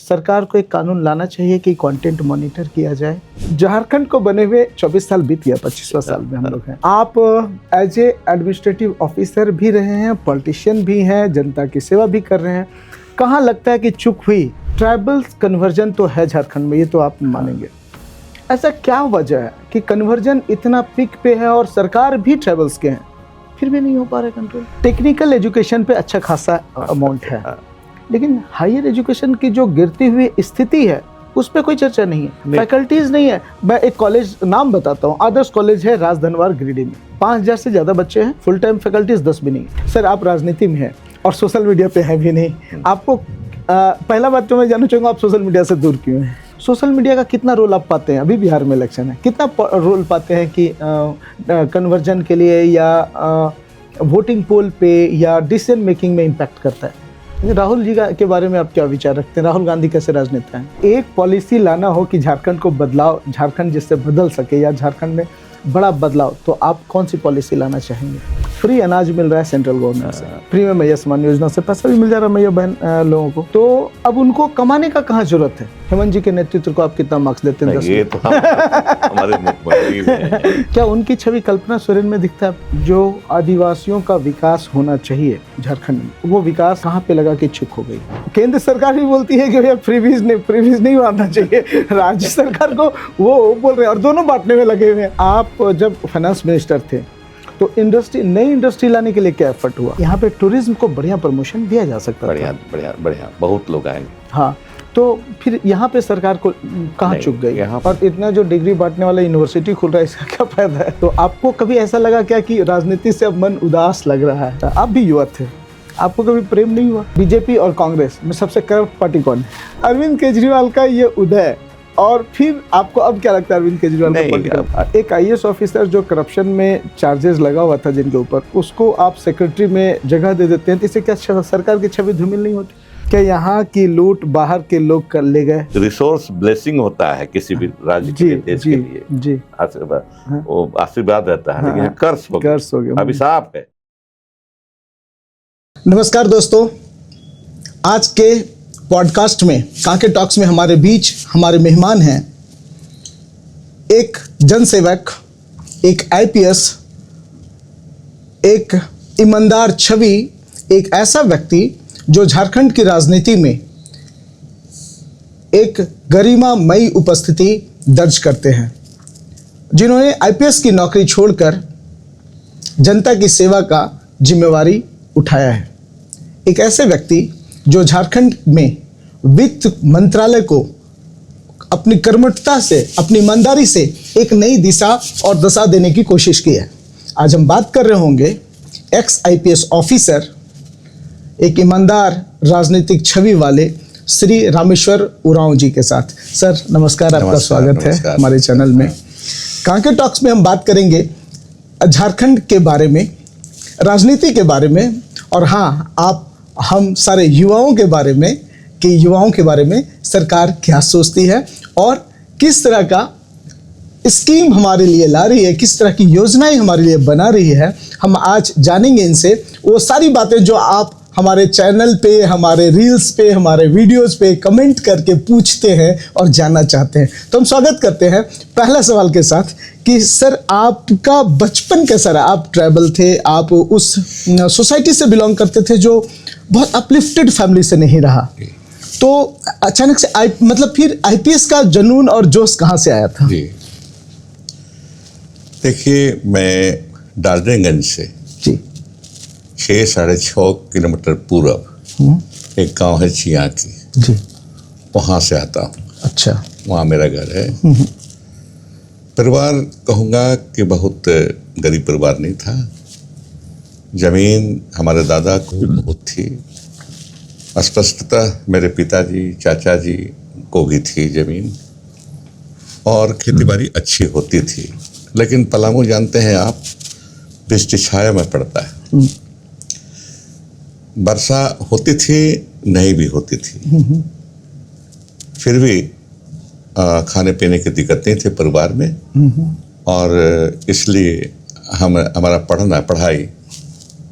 सरकार को एक कानून लाना चाहिए कि कंटेंट मॉनिटर किया जाए। झारखंड को बने हुए 24 साल बीत गया, 25वां साल में हम लोग हैं। आप एज ए एडमिनिस्ट्रेटिव ऑफिसर भी रहे हैं, पॉलिटिशियन भी हैं, जनता की सेवा भी कर रहे हैं। कहाँ लगता है कि चूक हुई? ट्राइबल कन्वर्जन तो है झारखंड में, ये तो आप मानेंगे। ऐसा क्या वजह है कि कन्वर्जन इतना पीक पे है और सरकार भी ट्राइबल्स के हैं, फिर भी नहीं हो पा रहा कंट्रोल? टेक्निकल एजुकेशन पे अच्छा खासा अमाउंट है, लेकिन हायर एजुकेशन की जो गिरती हुई स्थिति है उस पर कोई चर्चा नहीं है। फैकल्टीज नहीं है। मैं एक कॉलेज नाम बताता हूँ, आदर्श कॉलेज है राजधनवार गिरिडीह में। 5000 से ज्यादा बच्चे हैं, फुल टाइम फैकल्टीज 10 भी नहीं। सर, आप राजनीति में हैं और सोशल मीडिया पे हैं भी नहीं। आपको पहला बात तो मैं जानना चाहूँगा, आप सोशल मीडिया से दूर क्यों हैं? सोशल मीडिया का कितना रोल आप पाते हैं? अभी बिहार में इलेक्शन है, कितना रोल पाते हैं कि कन्वर्जन के लिए या वोटिंग पोल पे या डिसीजन मेकिंग में इम्पैक्ट करता है? राहुल जी के बारे में आप क्या विचार रखते हैं? राहुल गांधी कैसे राजनेता हैं? एक पॉलिसी लाना हो कि झारखंड को बदलाव, झारखंड जिससे बदल सके या झारखंड में बड़ा बदलाव, तो आप कौन सी पॉलिसी लाना चाहेंगे? फ्री अनाज मिल रहा है सेंट्रल गवर्नमेंट से, फ्री में मैया सम्मान योजना से पैसा भी मिल जा रहा है मैया बहन लोगों को, तो अब उनको कमाने का कहाँ जरूरत है? हेमंत जी के नेतृत्व को आप कितना मार्क्स देते हैं? 10 ये तो हमारे मुख्यमंत्री हैं। क्या उनकी छवि कल्पना सोरेन में दिखता है? जो आदिवासियों का विकास होना चाहिए झारखंड में, वो विकास कहाँ पे लगा कि चुक हो गई? केंद्र सरकार भी बोलती है कि भैया फ्रीबीज नहीं मानना चाहिए, राज्य सरकार को वो बोल रहे हैं, और दोनों बांटने में लगे हुए हैं। आप जब फाइनेंस मिनिस्टर थे तो नई इंडस्ट्री लाने के लिए क्या एफर्ट हुआ? यहाँ पे टूरिज्म को बढ़िया प्रमोशन दिया जा सकता है। बढ़िया बहुत लोग आएंगे। हाँ, तो फिर यहाँ पे सरकार को कहाँ चुक गई? और इतना जो डिग्री बांटने वाला यूनिवर्सिटी खुल रहा है, इसका क्या फायदा है? तो आपको कभी ऐसा लगा क्या कि राजनीति से अब मन उदास लग रहा है? आप भी युवा थे, आपको कभी प्रेम नहीं हुआ? बीजेपी और कांग्रेस में सबसे करप्ट पार्टी कौन है? अरविंद केजरीवाल का ये उदय, और फिर आपको अब क्या लगता है अरविंद केजरीवाल का? एक IAS ऑफिसर जो करप्शन में चार्जेस लगा हुआ था जिनके ऊपर, उसको आप सेक्रेटरी में जगह दे देते हैं, तो इससे क्या सरकार की छवि धूमिल नहीं होती? क्या यहाँ की लूट बाहर के लोग कर ले गए? रिसोर्स ब्लेसिंग होता है किसी भी राज्य के लिए, देश के लिए जी, वो आशीर्वाद रहता है, लेकिन कर्ज हो गया, अभिशाप है। नमस्कार दोस्तों, आज के पॉडकास्ट में कांके टॉक्स में हमारे बीच हमारे मेहमान हैं एक जनसेवक, एक IPS, एक ईमानदार छवि, एक ऐसा व्यक्ति जो झारखंड की राजनीति में एक गरिमामयी उपस्थिति दर्ज करते हैं, जिन्होंने IPS की नौकरी छोड़कर जनता की सेवा का जिम्मेवारी उठाया है। एक ऐसे व्यक्ति जो झारखंड में वित्त मंत्रालय को अपनी कर्मठता से, अपनी ईमानदारी से एक नई दिशा और दशा देने की कोशिश की है। आज हम बात कर रहे होंगे एक्स IPS ऑफिसर, एक ईमानदार राजनीतिक छवि वाले श्री रामेश्वर उरांव जी के साथ। सर नमस्कार, आपका स्वागत है हमारे चैनल में। कांके टॉक्स में हम बात करेंगे झारखंड के बारे में, राजनीति के बारे में, और हाँ, हम सारे युवाओं के बारे में, कि युवाओं के बारे में सरकार क्या सोचती है और किस तरह का स्कीम हमारे लिए ला रही है, किस तरह की योजनाएं हमारे लिए बना रही है। हम आज जानेंगे इनसे वो सारी बातें जो आप हमारे चैनल पे, हमारे रील्स पे, हमारे वीडियोस पे कमेंट करके पूछते हैं और जानना चाहते हैं। तो हम स्वागत करते हैं पहला सवाल के साथ कि सर, आपका बचपन कैसा रहा? आप ट्राइबल थे, आप उस सोसाइटी से बिलोंग करते थे जो बहुत अपलिफ्टेड फैमिली से नहीं रहा, तो अचानक से मतलब फिर IPS का जुनून और जोश कहाँ से आया था? जी देखिए, मैं डाल्टनगंज से जी 6-6.5 किलोमीटर पूर्व एक गांव है चियाकी जी, वहाँ से आता हूँ। अच्छा, वहाँ मेरा घर है। परिवार कहूँगा कि बहुत गरीब परिवार नहीं था। जमीन हमारे दादा को बहुत थी, स्पष्टतः मेरे पिताजी, चाचा जी को भी थी जमीन, और खेतीबाड़ी अच्छी होती थी। लेकिन पलामू जानते हैं आप, वृष्टि छाया में पड़ता है। वर्षा होती थी, नहीं भी होती थी, फिर भी खाने पीने की दिक्कत नहीं थी परिवार में, और इसलिए हमारा पढ़ाई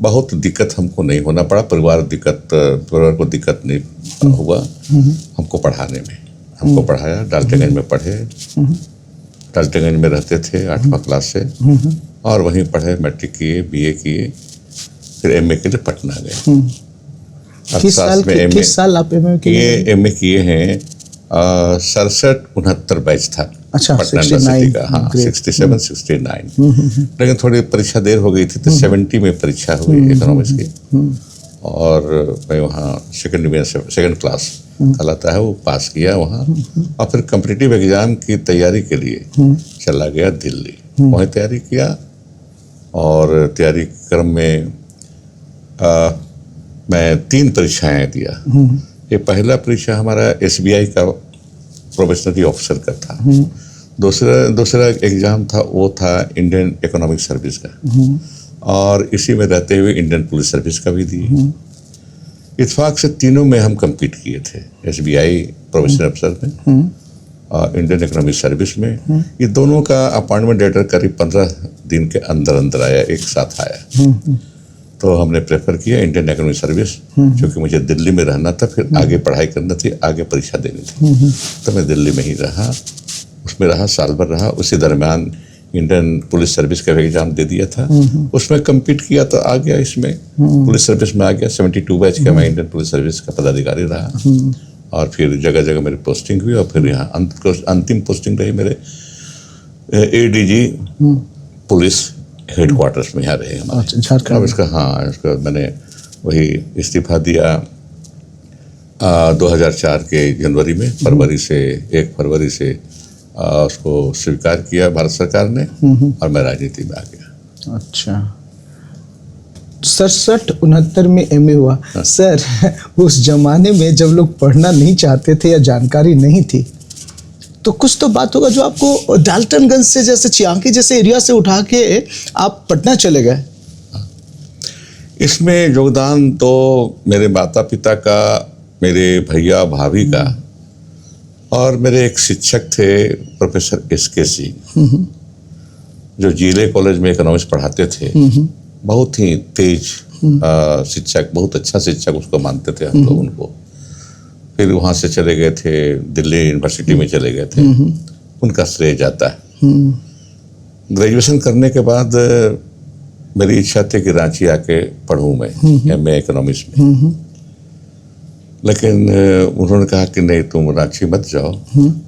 बहुत दिक्कत हमको नहीं होना पड़ा, परिवार को दिक्कत नहीं हुआ हमको पढ़ाने में। हमको पढ़ाया, डाल्टनगंज में पढ़े, डाल्टनगंज में रहते थे 8वां क्लास से, और वहीं पढ़े, मैट्रिक किए, BA किए, फिर MA के लिए पटना गए। किस साल आप MA किए? MA किए हैं 67-69 बैच था। अच्छा, पटना यूनिवर्सिटी का, हाँ 67-69। लेकिन थोड़ी परीक्षा देर हो गई थी तो 70 में परीक्षा हुई इकोनॉमिक्स की, और मैं वहाँ सेकंड क्लास कहलाता है वो पास किया वहाँ, और फिर कॉम्पिटिटिव एग्जाम की तैयारी के लिए चला गया दिल्ली। वहीं तैयारी किया, और तैयारी क्रम में मैं 3 परीक्षाएं दिया। ये पहला परीक्षा हमारा SBI का प्रोबेशनरी ऑफिसर का था। दूसरा एग्जाम था, वो था इंडियन इकोनॉमिक सर्विस का, और इसी में रहते हुए इंडियन पुलिस सर्विस का भी दिए। इत्तेफाक से तीनों में हम compete किए थे, SBI प्रोबेशनरी ऑफिसर में और इंडियन इकोनॉमिक सर्विस में। ये दोनों का अपॉइंटमेंट लेटर करीब 15 दिन के अंदर आया, एक साथ आया। तो हमने प्रेफर किया इंडियन इकोनॉमिक सर्विस, क्योंकि मुझे दिल्ली में रहना था, फिर आगे पढ़ाई करना थी, आगे परीक्षा देनी थी। तो मैं दिल्ली में ही रहा, उसमें रहा, साल भर रहा। उसी दरमियान इंडियन पुलिस सर्विस का एग्जाम दे दिया था, उसमें compete किया तो आ गया, इसमें पुलिस सर्विस में आ गया। 72 बैच का मैं इंडियन पुलिस सर्विस का पदाधिकारी रहा, और फिर जगह जगह मेरी पोस्टिंग हुई, और फिर यहाँ अंतिम पोस्टिंग रही मेरे ADG पुलिस हेडक्वार्टर्स में यहाँ रहे हमारे झारखंड। इसका मैंने वही इस्तीफा दिया 2004 के जनवरी में। 1 फरवरी से उसको स्वीकार किया भारत सरकार ने, और मैं राजनीति में आ गया। अच्छा, 67-69 में MA हुआ। सर, उस जमाने में जब लोग पढ़ना नहीं चाहते थे या जानकारी नहीं थी, तो कुछ तो बात होगा जो आपको डाल्टनगंज से, जैसे चियांकी जैसे एरिया से उठा के आप पटना चले गए। इसमें योगदान तो मेरे माता पिता का, मेरे भैया भाभी का, और मेरे एक शिक्षक थे प्रोफेसर SK सिंह, जो जिले कॉलेज में इकोनॉमिक्स पढ़ाते थे। बहुत ही तेज शिक्षक, बहुत अच्छा शिक्षक उसको मानते थे हम लोग उनको। फिर वहाँ से चले गए थे दिल्ली यूनिवर्सिटी में चले गए थे, उनका श्रेय जाता है। ग्रेजुएशन करने के बाद मेरी इच्छा थी कि रांची आके पढ़ूँ मैं MA इकोनॉमिक्स में, लेकिन उन्होंने कहा कि नहीं, तुम रांची मत जाओ,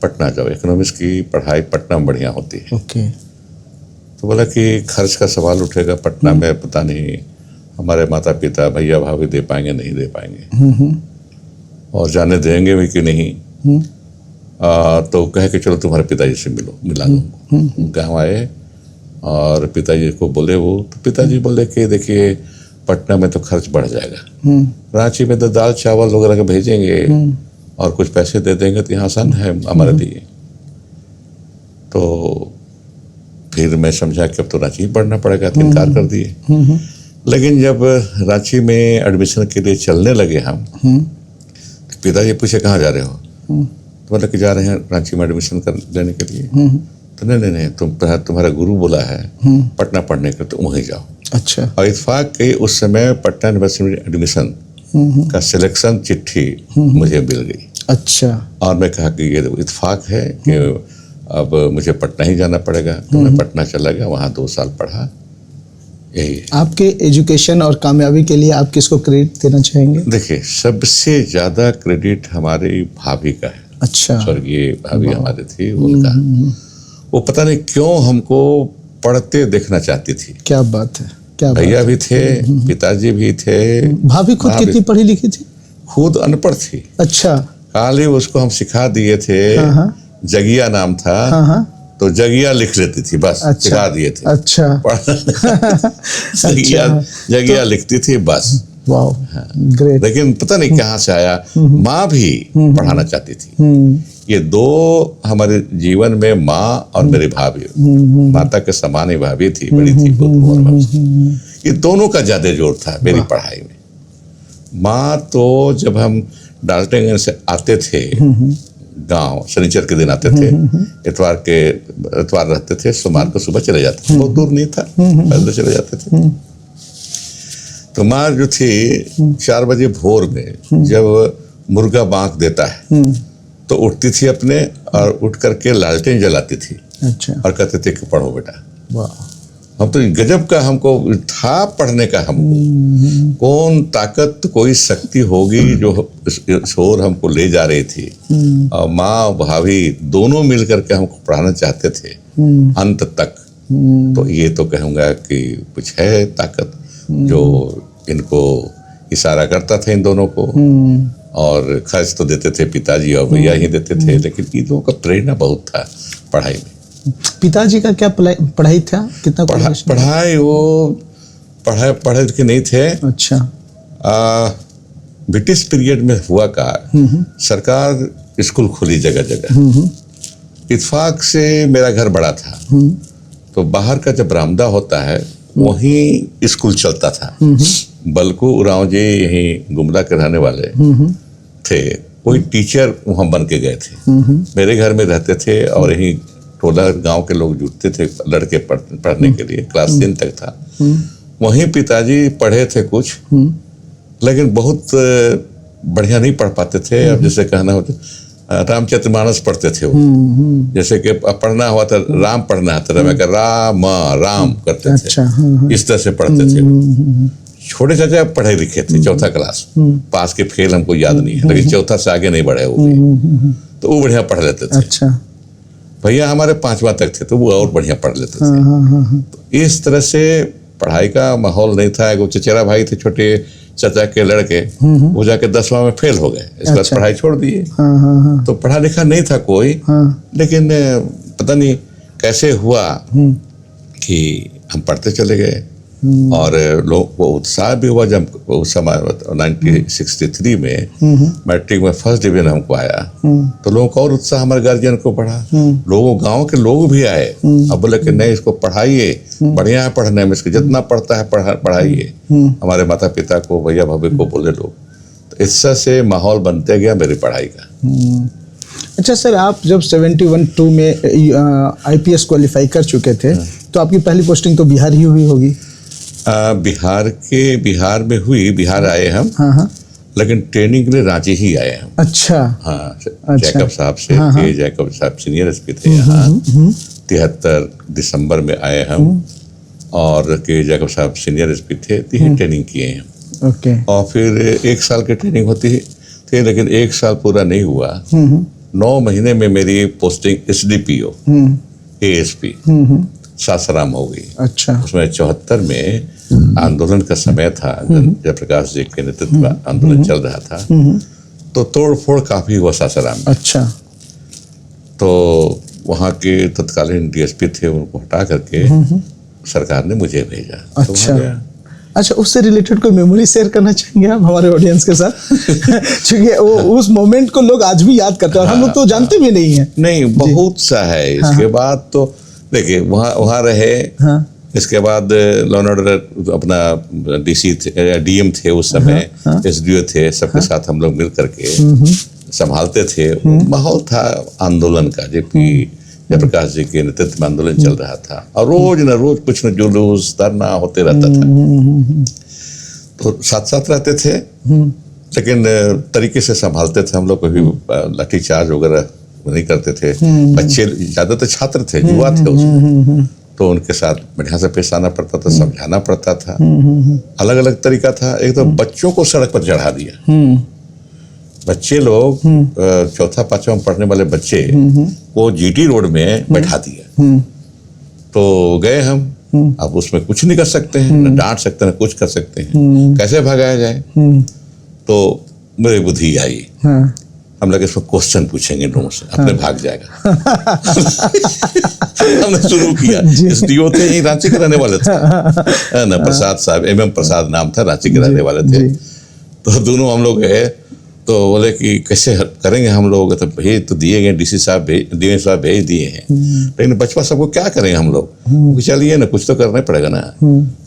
पटना जाओ, इकोनॉमिक्स की पढ़ाई पटना में बढ़िया होती है। तो बोला कि खर्च का सवाल उठेगा, पटना में पता नहीं हमारे माता पिता, भैया भाभी दे पाएंगे नहीं दे पाएंगे, और जाने देंगे भी कि नहीं। तो कहे कि चलो तुम्हारे पिताजी से मिला दूंगा। गाँव आए और पिताजी को बोले वो, तो पिताजी बोले कि देखिए पटना में तो खर्च बढ़ जाएगा, रांची में तो दाल चावल वगैरह का भेजेंगे और कुछ पैसे दे देंगे, तो यहाँ आसान है हमारे लिए। तो फिर मैं समझा कि अब तो रांची ही पढ़ना पड़ेगा, तो इनकार कर दिए। लेकिन जब रांची में एडमिशन के लिए चलने लगे हम, पिताजी पूछे कहाँ जा रहे हो, तो मतलब कि जा रहे हैं रांची में एडमिशन कर लेने के लिए। तो नहीं, तुम्हारा गुरु बोला है पटना पढ़ने के, तो वहीं जाओ। अच्छा। और इत्तेफाक के उस समय पटना यूनिवर्सिटी में एडमिशन का सिलेक्शन चिट्ठी मुझे मिल गई। अच्छा। और मैं कहा कि ये इत्तेफाक है कि अब मुझे पटना ही जाना पड़ेगा, तो मैं पटना चला गया, वहाँ 2 साल पढ़ा। यही है। आपके एजुकेशन और कामयाबी के लिए आप किसको क्रेडिट देना चाहेंगे? देखिए, सबसे ज्यादा क्रेडिट हमारी भाभी का है। अच्छा। स्वर्गीय भाभी हमारे थी, उनका। वो पता नहीं क्यों हमको पढ़ते देखना चाहती थी। क्या बात है, क्या भैया भी थे, पिताजी भी थे। भाभी खुद कितनी पढ़ी लिखी थी? खुद अनपढ़ थी। अच्छा। खाली उसको हम सिखा दिए थे, जगिया नाम था, तो जगिया लिख लेती थी बस। अच्छा। सिखा दिए थे। अच्छा। जगिया लिखती थी बस। Wow, great. लेकिन पता नहीं कहाँ से आया, माँ भी पढ़ाना चाहती थी। ये 2 हमारे जीवन में, माँ और मेरी भाभी, माता के समान ही भाभी थी, बड़ी थी बहुत। ये दोनों का ज्यादा जोर था मेरी पढ़ाई में। माँ तो जब हम डाल्टनगंज से आते थे गांव, शनिचर के दिन आते थे, इतवार रहते थे, सोमवार को सुबह चले जाते थे, बहुत दूर नहीं था, पैदल चले जाते थे। तो माँ जो थी 4 बजे भोर में जब मुर्गा बांक देता है तो उठती थी अपने और उठ करके लालटेन जलाती थी। अच्छा। और कहते थे कि पढ़ो बेटा। वाह। हम तो गजब का हमको था पढ़ने का, हमको कौन ताकत कोई शक्ति होगी जो इस ओर हमको ले जा रही थी। और माँ भाभी दोनों मिल करके हमको पढ़ाना चाहते थे अंत तक। तो ये तो कहूँगा कि कुछ है ताकत जो इनको इशारा करता था इन दोनों को। और खर्च तो देते थे पिताजी और भैया ही देते थे, लेकिन इन लोगों का प्रेरणा बहुत था पढ़ाई में। पिताजी का क्या पढ़ाई था, कितना पढ़ाई वो पढ़े लिखे नहीं थे। अच्छा। ब्रिटिश पीरियड में हुआ का सरकार स्कूल खोली जगह जगह। इत्फाक से मेरा घर बड़ा था तो बाहर का जब बरामदा होता है वहीं स्कूल चलता था। बल्कु उराव जी यहीं गुमला के रहने वाले थे, कोई टीचर वहाँ बन के गए थे। मेरे घर में रहते थे और यहीं टोला गांव के लोग जुटते थे लड़के पढ़ने के लिए। क्लास 10 तक था। वहीं पिताजी पढ़े थे कुछ, लेकिन बहुत बढ़िया नहीं पढ़ पाते थे। अब जैसे कहना होता रामचरितमानस पढ़ते थे वो। जैसे कि पढ़ना हुआ था राम पढ़ना था, मैं राम करते थे। इस तरह से पढ़ते थे। छोटे चाचा पढ़े लिखे थे, 4था क्लास पास के, फेल हमको याद नहीं है, लेकिन 4था से आगे नहीं बढ़े वो भी। तो वो बढ़िया पढ़ लेते थे। अच्छा। भैया हमारे 5वां तक थे तो वो और बढ़िया पढ़ लेते थे। तो इस तरह से पढ़ाई का माहौल नहीं था। वो चचेरा भाई थे छोटे चाचा के लड़के, वो जाके 10वां में फेल हो गए, इस बार पढ़ाई छोड़ दिए। तो पढ़ा लिखा नहीं था कोई, लेकिन पता नहीं कैसे हुआ कि हम पढ़ते चले गए। और लोग को उत्साह भी हुआ जब उस समय 1963 में मैट्रिक में फर्स्ट डिवीजन हमको आया। तो लोगों का और उत्साह हमारे गार्जियन को बढ़ा। लोगों गांव के लोग भी आए, अब बोले कि नहीं इसको पढ़ाइए, बढ़िया है पढ़ने में, इसको जितना पढ़ता है पढ़ाइए। हमारे माता पिता को, भैया भाभी को बोले लोग। तो इस तरह से माहौल बनते गया मेरी पढ़ाई का। अच्छा सर, आप जब 71-2 में IPS क्वालिफाई कर चुके थे तो आपकी पहली पोस्टिंग तो बिहार ही हुई होगी? बिहार में हुई। बिहार आए हम। लेकिन ट्रेनिंग के लिए रांची ही आए हम। अच्छा। हाँ, जैकब साहब से थे। जैकब साहब सीनियर एसपी थे यहाँ। 73 दिसंबर में आए हम और के जैकब साहब सीनियर एसपी थे, ट्रेनिंग किए हैं। ओके। और फिर 1 साल की ट्रेनिंग होती थी, लेकिन 1 साल पूरा नहीं हुआ। 9 महीने में मेरी पोस्टिंग SDPO ASP सासाराम हो गई। अच्छा। उसमें 74 में आंदोलन का समय था, जयप्रकाश जी के नेतृत्व में आंदोलन चल रहा था। तो तोड़ फोड़ काफी हुआ सासाराम में। अच्छा। तो वहाँ के तत्कालीन DSP थे, उनको हटा करके सरकार ने मुझे भेजा। अच्छा। अच्छा, उससे रिलेटेड कोई मेमोरी शेयर करना चाहेंगे आप हमारे ऑडियंस के साथ? क्योंकि उस मोमेंट को लोग आज भी याद करते हैं और हम लोग तो जानते भी नहीं है। नहीं, बहुत सा है। इसके बाद तो देखिए वहाँ रहे। इसके बाद लॉ एंड ऑर्डर अपना DC थे, DM थे उस समय, SDO थे, सबके साथ हम लोग मिल करके संभालते थे। माहौल था आंदोलन का, जबकि जयप्रकाश जी के नेतृत्व में आंदोलन चल रहा था और रोज न रोज कुछ न जुलूस धरना होते रहता था। तो साथ साथ रहते थे, लेकिन तरीके से संभालते थे हम लोग। कभी लाठीचार्ज वगैरह नहीं करते थे। बच्चे ज्यादातर छात्र थे, युवा थे उसमें, तो उनके साथ बढ़िया से पेश आना पड़ता था, समझाना पड़ता था। अलग अलग तरीका था। एक तो बच्चों को सड़क पर चढ़ा दिया। बच्चे लोग 4था 5वां में पढ़ने वाले बच्चे को GT रोड में बैठा दिया। तो गए हम। अब उसमें कुछ नहीं कर सकते हैं, न डांट सकते हैं, न कुछ कर सकते हैं। कैसे भगाया जाए? तो मेरी बुद्धि आई, हम लोग इसको क्वेश्चन पूछेंगे लोगों से, अपने भाग जाएगा। हमने शुरू किया। SDO थे, यही रांची के रहने वाले थे ना, प्रसाद साहब, MM प्रसाद नाम था, रांची के रहने वाले थे। तो दोनों हम लोग गए तो बोले कि कैसे करेंगे हम लोग? तो भेज तो दिए गए, DC साहब भेज दिए हैं, लेकिन बचपा सबको क्या करेंगे हम लोग? चलिए ना, कुछ तो करना पड़ेगा ना,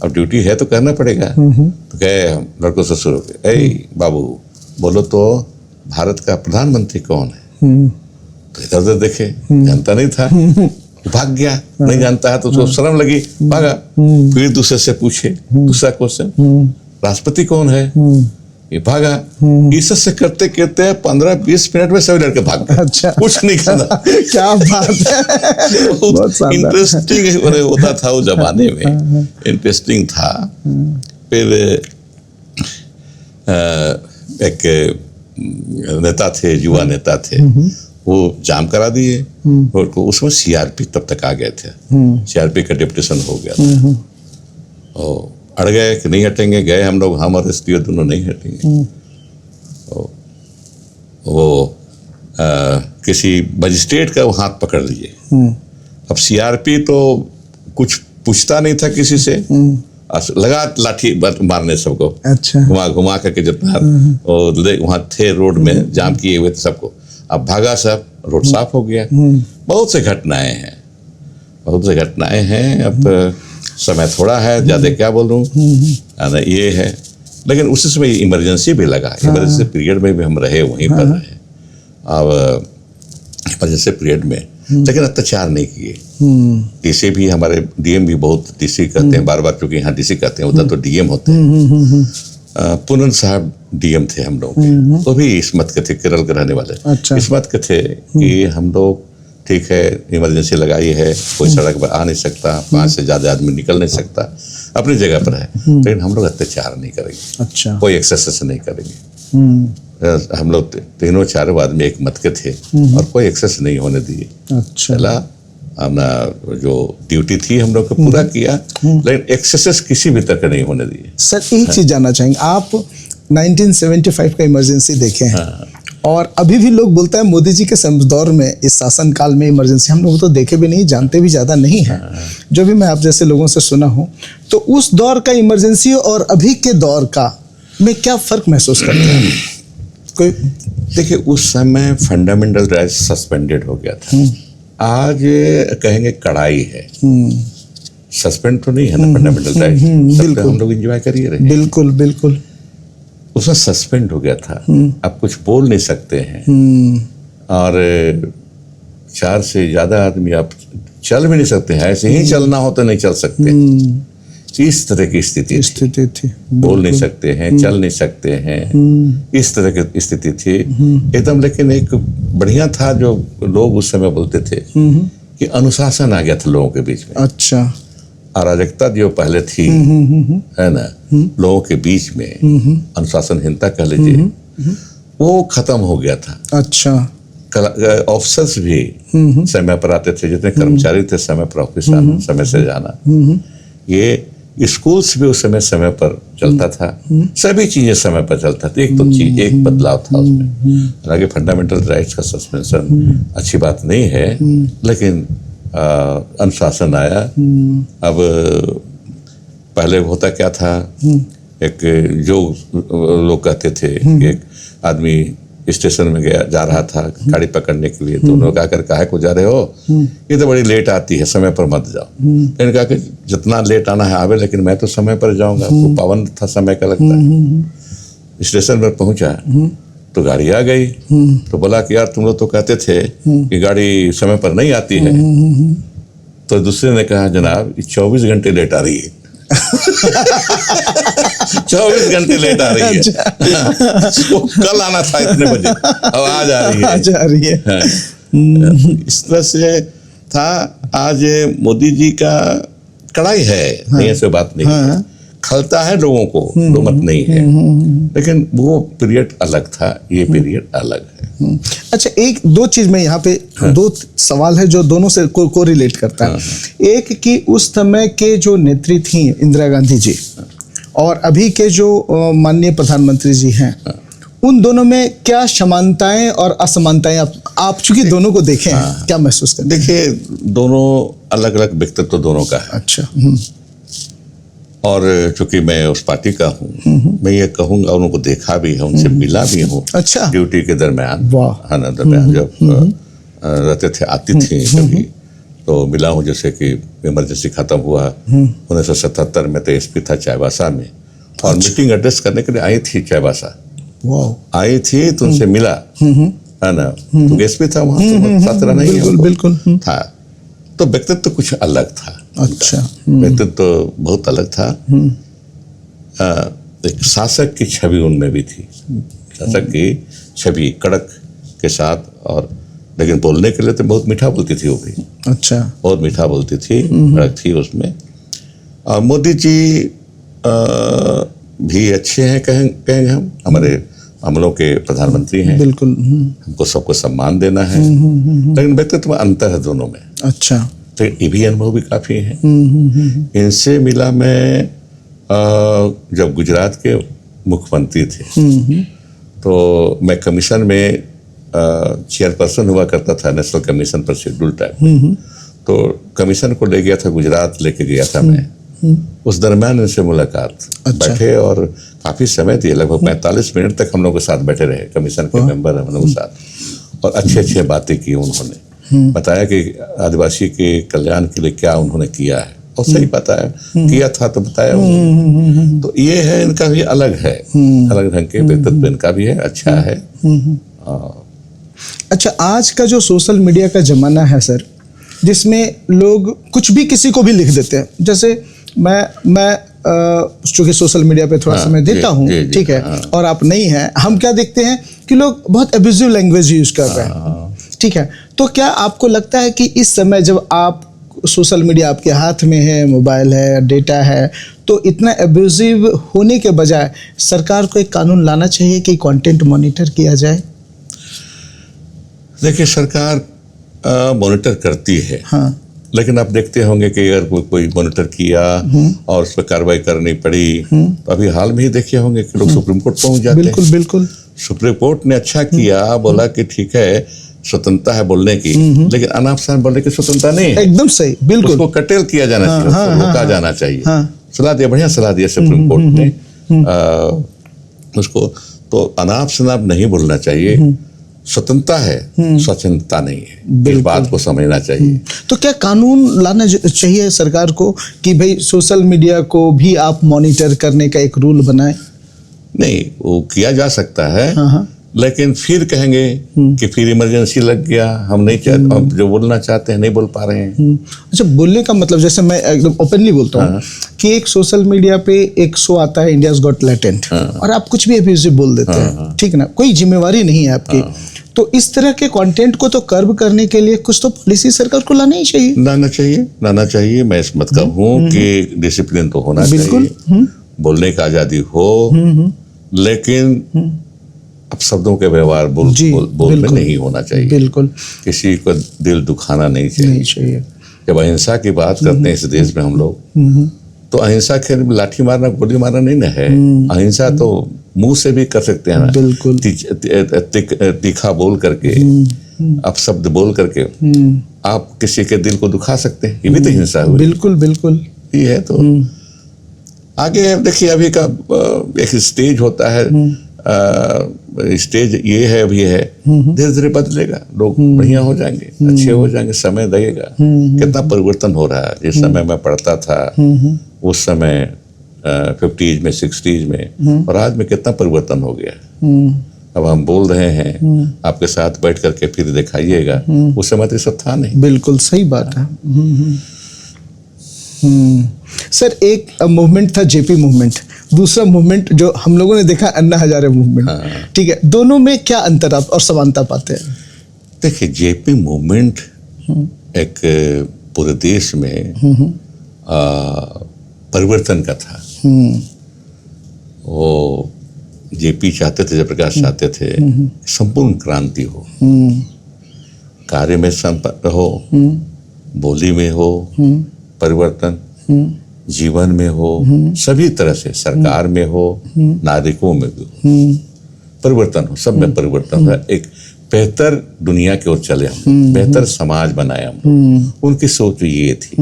अब ड्यूटी है तो करना पड़ेगा। तो कहे लड़कों से शुरू किया, ए बाबू बोलो तो भारत का प्रधानमंत्री कौन है? तो इधर उधर देखे, जानता नहीं था, भाग गया। नहीं जानता है तो उसको शर्म लगी, भागा। फिर दूसरे से पूछे दूसरा क्वेश्चन, राष्ट्रपति कौन है, ये भागा। इस से करते करते 15-20 मिनट में सभी लड़के भाग गए। अच्छा, कुछ नहीं करना। क्या बात है, बहुत इंटरेस्टिंग होता था उस जमाने में, इंटरेस्टिंग था। फिर एक नेता थे, युवा नेता थे, वो जाम करा दिए और उसमें सीआरपी तब तक आ गए थे, सीआरपी का डिप्यूटेशन हो गया था। और अड़ गए कि नहीं हटेंगे, गए हम लोग, हम और एसपीओ दोनों नहीं हटेंगे। वो किसी मजिस्ट्रेट का वो हाथ पकड़ लिए। अब सीआरपी तो कुछ पूछता नहीं था किसी से, लगा लाठी मारने सबको। अच्छा, घुमा घुमा करके जितना वहां थे रोड में जाम किए हुए थे सबको। अब भागा सब, रोड साफ हो गया। बहुत से घटनाएं हैं, बहुत से घटनाएं हैं। अब समय थोड़ा है, ज्यादा क्या बोलूं, ये है। लेकिन उसी समय इमरजेंसी भी लगा, इमरजेंसी पीरियड में भी हम रहे, वहीं पर रहे। अब इमरजेंसी पीरियड में लेकिन अत्याचार नहीं किए। डीसी भी, हमारे डीएम भी बहुत, डीसी कहते हैं बार बार, क्योंकि यहाँ डीसी कहते हैं, उधर तो डीएम होते हैं। पूनन साहब डीएम थे हम लोग के, वो भी इस मत के थे, केरल के रहने वाले। अच्छा। इस मत के थे कि हम लोग ठीक है, इमरजेंसी लगाई है, कोई सड़क पर आ नहीं सकता, 5 से ज्यादा आदमी निकल नहीं सकता, अपनी जगह पर है, लेकिन हम लोग अत्याचार नहीं करेंगे। अच्छा। कोई एक्सेस नहीं करेंगे। हम लोग तीनों चारों आदमी एक मत के थे और कोई एक्सेस नहीं होने दिए। अच्छा। चला, हमने जो ड्यूटी थी हम लोग को पूरा किया, लेकिन एक्सेस किसी भी तरह के नहीं होने दिए। सर, एक चीज जानना चाहेंगे, आप 1975 का इमरजेंसी देखे हैं। हाँ। और अभी भी लोग बोलते हैं मोदी जी के दौर में, इस शासन काल में इमरजेंसी हम लोग तो देखे भी नहीं, जानते भी ज्यादा नहीं है। जो भी मैं आप जैसे लोगों से सुना हूं, तो उस दौर का इमरजेंसी और अभी के दौर का में क्या फर्क महसूस करते हैं? कोई देखिए, उस समय फंडामेंटल राइट सस्पेंडेड हो गया था। आज कहेंगे कड़ाई है, सस्पेंड तो नहीं है ना फंडामेंटल राइट, बिल्कुल हम लोग एंजॉय करिए रहे। बिल्कुल बिल्कुल, उसमें सस्पेंड हो गया था। अब कुछ बोल नहीं सकते हैं, और 4 से ज्यादा आदमी आप चल भी नहीं सकते हैं, ऐसे ही चलना हो तो नहीं चल सकते। इस तरह की स्थिति थी। बोल नहीं सकते हैं, चल नहीं सकते हैं, इस तरह की स्थिति थी एकदम। लेकिन एक बढ़िया था जो लोग उस समय बोलते थे कि अनुशासन आ गया था लोगों के बीच में। अच्छा। अराजकता जो पहले थी, है ना, लोगों के बीच में अनुशासनहीनता कह लीजिए, वो खत्म हो गया था। अच्छा। ऑफिसर्स भी समय पर आते थे, जितने कर्मचारी थे समय पर ऑफिस आना, समय से जाना। ये स्कूल्स भी उस समय पर चलता था, सभी चीजें समय पर चलता था। एक तो चीज, एक बदलाव था उसमें। हालांकि फंडामेंटल राइट्स का सस्पेंशन अच्छी बात नहीं है, लेकिन अनुशासन आया। अब पहले होता क्या था, एक जो लोग कहते थे कि एक आदमी स्टेशन में जा रहा था गाड़ी पकड़ने के लिए, तो उन्होंने कहा, काहे को जा रहे हो, ये तो बड़ी लेट आती है, समय पर मत जाओ। मैंने कहा कि जितना लेट आना है आवे, लेकिन मैं तो समय पर जाऊंगा। वो पावन था समय का लगता है। स्टेशन पर पहुंचा तो गाड़ी आ गई, तो बोला कि यार तुम लोग तो कहते थे कि गाड़ी समय पर नहीं आती है। तो दूसरे ने कहा, जनाब 24 घंटे लेट आ रही है। 24 घंटे लेट आ रही है। तो कल आना था इतने बजे, अब आज आ रही है। इस तरह से था। आज मोदी जी का कड़ाई है, नहीं ऐसे बात नहीं है, खलता है लोगों को, दो मत नहीं है, लेकिन वो पीरियड अलग था, ये पीरियड अलग है। अच्छा, एक दो चीज में यहाँ पे दो सवाल है जो दोनों से को रिलेट करता है। एक कि उस समय के जो नेत्री थी इंदिरा गांधी जी, और अभी के जो माननीय प्रधानमंत्री जी हैं, उन दोनों में क्या समानताएं और असमानताएं आप चूंकि दोनों को देखे हैं, क्या महसूस करते हैं? देखिए, दोनों अलग अलग व्यक्तित्व दोनों का है। अच्छा। और चूंकि मैं उस पार्टी का हूँ, मैं ये कहूँगा, उनको देखा भी है, उनसे मिला भी हूँ। अच्छा। ड्यूटी के दरमियान, है ना, दरमियान जब रहते थे, आती थी कभी, तो मिला हूँ। जैसे कि इमरजेंसी खत्म हुआ 1977 में, तो एसपी था चाईबासा में, और मीटिंग एड्रेस करने के लिए आई थी चाईबासा, आई थी, तो उनसे मिला, है ना, तो एसपी था वहाँ, साथ रहना ही बिल्कुल था। तो व्यक्तित्व कुछ अलग था। अच्छा। व्यक्तित्व तो बहुत अलग था। एक शासक की छवि उनमें भी थी, शासक की छवि कड़क के साथ, और लेकिन बोलने के लिए तो बहुत मीठा बोलती थी वो भी। अच्छा, बहुत मीठा बोलती थी, कड़क थी उसमें। और मोदी जी भी अच्छे हैं, कहेंगे हम लोग के प्रधानमंत्री हैं। बिल्कुल। हमको सबको सम्मान देना है, लेकिन व्यक्तित्व अंतर है दोनों में। अच्छा, तो ये भी अनुभव भी काफ़ी है। इनसे मिला मैं जब गुजरात के मुख्यमंत्री थे, तो मैं कमीशन में चेयरपर्सन हुआ करता था, नेशनल कमीशन पर शेड्यूल ट्राइब। तो कमीशन को ले गया था, गुजरात लेके गया था मैं। उस दरमियान इनसे मुलाकात। अच्छा। बैठे और काफ़ी समय दिए, लगभग 45 मिनट तक हम लोग के साथ बैठे रहे, कमीशन के मेंबर हम लोग के साथ, और अच्छे अच्छे बातें की उन्होंने। बताया कि आदिवासी के कल्याण के लिए क्या उन्होंने किया है, और सही बताया, किया था तो बताया उन्होंने। तो ये है, इनका भी अलग है, अलग ढंग के व्यक्तित्व इनका भी है, अच्छा है। अच्छा, आज का जो सोशल मीडिया का जमाना है सर, जिसमें लोग कुछ भी किसी को भी लिख देते हैं। जैसे मैं चूंकि सोशल मीडिया पे थोड़ा समय देता हूँ, ठीक है, और आप नहीं हैं, हम क्या देखते हैं कि लोग बहुत एब्यूजिव लैंग्वेज यूज कर रहे हैं, ठीक है। तो क्या आपको लगता है कि इस समय जब आप सोशल मीडिया आपके हाथ में है, मोबाइल है, डेटा है, तो इतना एब्यूजिव होने के बजाय सरकार को एक कानून लाना चाहिए कि कंटेंट मॉनिटर किया जाए? देखिए, सरकार मॉनिटर करती है, हाँ, लेकिन आप देखते होंगे कि अगर कोई मॉनिटर किया और उस पर कार्रवाई करनी पड़ी, तो अभी हाल में ही देखे होंगे कि लोग सुप्रीम कोर्ट पहुंच जाते हैं। बिल्कुल बिल्कुल। सुप्रीम कोर्ट ने अच्छा किया, बोला कि ठीक है, स्वतंत्रता है बोलने की, लेकिन अनाप शनाप बोलने की स्वतंत्रता नहीं है। एकदम सही, बिल्कुल। उसको कटेल किया जाना चाहिए, उसको रोका जाना चाहिए। सलाह दिया, बढ़िया सलाह दिया सुप्रीम कोर्ट ने उसको। तो अनाप शनाप नहीं बोलना चाहिए, स्वतंत्रता है, स्वतंत्रता नहीं है, इस बात को समझना चाहिए। तो क्या कानून लाना चाहिए सरकार को कि भाई सोशल मीडिया को भी आप मॉनिटर करने का एक रूल बनाएं? नहीं, वो किया जा सकता है, लेकिन फिर कहेंगे कि फिर इमरजेंसी लग गया, हम नहीं चाहते, हम जो बोलना चाहते हैं नहीं बोल पा रहे हैं। अच्छा, बोलने का मतलब, जैसे मैं एकदम ओपनली बोलता हूँ कि एक सोशल मीडिया पे एक शो आता है, इंडियाज गॉट टैलेंट, और आप कुछ भी अब्यूजिव बोल देते हैं, ठीक ना, कोई जिम्मेवारी नहीं है आपकी। तो इस तरह के कंटेंट को तो कर्ब करने के लिए कुछ तो पॉलिसी सरकार को लाना चाहिए। मैं इस मतलब हूँ कि डिसिप्लिन तो होना चाहिए, बोलने का आजादी हो, लेकिन अब शब्दों के व्यवहार बोल में नहीं होना चाहिए। बिल्कुल। किसी को दिल दुखाना नहीं चाहिए। जब अहिंसा की बात करते हैं इस देश में हम लोग, तो अहिंसा के लाठी मारना, गोली मारना नहीं ना है। अहिंसा तो मुंह से भी कर सकते हैं, बिल्कुल, तीखा बोल करके, अपशब्द बोल करके आप किसी के दिल को दुखा सकते हैं, ये भी तो हिंसा हुई। बिल्कुल बिल्कुल, ये है। तो आगे देखिए, अभी का एक स्टेज होता है, स्टेज ये है, अभी है, धीरे धीरे बदलेगा, लोग बढ़िया हो जाएंगे, अच्छे हो जाएंगे, समय लगेगा। कितना परिवर्तन हो रहा है। जिस समय मैं पढ़ता था उस समय 50s में, 60s में, और आज में कितना परिवर्तन हो गया है। अब हम बोल रहे हैं, आपके साथ बैठ करके फिर दिखाइएगा, उस समय तो सब था नहीं। बिल्कुल सही बात है। सर, एक मूवमेंट था जेपी मूवमेंट, दूसरा मूवमेंट जो हम लोगों ने देखा अन्ना हजारे मूवमेंट, ठीक है, दोनों में क्या अंतर आप और समानता पाते हैं? देखिए, जेपी मूवमेंट एक पूरे देश में परिवर्तन का था। वो जेपी चाहते थे, जयप्रकाश चाहते थे संपूर्ण क्रांति हो, कार्य में संपन्न हो, बोली में हो परिवर्तन, जीवन में हो, सभी तरह से, सरकार में हो, नागरिकों में भी हो, परिवर्तन हो, सब में परिवर्तन हो। एक बेहतर दुनिया की ओर चले हम, बेहतर समाज बनाए हम। उनकी सोच ये थी,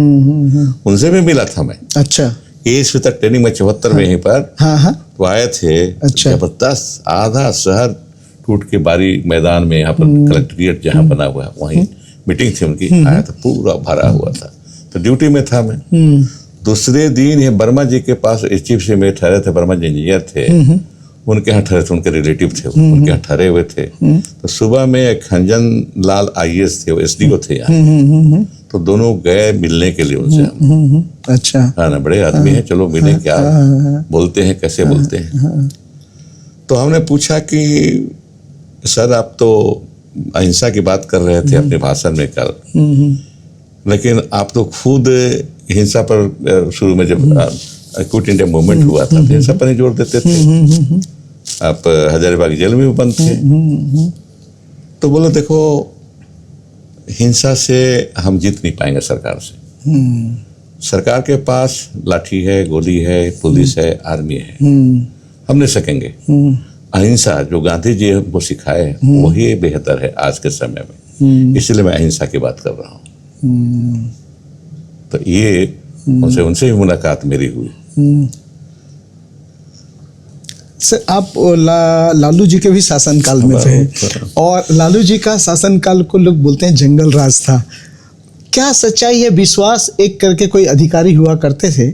उनसे भी मिला था मैं। अच्छा, एस तक ट्रेनिंग में 74 में यहीं पर तो आए थे। अच्छा, जबरदस्त, आधा शहर टूट के बारी मैदान में, यहाँ पर कलेक्ट्रेट जहाँ बना हुआ है, वहीं मीटिंग थी उनकी। आया था, पूरा भरा हुआ था, तो ड्यूटी में था मैं। दूसरे दिन ये वर्मा जी के पास चीफ से में ठहरे थे, वर्मा जी इंजीनियर थे, उनके यहाँ ठहरे थे, उनके रिलेटिव थे, उनके यहाँ ठहरे हुए थे। तो सुबह में खंजन लाल IAS थे, वो SDO थे यहाँ, तो दोनों गए मिलने के लिए उनसे। अच्छा। हाँ ना, बड़े आदमी हैं, चलो मिले, क्या बोलते हैं, कैसे बोलते हैं। तो हमने पूछा कि सर आप तो अहिंसा की बात कर रहे थे अपने भाषण में कल, लेकिन आप तो खुद हिंसा पर शुरू में जब क्विट इंडिया मूवमेंट हुआ था तो हिंसा पर ही जोर देते थे। आप हजारीबाग जेल में भी बंद थे। तो बोलो देखो, हिंसा से हम जीत नहीं पाएंगे सरकार से। सरकार के पास लाठी है, गोली है, पुलिस है, आर्मी है, हम नहीं सकेंगे। अहिंसा जो गांधी जी हमको सिखाए वही बेहतर है आज के समय में, इसलिए मैं अहिंसा की बात कर रहा हूँ। तो ये उनसे ही मुलाकात मेरी हुई। सर आप लालू जी के भी शासनकाल में थे और लालू जी का शासनकाल को लोग बोलते हैं जंगल राज था। क्या सच्चाई है? विश्वास एक करके कोई अधिकारी हुआ करते थे,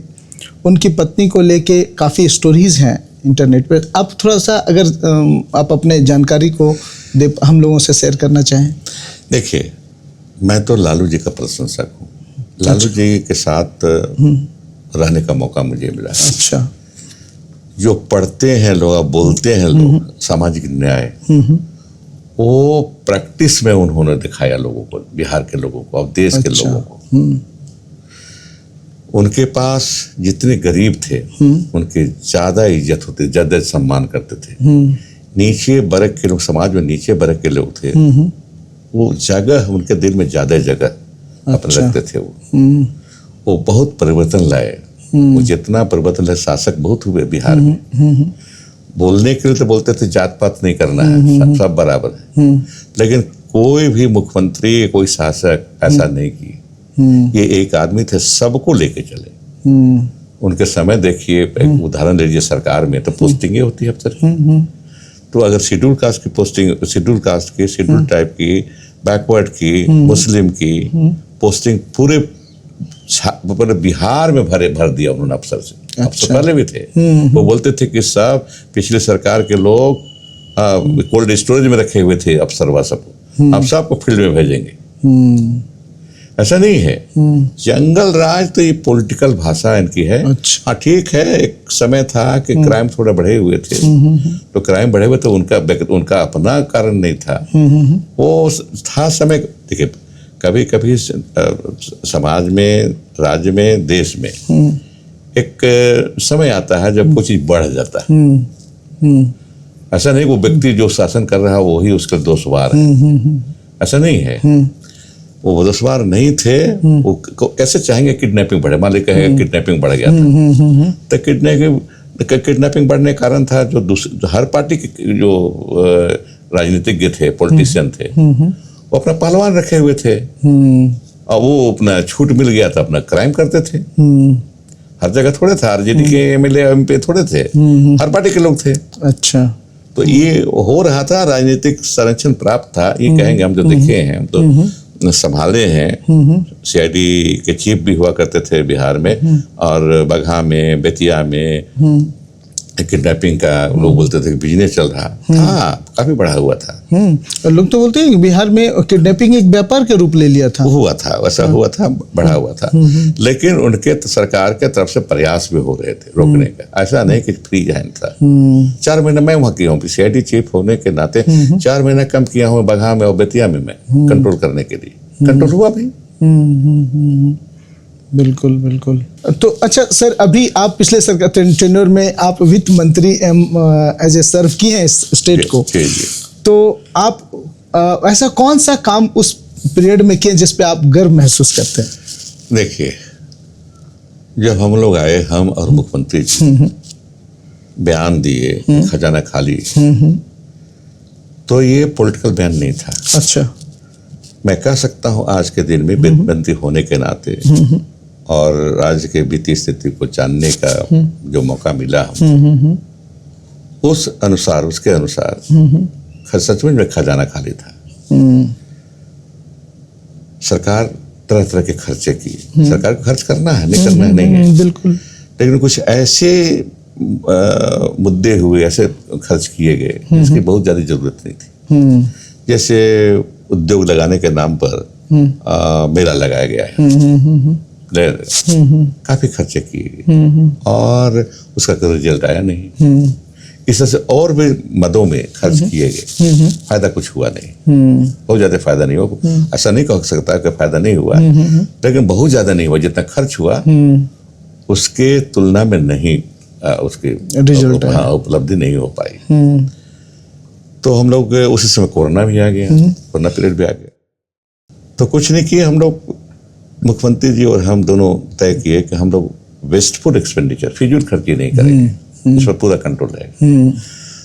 उनकी पत्नी को लेके काफ़ी स्टोरीज हैं इंटरनेट पे। आप थोड़ा सा अगर आप अपने जानकारी को हम लोगों से शेयर करना चाहें। देखिए, मैं तो लालू जी का प्रशंसक हूँ। लालू जी के साथ रहने का मौका मुझे मिला। अच्छा। जो पढ़ते हैं लोग, बोलते हैं लोग सामाजिक न्याय, वो प्रैक्टिस में उन्होंने दिखाया लोगों को, बिहार के लोगों को और देश के लोगों को। उनके पास जितने गरीब थे उनके ज्यादा इज्जत होती, ज्यादा सम्मान करते थे। नीचे वर्ग के लोग, समाज में नीचे वर्ग के लोग थे, वो जगह उनके दिल में ज्यादा जगह अपने रखते थे। वो बहुत परिवर्तन लाए। वो जितना परिवर्तन लाए, शासक बहुत हुए बिहार में। बोलने के लिए तो बोलते थे जात पात नहीं करना है, सब बराबर है, लेकिन कोई भी मुख्यमंत्री, कोई शासक ऐसा नहीं की। ये एक आदमी थे, सबको लेके चले। उनके समय देखिए, एक उदाहरण लीजिए, सरकार में तो पोस्टिंगें होती है अफसर की। तो अगर शेड्यूल कास्ट की पोस्टिंग, शेड्यूल कास्ट की, शेड्यूल टाइप की, बैकवर्ड की, मुस्लिम की पोस्टिंग पूरे बिहार में भर दिया उन्होंने अफसर से। अच्छा। अफसर पहले भी थे, वो बोलते थे कि सब पिछले सरकार के लोग कोल्ड स्टोरेज में रखे हुए थे अफसर व सब, हम सबको फील्ड में भेजेंगे। ऐसा नहीं है। जंगल राज तो ये पॉलिटिकल भाषा इनकी है। अच्छा। हाँ ठीक है, एक समय था कि क्राइम थोड़ा बढ़े हुए थे, तो क्राइम बढ़े हुए तो उनका अपना कारण नहीं था, वो था समय। देखिए, कभी कभी समाज में, राज्य में, देश में एक समय आता है जब कुछ चीज बढ़ जाता है। ऐसा नहीं वो व्यक्ति जो शासन कर रहा है वही उसका दोषवार है, ऐसा नहीं है। वो दोषवार नहीं थे। वो कैसे चाहेंगे किडनैपिंग बढ़े? मान लीजिए कहेंगे किडनैपिंग बढ़ गया था, तो किडनैपिंग बढ़ने का कारण था जो हर पार्टी के जो राजनीतिज्ञ थे, पॉलिटिशियन थे, वो अपना पहलवान रखे हुए थे और वो अपना छूट मिल गया था, अपना क्राइम करते थे। हर जगह थोड़े थे, आरजेडी के एमएलए एमपी थोड़े थे, हर पार्टी के लोग थे। अच्छा। तो ये हो रहा था, राजनीतिक संरक्षण प्राप्त था, ये कहेंगे हम जो देखे हैं, हम तो संभाले हैं। सीआईडी के चीफ भी हुआ करते थे बिहार में, और बगहा में, बेतिया में किडनैपिंग का लोग बोलते थे कि बिजनेस चल रहा था, काफी बढ़ा हुआ था। और लोग तो बोलते हैं कि बिहार में किडनैपिंग एक व्यापार के रूप ले लिया था। हुआ था, वैसा हुआ था, बढ़ा हुआ था। लेकिन उनके सरकार के तरफ से प्रयास भी हो रहे थे रोकने का, ऐसा नहीं कि फ्री हैंड था। 4 महीने मैं वहाँ किया हूँ, सीआईडी चीफ होने के नाते 4 महीना कम किया हूँ बगहा में और बेतिया में, मैं कंट्रोल करने के लिए। कंट्रोल हुआ भाई। बिल्कुल बिल्कुल। तो अच्छा सर, अभी आप पिछले सरकार टेन्योर में आप वित्त मंत्री एज ए सर्व किए हैं स्टेट को, तो आप ऐसा कौन सा काम उस पीरियड में किए जिस पे आप गर्व महसूस करते हैं? देखिए, जब हम लोग आए, हम और मुख्यमंत्री जी बयान दिए खजाना खाली, तो ये पॉलिटिकल बयान नहीं था। अच्छा। मैं कह सकता हूँ आज के दिन में वित्त मंत्री होने के नाते और राज्य के वित्तीय स्थिति को जानने का जो मौका मिला, उस अनुसार, उसके अनुसार सचमुच में खजाना खाली था। सरकार तरह तरह के खर्चे की, सरकार को खर्च करना है, नहीं करना है नहीं है, बिल्कुल, लेकिन कुछ ऐसे मुद्दे हुए, ऐसे खर्च किए गए जिसकी बहुत ज्यादा जरूरत नहीं थी। जैसे उद्योग लगाने के नाम पर मेला लगाया गया है, काफी खर्चे किए और उसका कोई रिजल्ट आया नहीं। इस तरह से और भी मदों में खर्च किए गए, फायदा कुछ हुआ नहीं, बहुत ज्यादा फायदा नहीं हुआ। ऐसा नहीं कह सकता कि फायदा नहीं हुआ, लेकिन बहुत ज्यादा नहीं हुआ। जितना खर्च हुआ उसके तुलना में नहीं उसकी रिजल्ट उपलब्धि नहीं हो पाई। तो हम लोग उसी समय कोरोना भी आ गया, कोरोना पीरियड भी आ गया, तो कुछ नहीं किए हम लोग। मुख्यमंत्री जी और हम दोनों तय किए कि हम लोग वेस्टफुल एक्सपेंडिचर, फिजूल खर्ची नहीं करेंगे, इस पर पूरा कंट्रोल रहेगा।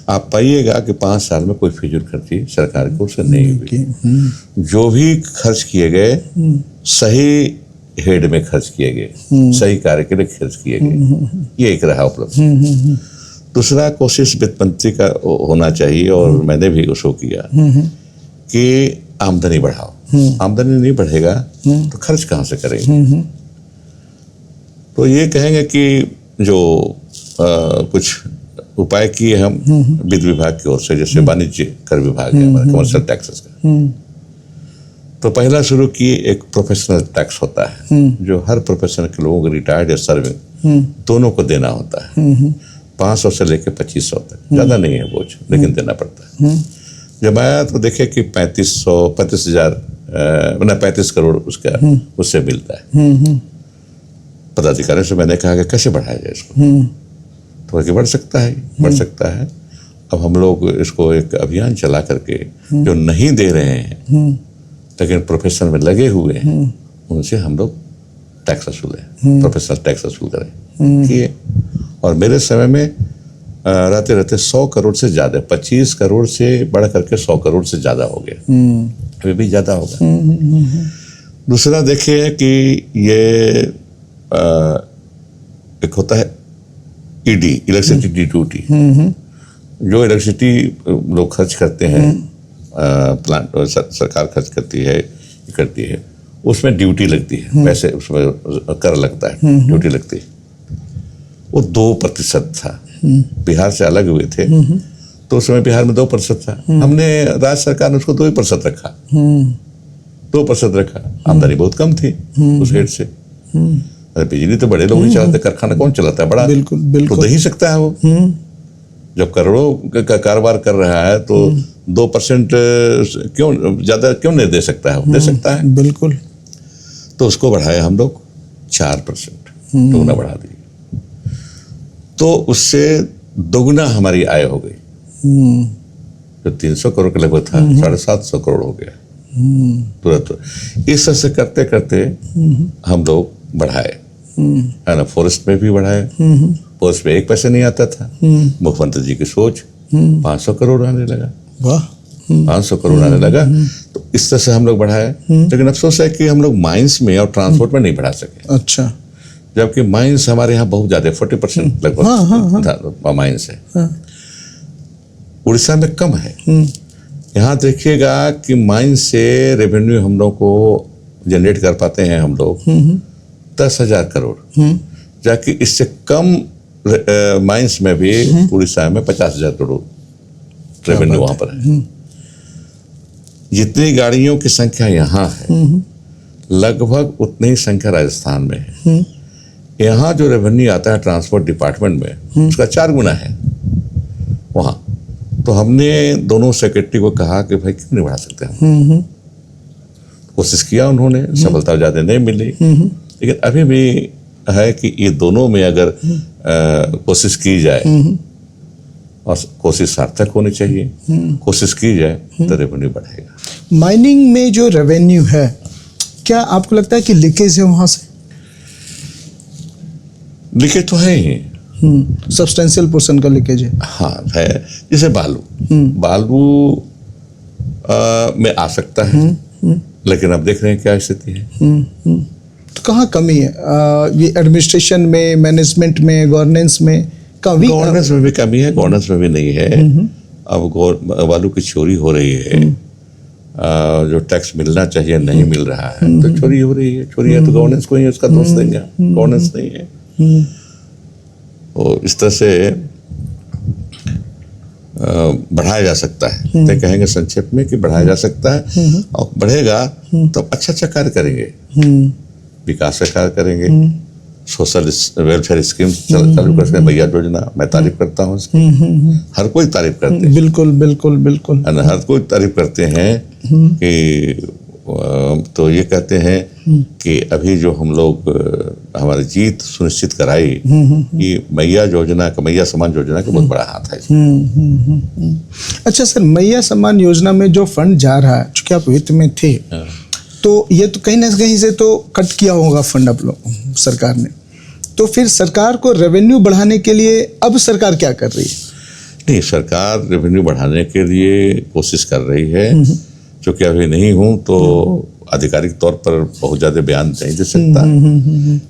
आप पाइएगा कि 5 साल में कोई फिजूल खर्ची सरकार को उससे नहीं हुई। जो भी खर्च किए गए सही हेड में खर्च किए गए, सही कार्य के लिए खर्च किए गए, ये एक रहा उपलब्ध। दूसरा, कोशिश वित्त मंत्री का होना चाहिए और मैंने भी उसको किया कि आमदनी बढ़ाओ। आमदनी नहीं बढ़ेगा तो खर्च कहाँ से करेंगे? तो ये कहेंगे कि जो कुछ उपाय किए हम वित्त विभाग की ओर से, जैसे वाणिज्य कर विभाग है हमारा, कमर्शियल टैक्सेस का, तो पहला शुरू किए एक प्रोफेशनल टैक्स होता है जो हर प्रोफेशन के लोगों को, रिटायर्ड या सर्विंग दोनों को देना होता है। 500 से लेकर 2500 तक, ज्यादा नहीं है बोझ, लेकिन देना पड़ता है। जब आया तो देखे कि 35 करोड़ उसका उससे मिलता है। पदाधिकारी से मैंने कहा कि कैसे बढ़ाया जाए इसको, तो आगे बढ़ सकता है। अब हम लोग इसको एक अभियान चला करके जो नहीं दे रहे हैं लेकिन प्रोफेशन में लगे हुए हैं, उनसे हम लोग टैक्स वसूलें, प्रोफेशनल टैक्स वसूल करें किए। और मेरे समय में रहते रहते 100 करोड़ से ज्यादा, 25 करोड़ से बढ़ करके 100 करोड़ से ज्यादा हो गया, अभी भी ज्यादा होगा। दूसरा देखिए कि ये एक होता है ईडी, इलेक्ट्रिसिटी ड्यूटी, जो इलेक्ट्रिसिटी लोग खर्च करते हैं, प्लांट सरकार खर्च करती है, उसमें ड्यूटी लगती है, वैसे उसमें कर लगता है, ड्यूटी लगती है। वो 2% था, बिहार से अलग हुए थे तो उस समय बिहार में 2% था। हमने, राज्य सरकार ने उसको 2% रखा, 2% रखा। आमदनी बहुत कम थी उस रेट से। अरे बिजली तो बड़े लोग ही चलाते, कारखाना कौन चलाता है बड़ा? बिल्कुल तो दे ही सकता है वो। जब करोड़ों का कारोबार कर रहा है तो 2% क्यों ज्यादा क्यों नहीं दे सकता है? दे सकता है, बिल्कुल। तो उसको बढ़ाया हम लोग 4%, दोगुना बढ़ा दिया। तो उससे दोगुना हमारी आय हो गई। जो 300 करोड़ के लगभग था, 750 करोड़ हो गया तुरंत। इस तरह से करते करते हम लोग बढ़ाए, है ना। फॉरेस्ट में भी बढ़ाए, फॉरेस्ट में 1 पैसे नहीं आता था। मुख्यमंत्री जी की सोच, 500 करोड़ आने लगा। वाह, 500 करोड़ आने लगा। तो इस तरह से हम लोग बढ़ाए। लेकिन अफसोस है कि हम लोग माइंस में और ट्रांसपोर्ट में नहीं बढ़ा सके। अच्छा। जबकि माइंस हमारे यहाँ बहुत ज्यादा, 40% लगभग माइंस है। उड़ीसा में कम है। यहाँ देखिएगा कि माइंस से रेवेन्यू हम लोग को जनरेट कर पाते हैं हम लोग 10,000 करोड़, जबकि इससे कम माइंस में भी उड़ीसा में 50,000 करोड़ रेवेन्यू वहां पर है। जितनी गाड़ियों की संख्या यहाँ है लगभग उतनी ही संख्या राजस्थान में है। यहाँ जो रेवेन्यू आता है ट्रांसपोर्ट डिपार्टमेंट में, उसका 4 गुना है वहाँ। तो हमने दोनों सेक्रेटरी को कहा कि भाई क्यों नहीं बढ़ा सकते हम। कोशिश किया उन्होंने, सफलता ज्यादा नहीं मिली, लेकिन अभी भी है कि ये दोनों में अगर कोशिश की जाए, और कोशिश सार्थक होनी चाहिए, कोशिश की जाए तो रेवेन्यू बढ़ेगा। माइनिंग में जो रेवेन्यू है, क्या आपको लगता है कि लीकेज है वहां से? लीकेज तो है ही, सब्सटेंशियल पोर्शन का लीकेज है। हाँ है। जैसे बालू में आ सकता है, लेकिन अब देख रहे हैं क्या स्थिति है। तो कहाँ कमी है? ये एडमिनिस्ट्रेशन में, मैनेजमेंट में, गवर्नेंस में कमी? गवर्नेंस में भी कमी है, गवर्नेंस में भी नहीं है। अब बालू की चोरी हो रही है, जो टैक्स मिलना चाहिए नहीं मिल रहा है, तो चोरी हो रही है। चोरी है तो गवर्नेंस को ही उसका दोष देंगे, गवर्नेंस नहीं है। तो इस तरह से बढ़ाया जा सकता है। तो कहेंगे संक्षेप में कि बढ़ाया जा सकता है, और बढ़ेगा तो अच्छा कार्य करेंगे, विकास का कार्य करेंगे, सोशल वेलफेयर स्कीम चालू कर सकते हैं। भैया योजना मैं तारीफ करता हूँ उसकी, हर कोई तारीफ करते हैं, बिल्कुल बिल्कुल बिल्कुल, हर कोई तारीफ करते हैं कि तो ये कहते हैं कि अभी जो हम लोग हमारी जीत सुनिश्चित कराई कि मैया योजना का, मैया सम्मान योजना का बहुत बड़ा हाथ है। अच्छा सर, मैया सम्मान योजना में जो फंड जा रहा है, चूंकि आप वित्त में थे, तो ये तो कहीं ना कहीं से तो कट किया होगा फंड आप लोग सरकार ने, तो फिर सरकार को रेवेन्यू बढ़ाने के लिए अब सरकार क्या कर रही है? नहीं, सरकार रेवेन्यू बढ़ाने के लिए कोशिश कर रही है। चूँकि अभी नहीं हूँ तो आधिकारिक तौर पर बहुत ज़्यादा बयान नहीं दे सकता,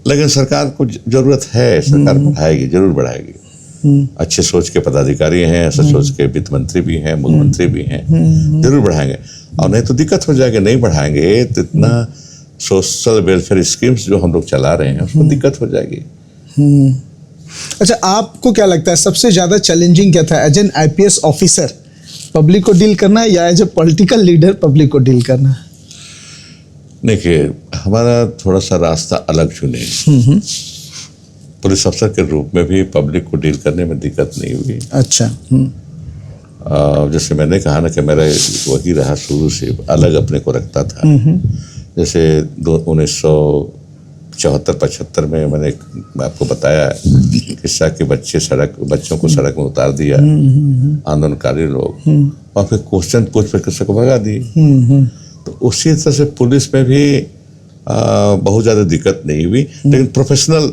लेकिन सरकार को जरूरत है, सरकार बढ़ाएगी, जरूर बढ़ाएगी। अच्छे सोच के पदाधिकारी हैं, अच्छे सोच के वित्त मंत्री भी हैं, मुख्यमंत्री भी हैं, जरूर बढ़ाएंगे। और नहीं तो दिक्कत हो जाएगी, नहीं बढ़ाएंगे तो इतना सोशल वेलफेयर स्कीम्स जो हम लोग चला रहे हैं उसमें दिक्कत हो जाएगी। अच्छा, आपको क्या लगता है सबसे ज़्यादा चैलेंजिंग क्या था as an IPS officer, public को डील करना या as a political leader public को डील करना? देखिए, हमारा थोड़ा सा रास्ता अलग चुने। पुलिस अफसर के रूप में भी पब्लिक को डील करने में दिक्कत नहीं हुई। अच्छा। जैसे मैंने कहा ना कि मेरा वही रहा शुरू से, अलग अपने को रखता था। जैसे 1974-75 में मैंने आपको बताया किस्सा कि बच्चों को सड़क में उतार दिया आंदोलनकारी लोग, और फिर क्वेश्चन पूछ किस्सा को भगा दी। तो उसी तरह से पुलिस में भी बहुत ज़्यादा दिक्कत नहीं हुई, लेकिन प्रोफेशनल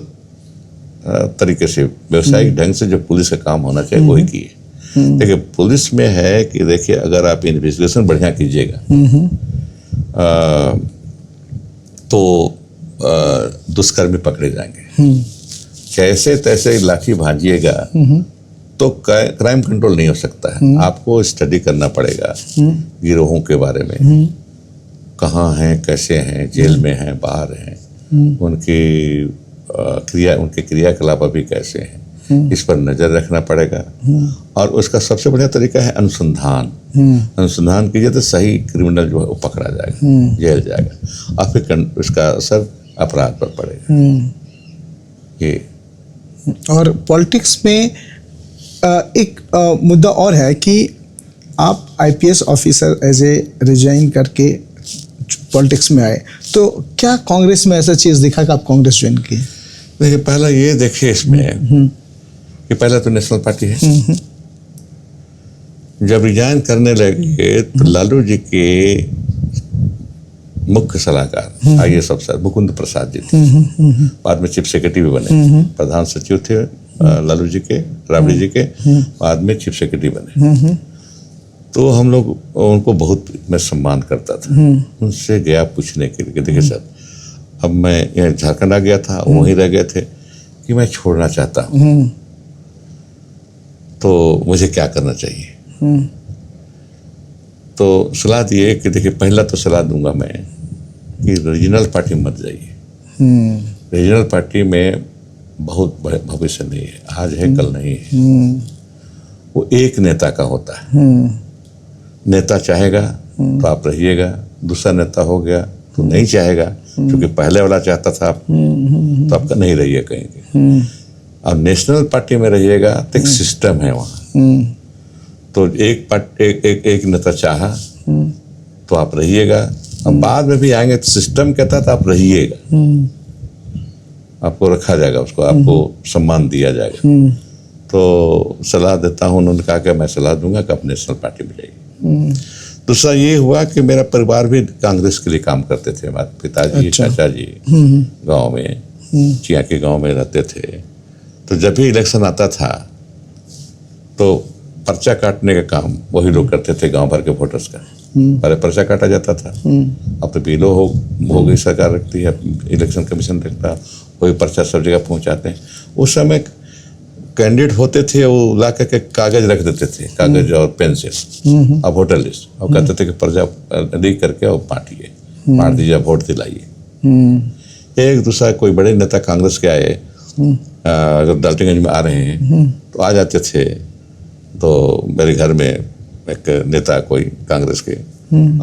तरीके से, व्यवसायिक ढंग से जो पुलिस का काम होना चाहिए वही किए। देखिए, पुलिस में है कि देखिए, अगर आप इन्वेस्टिगेशन बढ़िया कीजिएगा तो दुष्कर्मी पकड़े जाएंगे, कैसे तैसे लाठी भांजिएगा तो क्राइम कंट्रोल नहीं हो सकता है। आपको स्टडी करना पड़ेगा गिरोहों के बारे में, कहाँ हैं, कैसे हैं, जेल में हैं, बाहर हैं, उनके क्रियाकलाप अभी कैसे हैं, इस पर नज़र रखना पड़ेगा। और उसका सबसे बढ़िया तरीका है अनुसंधान। अनुसंधान कीजिए तो सही क्रिमिनल जो है वो पकड़ा जाएगा, जेल जाएगा, और फिर उसका असर अपराध पर पड़ेगा। ये और पॉलिटिक्स में एक मुद्दा और है कि आप IPS officer as a resign करके पॉलिटिक्स में आए, तो क्या कांग्रेस में ऐसा चीज़ दिखा कि आप कांग्रेस ज्वाइन किए? देखिए, पहला ये देखिए इसमें कि पहला तो नेशनल पार्टी है। जब रिजाइन करने लगे तो लालू जी के मुख्य सलाहकार IAS अफसर मुकुंद प्रसाद जी थे, बाद में चीफ सेक्रेटरी भी बने, प्रधान सचिव थे लालू जी के, राबड़ी जी के, बाद में चीफ सेक्रेटरी बने। तो हम लोग उनको बहुत मैं सम्मान करता था। उनसे गया पूछने के लिए कि देखिए सर, अब मैं यहाँ झारखंड आ गया था, वहीं रह गए थे कि मैं छोड़ना चाहता हूँ, तो मुझे क्या करना चाहिए? तो सलाह दिए कि देखिए, पहला तो सलाह दूंगा मैं कि रीजनल पार्टी मत जाइए। रीजनल पार्टी में बहुत भविष्य नहीं है, आज है कल नहीं है। वो एक नेता का होता है, नेता चाहेगा तो आप रहिएगा, दूसरा नेता हो गया तो नहीं चाहेगा, क्योंकि पहले वाला चाहता था आप तो आपका नहीं रहिए कहेंगे। अब नेशनल पार्टी में रहिएगा तो एक सिस्टम है वहाँ, तो एक नेता चाहा तो आप रहिएगा, अब बाद में भी आएंगे तो सिस्टम कहता था आप रहिएगा, आपको रखा जाएगा, उसको आपको सम्मान दिया जाएगा। तो सलाह देता हूँ, उन्होंने कहा कि मैं सलाह दूंगा कि आप नेशनल पार्टी में जाइए। दूसरा ये हुआ कि मेरा परिवार भी कांग्रेस के लिए काम करते थे। हमारे पिताजी, चाचा जी गांव में, चिया के गांव में रहते थे, तो जब भी इलेक्शन आता था तो पर्चा काटने का काम वही लोग करते थे, गांव भर के वोटर्स का। पहले पर्चा काटा जाता था, अब तो बीलो हो गई, सरकार रखती है, इलेक्शन कमीशन रखता, वही पर्चा सब जगह पहुंचाते हैं। उस समय कैंडिडेट होते थे, वो ला के कागज रख देते थे, कागज और पेन से, अब वोटर लिस्ट, और कहते थे कि पर्चा लीक करके और बांटिए, बांट दीजिए, वोट दिलाइए। एक दूसरा कोई बड़े नेता कांग्रेस के आए, अगर डाल्टनगंज में आ रहे हैं तो आ जाते थे तो मेरे घर में एक नेता कोई कांग्रेस के,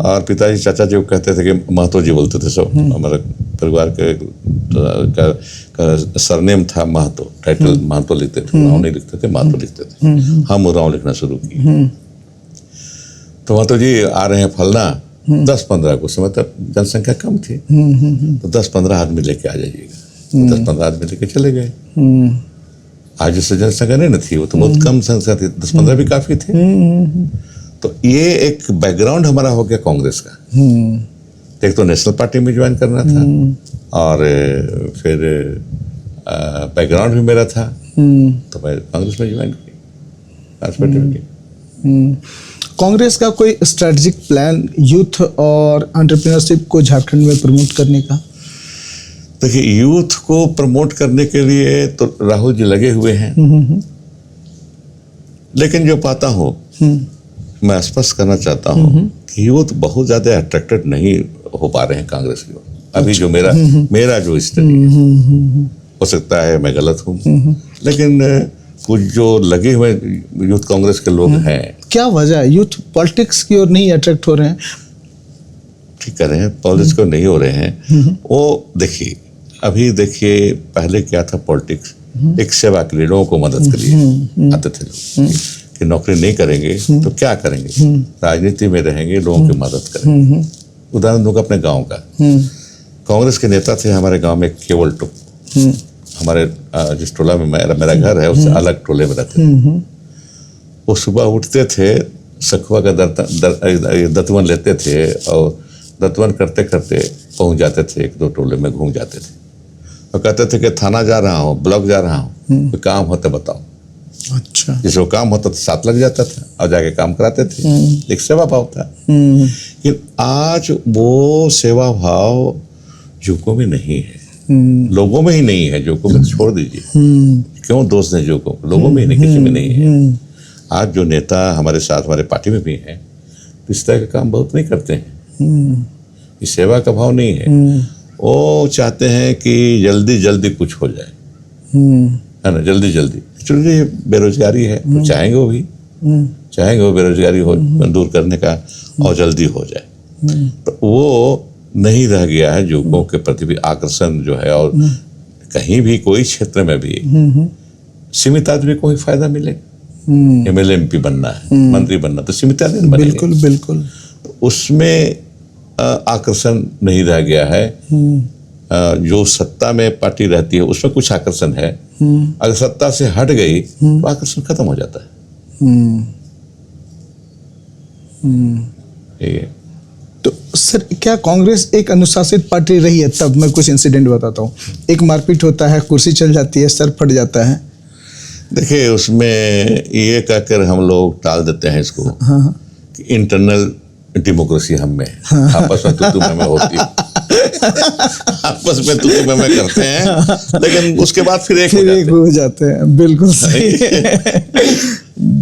और पिताजी चाचा जी कहते थे कि महतो जी बोलते थे सब। हमारे परिवार का सरनेम था महतो, टाइटल महतो लिखते थे, उरांव नहीं लिखते थे, महतो लिखते थे। हम उरांव लिखना शुरू किए। तो महतो जी आ रहे हैं फलना, 10-15 को समय तक जनसंख्या कम थी, तो 10-15 आदमी लेके आ जाइएगा। 10-15 आदमी लेके चले गए। आज जैसे जनसंख्या नहीं न थी, वो तो बहुत कम संख्या थी, 10-15 भी काफी थे। तो ये एक बैकग्राउंड हमारा हो गया कांग्रेस का। एक तो नेशनल पार्टी में ज्वाइन करना था, और फिर बैकग्राउंड भी मेरा था, तो मैं कांग्रेस में ज्वाइन की, कांग्रेस पार्टी में की। कांग्रेस का कोई स्ट्रेटजिक प्लान यूथ और एंटरप्रेन्योरशिप को झारखंड में प्रमोट करने का? देखिए, यूथ को प्रमोट करने के लिए तो राहुल जी लगे हुए हैं, लेकिन जो पाता हूँ, मैं स्पष्ट करना चाहता हूँ कि यूथ बहुत ज्यादा अट्रैक्टेड नहीं हो पा रहे हैं कांग्रेस की ओर। अभी जो मेरा जो स्टडी है, हो सकता है मैं गलत हूँ, लेकिन कुछ जो लगे हुए यूथ कांग्रेस के लोग हैं। क्या वजह है यूथ पॉलिटिक्स की ओर नहीं अट्रैक्ट हो रहे हैं? ठीक कर रहे हैं, पॉलिटिक्स को नहीं हो रहे हैं। वो देखिए, अभी देखिए, पहले क्या था पॉलिटिक्स, एक सेवा के लिए, लोगों को मदद के लिए आते थे लोग, कि नौकरी नहीं करेंगे तो क्या करेंगे, राजनीति में रहेंगे, लोगों की मदद करेंगे। उदाहरण दूंगा अपने गांव का। कांग्रेस के नेता थे हमारे गांव में, केवल टुक, हमारे जिस टोला में मेरा घर है उससे अलग टोले में रहते थे। वो सुबह उठते थे, सखुआ का दतवन लेते थे, और दतवन करते करते पहुंच जाते थे, 1-2 टोले में घूम जाते थे, और कहते थे कि थाना जा रहा हूँ, ब्लॉक जा रहा हूँ, कोई काम होता बताओ। अच्छा। जिसको काम होता था साथ लग जाता था, और जाके काम कराते थे। एक सेवा भाव था। लेकिन आज वो सेवा भाव युवकों में नहीं है, लोगों में ही नहीं है। युवकों में छोड़ दीजिए, क्यों दोष दें युवकों को, लोगों में ही नहीं, किसी में नहीं है। आज जो नेता हमारे साथ हमारे पार्टी में भी हैं, इस तरह का काम बहुत नहीं करते हैं। इस सेवा का भाव नहीं है। वो चाहते हैं कि जल्दी जल्दी कुछ हो जाए, है ना, जल्दी जल्दी। चलिए, बेरोजगारी है तो चाहेंगे वो बेरोजगारी हो दूर करने का, और जल्दी हो जाए। तो वो नहीं रह गया है युवकों के प्रति भी आकर्षण जो है। और कहीं भी कोई क्षेत्र में भी सीमित आदमी को ही फायदा मिलेगा। MLA MP बनना है, मंत्री बनना, तो सीमित आदमी बनेंगे। बिल्कुल बिल्कुल। उसमें आकर्षण नहीं रह गया है। जो सत्ता में पार्टी रहती है उसमें कुछ आकर्षण है, अगर सत्ता से हट गई तो आकर्षण खत्म हो जाता है। ये तो सर, क्या कांग्रेस एक अनुशासित पार्टी रही है? तब मैं कुछ इंसिडेंट बताता हूँ। एक मारपीट होता है, कुर्सी चल जाती है, सर फट जाता है। देखिए, उसमें ये कहकर हम लोग टाल देते हैं इसको कि इंटरनल डेमोक्रेसी हम में, आपस में तू मैं होती है, आपस में तू मैं करते हैं, लेकिन उसके बाद फिर एक हो जाते हैं। बिल्कुल सही है।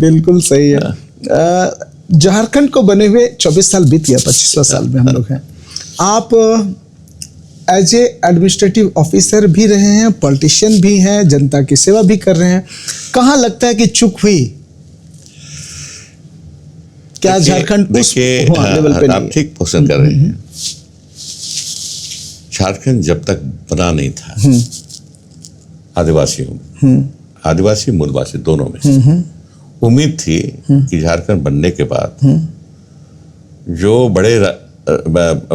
बिल्कुल सही है। झारखंड को बने हुए 24 साल बीत गया, 25वां साल में हम लोग हैं। आप एज ए एडमिनिस्ट्रेटिव ऑफिसर भी रहे हैं, पॉलिटिशियन भी हैं, जनता की सेवा भी कर रहे हैं। कहाँ लगता है कि चूक हुई? क्या झारखंड उस लेवल पे नहीं? आप ठीक क्वेश्चन कर रहे हैं। झारखंड जब तक बना नहीं था, आदिवासी मूलवासी दोनों में उम्मीद थी कि झारखंड बनने के बाद जो बड़े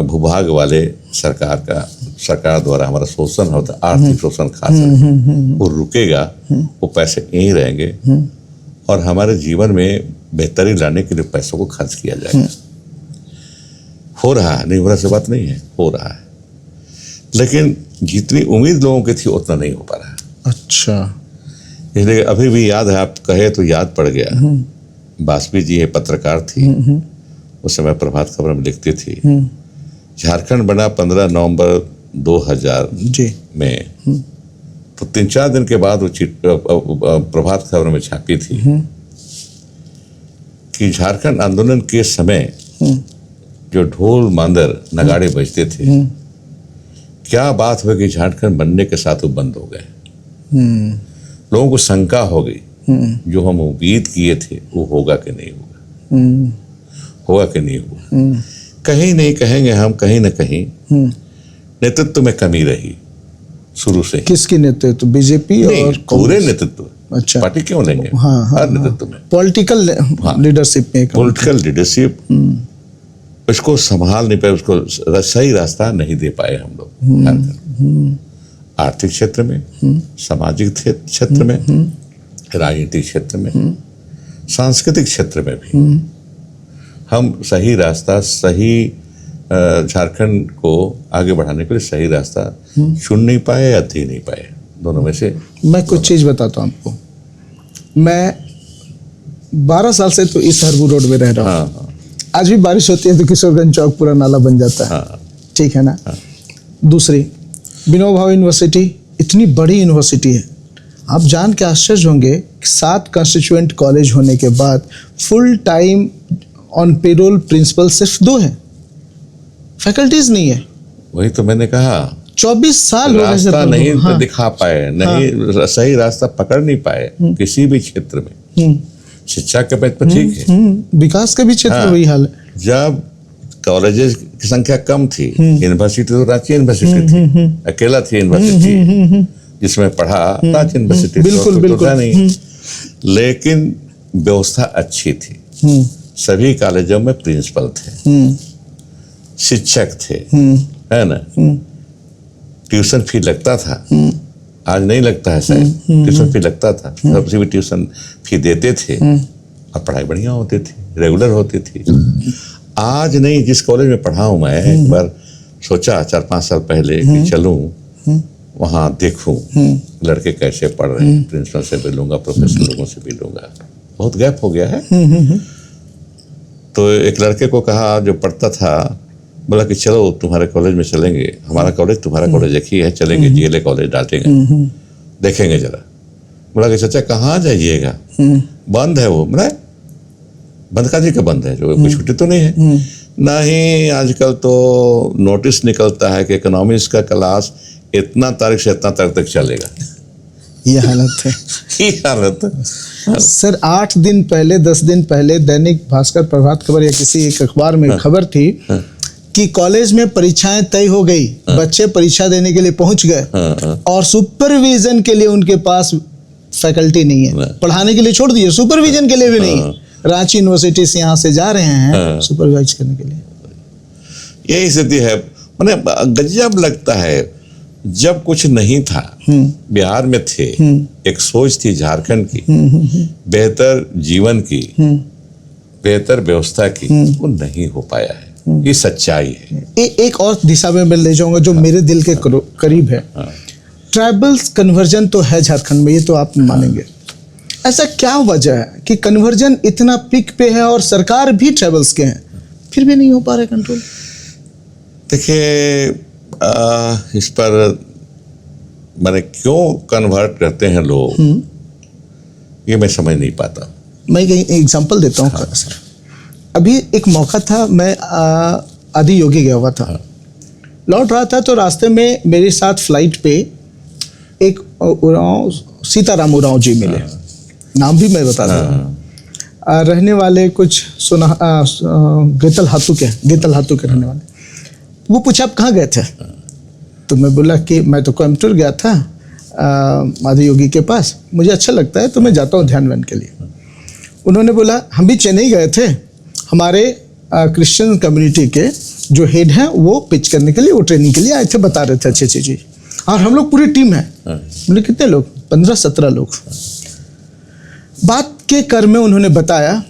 भूभाग वाले सरकार द्वारा हमारा शोषण होता, आर्थिक शोषण खास वो रुकेगा, वो पैसे यहीं रहेंगे, और हमारे जीवन में बेहतरी लाने के लिए पैसों को खर्च किया जाएगा। हो रहा है, नहीं हो रहा से बात नहीं है, हो रहा है, लेकिन जितनी उम्मीद लोगों की थी उतना नहीं हो पा रहा है। अच्छा। इसलिए अभी भी याद है, आप कहे तो याद पड़ गया। बासपी जी पत्रकार थी, उस समय प्रभात खबर में लिखती थी। झारखंड बना 15 नवंबर 2000 में, तो 3-4 दिन के बाद वो प्रभात खबर में छापी थी कि झारखंड आंदोलन के समय जो ढोल मांदर नगाड़े बजते थे, क्या बात हो कि झारखंड बनने के साथ वो बंद हो गए। लोगों को शंका हो गई जो हम उम्मीद किए थे वो होगा कि नहीं होगा, होगा कि नहीं होगा। कहीं नहीं कहेंगे हम, कहीं ना कहीं नेतृत्व में कमी रही शुरू से। किसकी नेतृत्व? बीजेपी और पूरे नेतृत्व। अच्छा, पार्टी क्यों लेंगे? हाँ, हर नेतृत्व में पॉलिटिकल लीडरशिप में, पॉलिटिकल लीडरशिप उसको संभाल नहीं पाए, उसको सही रास्ता नहीं दे पाए हम लोग। आर्थिक क्षेत्र में, सामाजिक क्षेत्र में, राजनीतिक क्षेत्र में, सांस्कृतिक क्षेत्र में भी हम सही रास्ता, सही झारखंड को आगे बढ़ाने के लिए सही रास्ता चुन नहीं पाए या दे नहीं पाए, दोनों में से। मैं कुछ चीज़ बताता हूँ आपको। मैं 12 साल से तो इस हरबू रोड में रह रहा हूँ। हाँ, आज भी बारिश होती है तो किशोरगंज चौक पूरा नाला बन जाता है। हाँ, ठीक है ना। दूसरी, विनोबा भावे यूनिवर्सिटी इतनी बड़ी यूनिवर्सिटी है, आप जान के आश्चर्य होंगे कि 7 कंस्टिट्यूएंट कॉलेज होने के बाद full time on payroll principal सिर्फ 2 हैं, फैकल्टीज नहीं है। वही तो मैंने कहा, 24 साल रास्ता नहीं दिखा पाए, नहीं सही रास्ता पकड़ नहीं पाए किसी भी क्षेत्र में। शिक्षा के बात पर ठीक है, विकास का भी क्षेत्र वही हाल है। जब कॉलेजेस की संख्या कम थी, यूनिवर्सिटी तो रांची यूनिवर्सिटी थी, अकेला थी यूनिवर्सिटी जिसमें पढ़ा, रांची यूनिवर्सिटी बिल्कुल नहीं, लेकिन व्यवस्था अच्छी थी। सभी कॉलेजों में प्रिंसिपल थे, शिक्षक थे, है ना। ट्यूशन फी लगता था, आज नहीं लगता है शायद। ट्यूशन फी लगता था, सबसे भी ट्यूशन फी देते थे और पढ़ाई बढ़िया होती थी, रेगुलर होती थी। आज नहीं, जिस कॉलेज में पढ़ा हूँ मैं, एक बार सोचा 4-5 साल पहले कि चलूं वहाँ देखूं लड़के कैसे पढ़ रहे हैं, प्रिंसिपल से भी लूंगा, प्रोफेसर लोगों से भी लूंगा। बहुत गैप हो गया है। तो एक लड़के को कहा जो पढ़ता था, बोला कि चलो तुम्हारे कॉलेज में चलेंगे, हमारा कॉलेज तुम्हारा कॉलेज एक ही है, चलेंगे जीएलए कॉलेज डालेंगे, देखेंगे जरा। बोला कि चाचा कहाँ जाइएगा, बंद है वो। बोला बंद का जी का बंद है, जो कुछ छुट्टी तो नहीं है। नहीं, आजकल तो नोटिस निकलता है कि इकोनॉमिक्स का क्लास इतना तारीख से इतना तारीख तक चलेगा। ये हालत है। ये हालत है सर। 8 दिन पहले, 10 दिन पहले दैनिक भास्कर, प्रभात खबर या किसी एक अखबार में खबर थी कि कॉलेज में परीक्षाएं तय हो गई, बच्चे परीक्षा देने के लिए पहुंच गए और सुपरविजन के लिए उनके पास फैकल्टी नहीं है। पढ़ाने के लिए छोड़ दिए, सुपरविजन के लिए भी नहीं है। रांची यूनिवर्सिटी से यहाँ से जा रहे हैं सुपरवाइज करने के लिए। यही स्थिति है। मैंने गजब लगता है, जब कुछ नहीं था, बिहार में थे, एक सोच थी झारखंड की, बेहतर जीवन की, बेहतर व्यवस्था की, वो नहीं हो पाया है। ये सच्चाई है। एक और दिशा में मैं ले जाऊंगा जो मेरे दिल के करीब है। ट्राइबल्स कन्वर्जन तो है झारखंड में, ये तो आप मानेंगे। ऐसा क्या वजह है कि कन्वर्जन इतना पीक पे है और सरकार भी ट्राइबल्स के हैं, फिर भी नहीं हो पा रहा कंट्रोल? देखिए, इस पर मैंने क्यों कन्वर्ट करते हैं लोग, ये मैं समझ नहीं पाता। मैं एक एग्जांपल देता हूँ सर। अभी एक मौका था, मैं आदि योगी गया हुआ था, लौट रहा था तो रास्ते में मेरे साथ फ्लाइट पे एक उरांव, सीताराम उरांव जी मिले। नाम भी मैं बता दूँ। रहने वाले कुछ गेतल हाथू के रहने वाले। वो पूछा आप कहाँ गए थे? तो मैं बोला कि मैं तो कोयम्बटूर गया था आदि योगी के पास, मुझे अच्छा लगता है तो मैं जाता हूँ ध्यान वान के लिए। उन्होंने बोला हम भी चेन्नई गए थे, हमारे क्रिश्चियन कम्युनिटी के जो हेड हैं वो पिच करने के लिए, वो ट्रेनिंग के लिए आए थे, बता रहे थे अच्छी चीज़। और हम लोग पूरी टीम है। बोले कितने लोग? 15-17 लोग। बात के कर में उन्होंने बताया,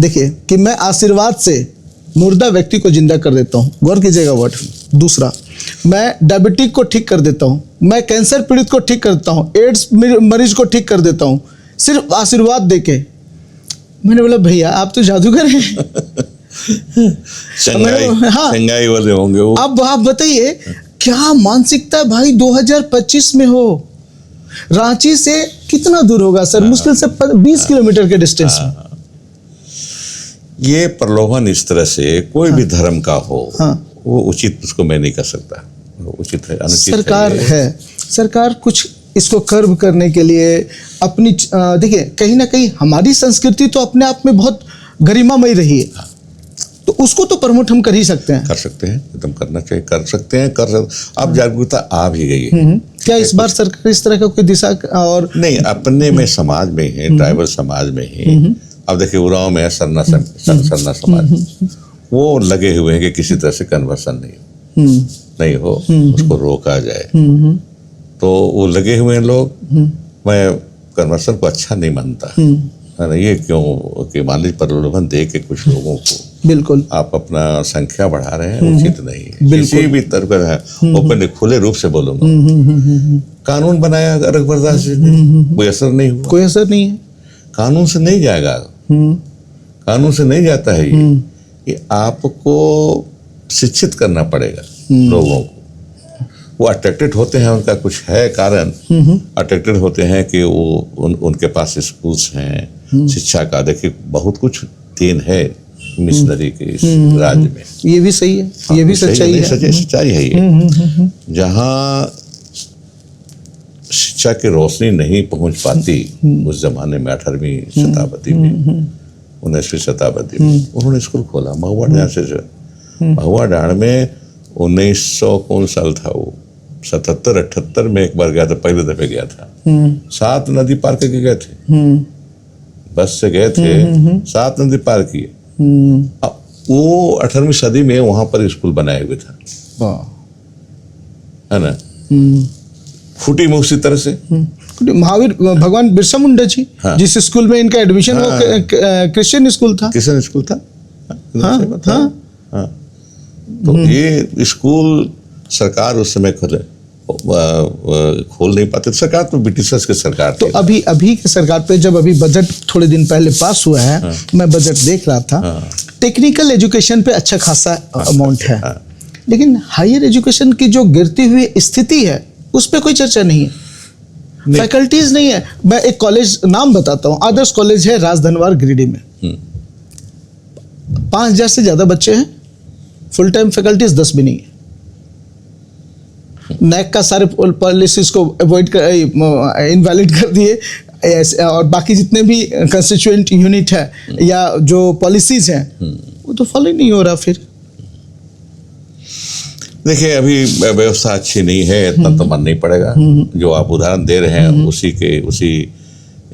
देखिए कि मैं आशीर्वाद से मुर्दा व्यक्ति को जिंदा कर देता हूँ, गौर कीजिएगा वर्ड। दूसरा, मैं डायबिटिक को ठीक कर देता हूँ, मैं कैंसर पीड़ित को ठीक कर देता हूँ, एड्स मरीज को ठीक कर देता हूँ, सिर्फ आशीर्वाद देके। मैंने बोला भैया आप तो जादूगर हैं। शंघाई वाले होंगे वो। अब आप बताइए क्या मानसिकता भाई 2025 में हो। रांची से कितना दूर होगा सर? मुश्किल से 20 किलोमीटर के डिस्टेंस में। ये प्रलोभन इस तरह से कोई भी धर्म का हो, वो उचित, उसको मैं नहीं कर सकता। वो उचित है, अनुचित सरकार है, सरकार कुछ इसको कर्व करने के लिए अपनी देखिए कहीं ना कहीं हमारी संस्कृति तो अपने आप में बहुत गरिमामय रही है, तो उसको तो प्रमोट हम कर ही सकते हैं। कर सकते हैं, एकदम करना चाहिए, कर सकते हैं, अब जागरूकता आ भी गई है। क्या इस बार सरकार इस तरह का कोई दिशा और नहीं, अपने में समाज में है, ट्राइबल समाज में ही। अब देखिए उरांव में है सरना समाज, वो लगे हुए हैं कि किसी तरह से कन्वर्सन नहीं हो, उसको रोका जाए। तो वो लगे हुए हैं लोग। मैं कन्वर्सन को अच्छा नहीं मानता है ना, ये क्यों कि मान लीजिए प्रलोभन दे के कुछ लोगों को बिल्कुल आप अपना संख्या बढ़ा रहे हैं, उचित नहीं है। किसी भी तरह का है, ओपन खुले रूप से बोलूंगा, कानून बनाया अगर बर्दाश्त कोई असर नहीं हुआ, कोई असर नहीं है, कानून से नहीं जाएगा, कानून से नहीं जाता है ये आपको शिक्षित करना पड़ेगा लोगों को। वो अट्रैक्टेड होते हैं, उनका कुछ है कारण, अट्रैक्टेड होते हैं कि वो उनके पास स्कूल्स हैं, शिक्षा का देखिए बहुत कुछ देन है मिशनरी के इस राज्य में। ये भी सही है, ये भी सच्चाई है, सच्चाई है ये। जहाँ शिक्षा की रोशनी नहीं पहुंच पाती उस जमाने में 18वीं शताब्दी में, 19वीं शताब्दी में उन्होंने स्कूल खोला महुआ डांड से। महुआ डांड में 1900 कौन साल था वो, 77-78 में एक बार गया था, पहले दफे गया था। 7 नदी पार करके गए थे, बस से गए थे, 7 नदी पार किए। वो 18वीं सदी में वहां पर स्कूल बनाए हुए था, है ना। फूटी मुंह उसी तरह से महावीर भगवान बिरसा मुंडा जी, हाँ। जिस स्कूल में इनका एडमिशन वो क्रिश्चियन स्कूल था, क्रिश्चियन स्कूल था। हाँ। तो ये स्कूल सरकार उस समय खोल नहीं पाते। सरकार तो ब्रिटिशर्स की सरकार तो थी। अभी की सरकार पे जब अभी बजट थोड़े दिन पहले पास हुआ है, हाँ। मैं बजट देख रहा था, टेक्निकल एजुकेशन पे अच्छा खासा अमाउंट है, लेकिन हायर एजुकेशन की जो गिरती हुई स्थिति है उस पर कोई चर्चा नहीं है, फैकल्टीज नहीं है। मैं एक कॉलेज नाम बताता हूँ, आदर्श कॉलेज है राजधनवार गिरिडीह में, 5000 से ज्यादा बच्चे हैं, फुल टाइम फैकल्टीज 10 भी नहीं है। नैक का सारे पॉलिसीज को अवॉइड कर, इनवैलिड कर दिए, और बाकी जितने भी कंस्टिट्यूएंट यूनिट है या जो पॉलिसीज हैं वो तो फॉलो ही नहीं हो रहा। फिर देखिए अभी व्यवस्था अच्छी नहीं है, इतना तो मानना ही पड़ेगा। जो आप उदाहरण दे रहे हैं उसी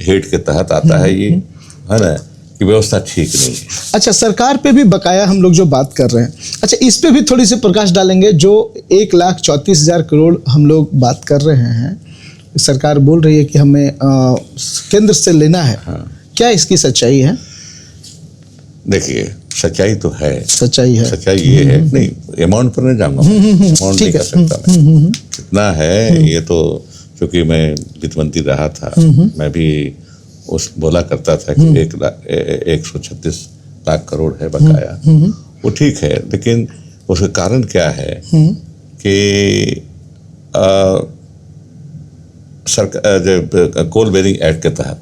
हेड के तहत आता है ये, है ना, कि व्यवस्था ठीक नहीं है। अच्छा, सरकार पे भी बकाया हम लोग जो बात कर रहे हैं, अच्छा इस पे भी थोड़ी सी प्रकाश डालेंगे। जो 1,34,000 करोड़ हम लोग बात कर रहे हैं, सरकार बोल रही है कि हमें केंद्र से लेना है, क्या इसकी सच्चाई है? देखिए सच्चाई तो है, सच्चाई ये है, नहीं अमाउंट पर नहीं जाऊंगा, अमाउंट नहीं कर सकता मैं कितना है। ये तो क्योंकि मैं वित्त मंत्री रहा था, मैं भी उस बोला करता था कि 136 लाख करोड़ है बकाया, वो ठीक है, लेकिन उसका कारण क्या है कि सरकार कोल बेरिंग एक्ट के तहत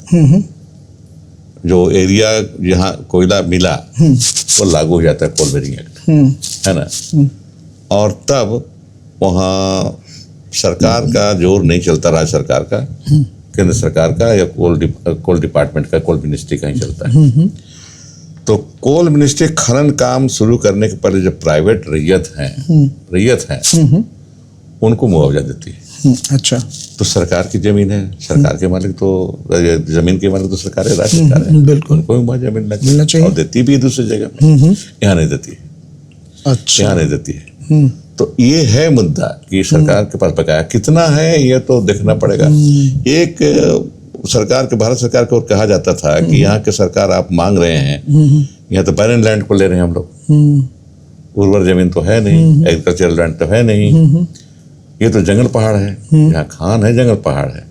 जो एरिया जहाँ कोयला मिला वो लागू हो जाता है कोल बेरिंग एक्ट, है ना। और तब वहाँ सरकार का जोर नहीं चलता, राज्य सरकार का, केंद्र सरकार का या कोल डिपार्टमेंट का, कोल मिनिस्ट्री का ही चलता है। तो कोल मिनिस्ट्री खनन काम शुरू करने के पहले जो प्राइवेट रैयत हैं उनको मुआवजा देती है। अच्छा, तो सरकार की जमीन है, सरकार के मालिक तो जमीन के मालिक तो सरकार है, राज्य सरकार है, बिल्कुल कोई मुआवजा मिलना चाहिए, और देती भी दूसरी जगह में, यहाँ नहीं देती है। अच्छा, यहाँ नहीं देती है। तो ये है मुद्दा कि सरकार के पास बकाया कितना है, ये तो देखना पड़ेगा। एक सरकार के, भारत सरकार को कहा जाता था कि यहाँ के सरकार आप मांग रहे हैं, यहाँ तो बैरन लैंड को ले रहे हैं हम लोग, उर्वर जमीन तो है नहीं, एग्रीकल्चरल लैंड तो है नहीं, ये तो जंगल पहाड़ है, यहाँ खान है, जंगल पहाड़ है,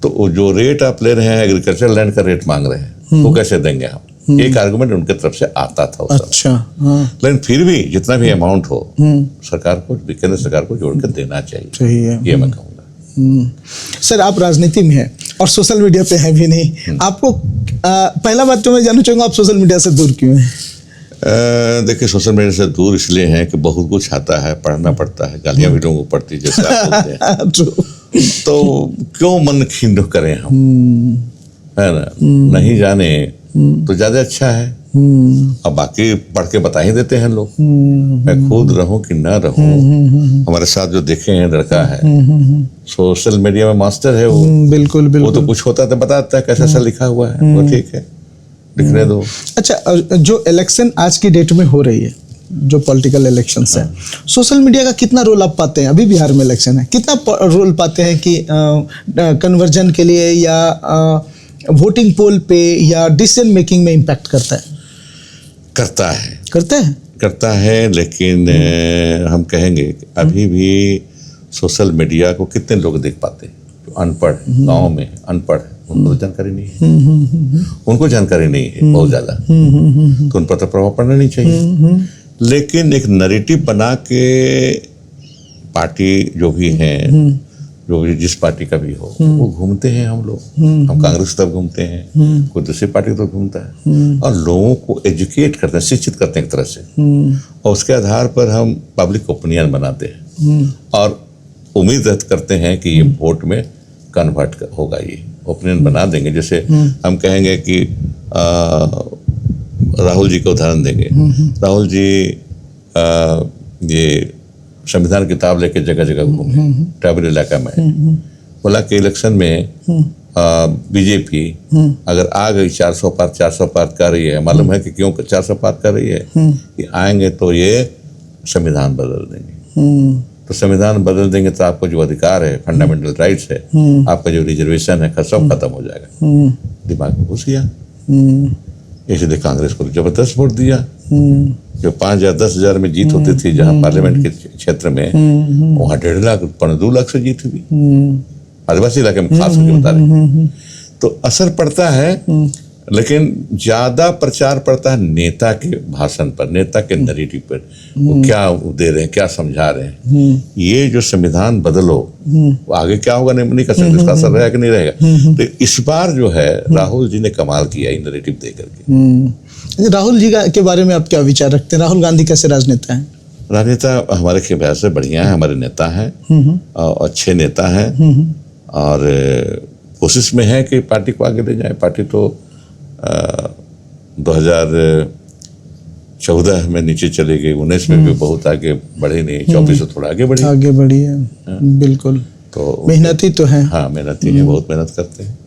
तो जो रेट आप ले रहे हैं एग्रीकल्चर लैंड का रेट मांग रहे हैं, वो कैसे देंगे हम? एक आर्गुमेंट उनके तरफ से आता था उस समय। अच्छा, हाँ। लेकिन फिर भी जितना भी अमाउंट हो सरकार को, केंद्र सरकार को जोड़ कर देना चाहिए, ये मैं कहूँगा। सर आप राजनीति में हैं और सोशल मीडिया पे हैं भी नहीं, आपको पहला बात तो मैं जानना चाहूँगा, आप सोशल मीडिया से दूर क्यों हैं? देखिए सोशल मीडिया से दूर इसलिए हैं कि बहुत कुछ आता है, पढ़ना पड़ता है, गालियाँ भी लोगों को पड़ती है, जैसे आप बोलते हैं। तो क्यों मन खिन्न करें हम, है ना? नहीं जाने तो ज्यादा अच्छा है। अब बाकी पढ़ के बता ही देते हैं लोग, मैं खुद रहूं कि ना रहूं। हमारे साथ जो देखे हैं लड़का है, सोशल मीडिया में मास्टर है वो। बिल्कुल बिल्कुल। वो तो कुछ होता है तो बताता है कैसा सा लिखा हुआ है, वो ठीक है, लिखने दो। अच्छा, जो इलेक्शन आज की डेट में हो रही है, जो पॉलिटिकल इलेक्शंस है, सोशल मीडिया का कितना रोल आप पाते हैं? अभी बिहार में इलेक्शन है, कितना रोल पाते हैं कि कन्वर्जन के लिए या वोटिंग पोल पे या डिसीजन मेकिंग में इम्पैक्ट करता है? करता है, लेकिन हम कहेंगे कि अभी भी सोशल मीडिया को कितने लोग देख पाते हैं? अनपढ़, गांव में अनपढ़, उनको जानकारी नहीं है, उनको जानकारी नहीं है बहुत ज्यादा, तो उन पर तो प्रभाव पड़ना नहीं चाहिए। लेकिन एक नैरेटिव बना के पार्टी जो भी है, जो भी जिस पार्टी का भी हो, वो घूमते हैं हम लोग। हम कांग्रेस की तरफ घूमते हैं, कोई दूसरी पार्टी की तरफ घूमता है, और लोगों को एजुकेट करते हैं, शिक्षित करते हैं एक तरह से, और उसके आधार पर हम पब्लिक ओपिनियन बनाते हैं और उम्मीद करते हैं कि ये वोट में कन्वर्ट होगा, ये ओपिनियन बना देंगे। जैसे हम कहेंगे कि राहुल जी का उदाहरण देंगे। राहुल जी ये संविधान किताब लेके जगह जगह घूमे ट्राइबल इलाका में, बोला कि इलेक्शन में बीजेपी अगर आ गई 400 पार कर रही है, मालूम है कि क्यों 400 पार कर रही है, कि आएंगे तो ये संविधान बदल देंगे। तो संविधान बदल देंगे तो आपको जो अधिकार है, फंडामेंटल राइट्स है, आपका जो रिजर्वेशन है, सब खत्म हो जाएगा। दिमाग में घुस गया, इसलिए कांग्रेस को जबरदस्त वोट दिया। जो 5,000 10,000 में जीत होती थी जहां पार्लियामेंट के क्षेत्र में, वहां 1.5 लाख 2 लाख से जीत हुई, आदिवासी इलाके में खास करके बता रहे। तो असर पड़ता है, लेकिन ज्यादा प्रचार पड़ता है नेता के भाषण पर, नेता के नैरेटिव पर, वो क्या दे रहे हैं, क्या समझा रहे हैं। ये जो संविधान बदलो, वो आगे क्या होगा नहीं कर सकते, इसका असर रहेगा कि नहीं रहेगा। तो इस बार जो है राहुल जी ने कमाल किया ये नैरेटिव दे करके। राहुल जी के बारे में आप क्या विचार रखते हैं? राहुल गांधी कैसे राजनेता हैं? राजनेता हमारे ख्याल से बढ़िया है, हमारे नेता हैं, अच्छे नेता हैं, और कोशिश में है कि पार्टी को आगे ले जाए। पार्टी तो 2014 में नीचे चली गई, 19 में भी बहुत आगे बढ़ी नहीं, 24 से थोड़ा आगे बढ़ी है। बिल्कुल, तो मेहनती तो है। हाँ, मेहनती है, बहुत मेहनत करते हैं।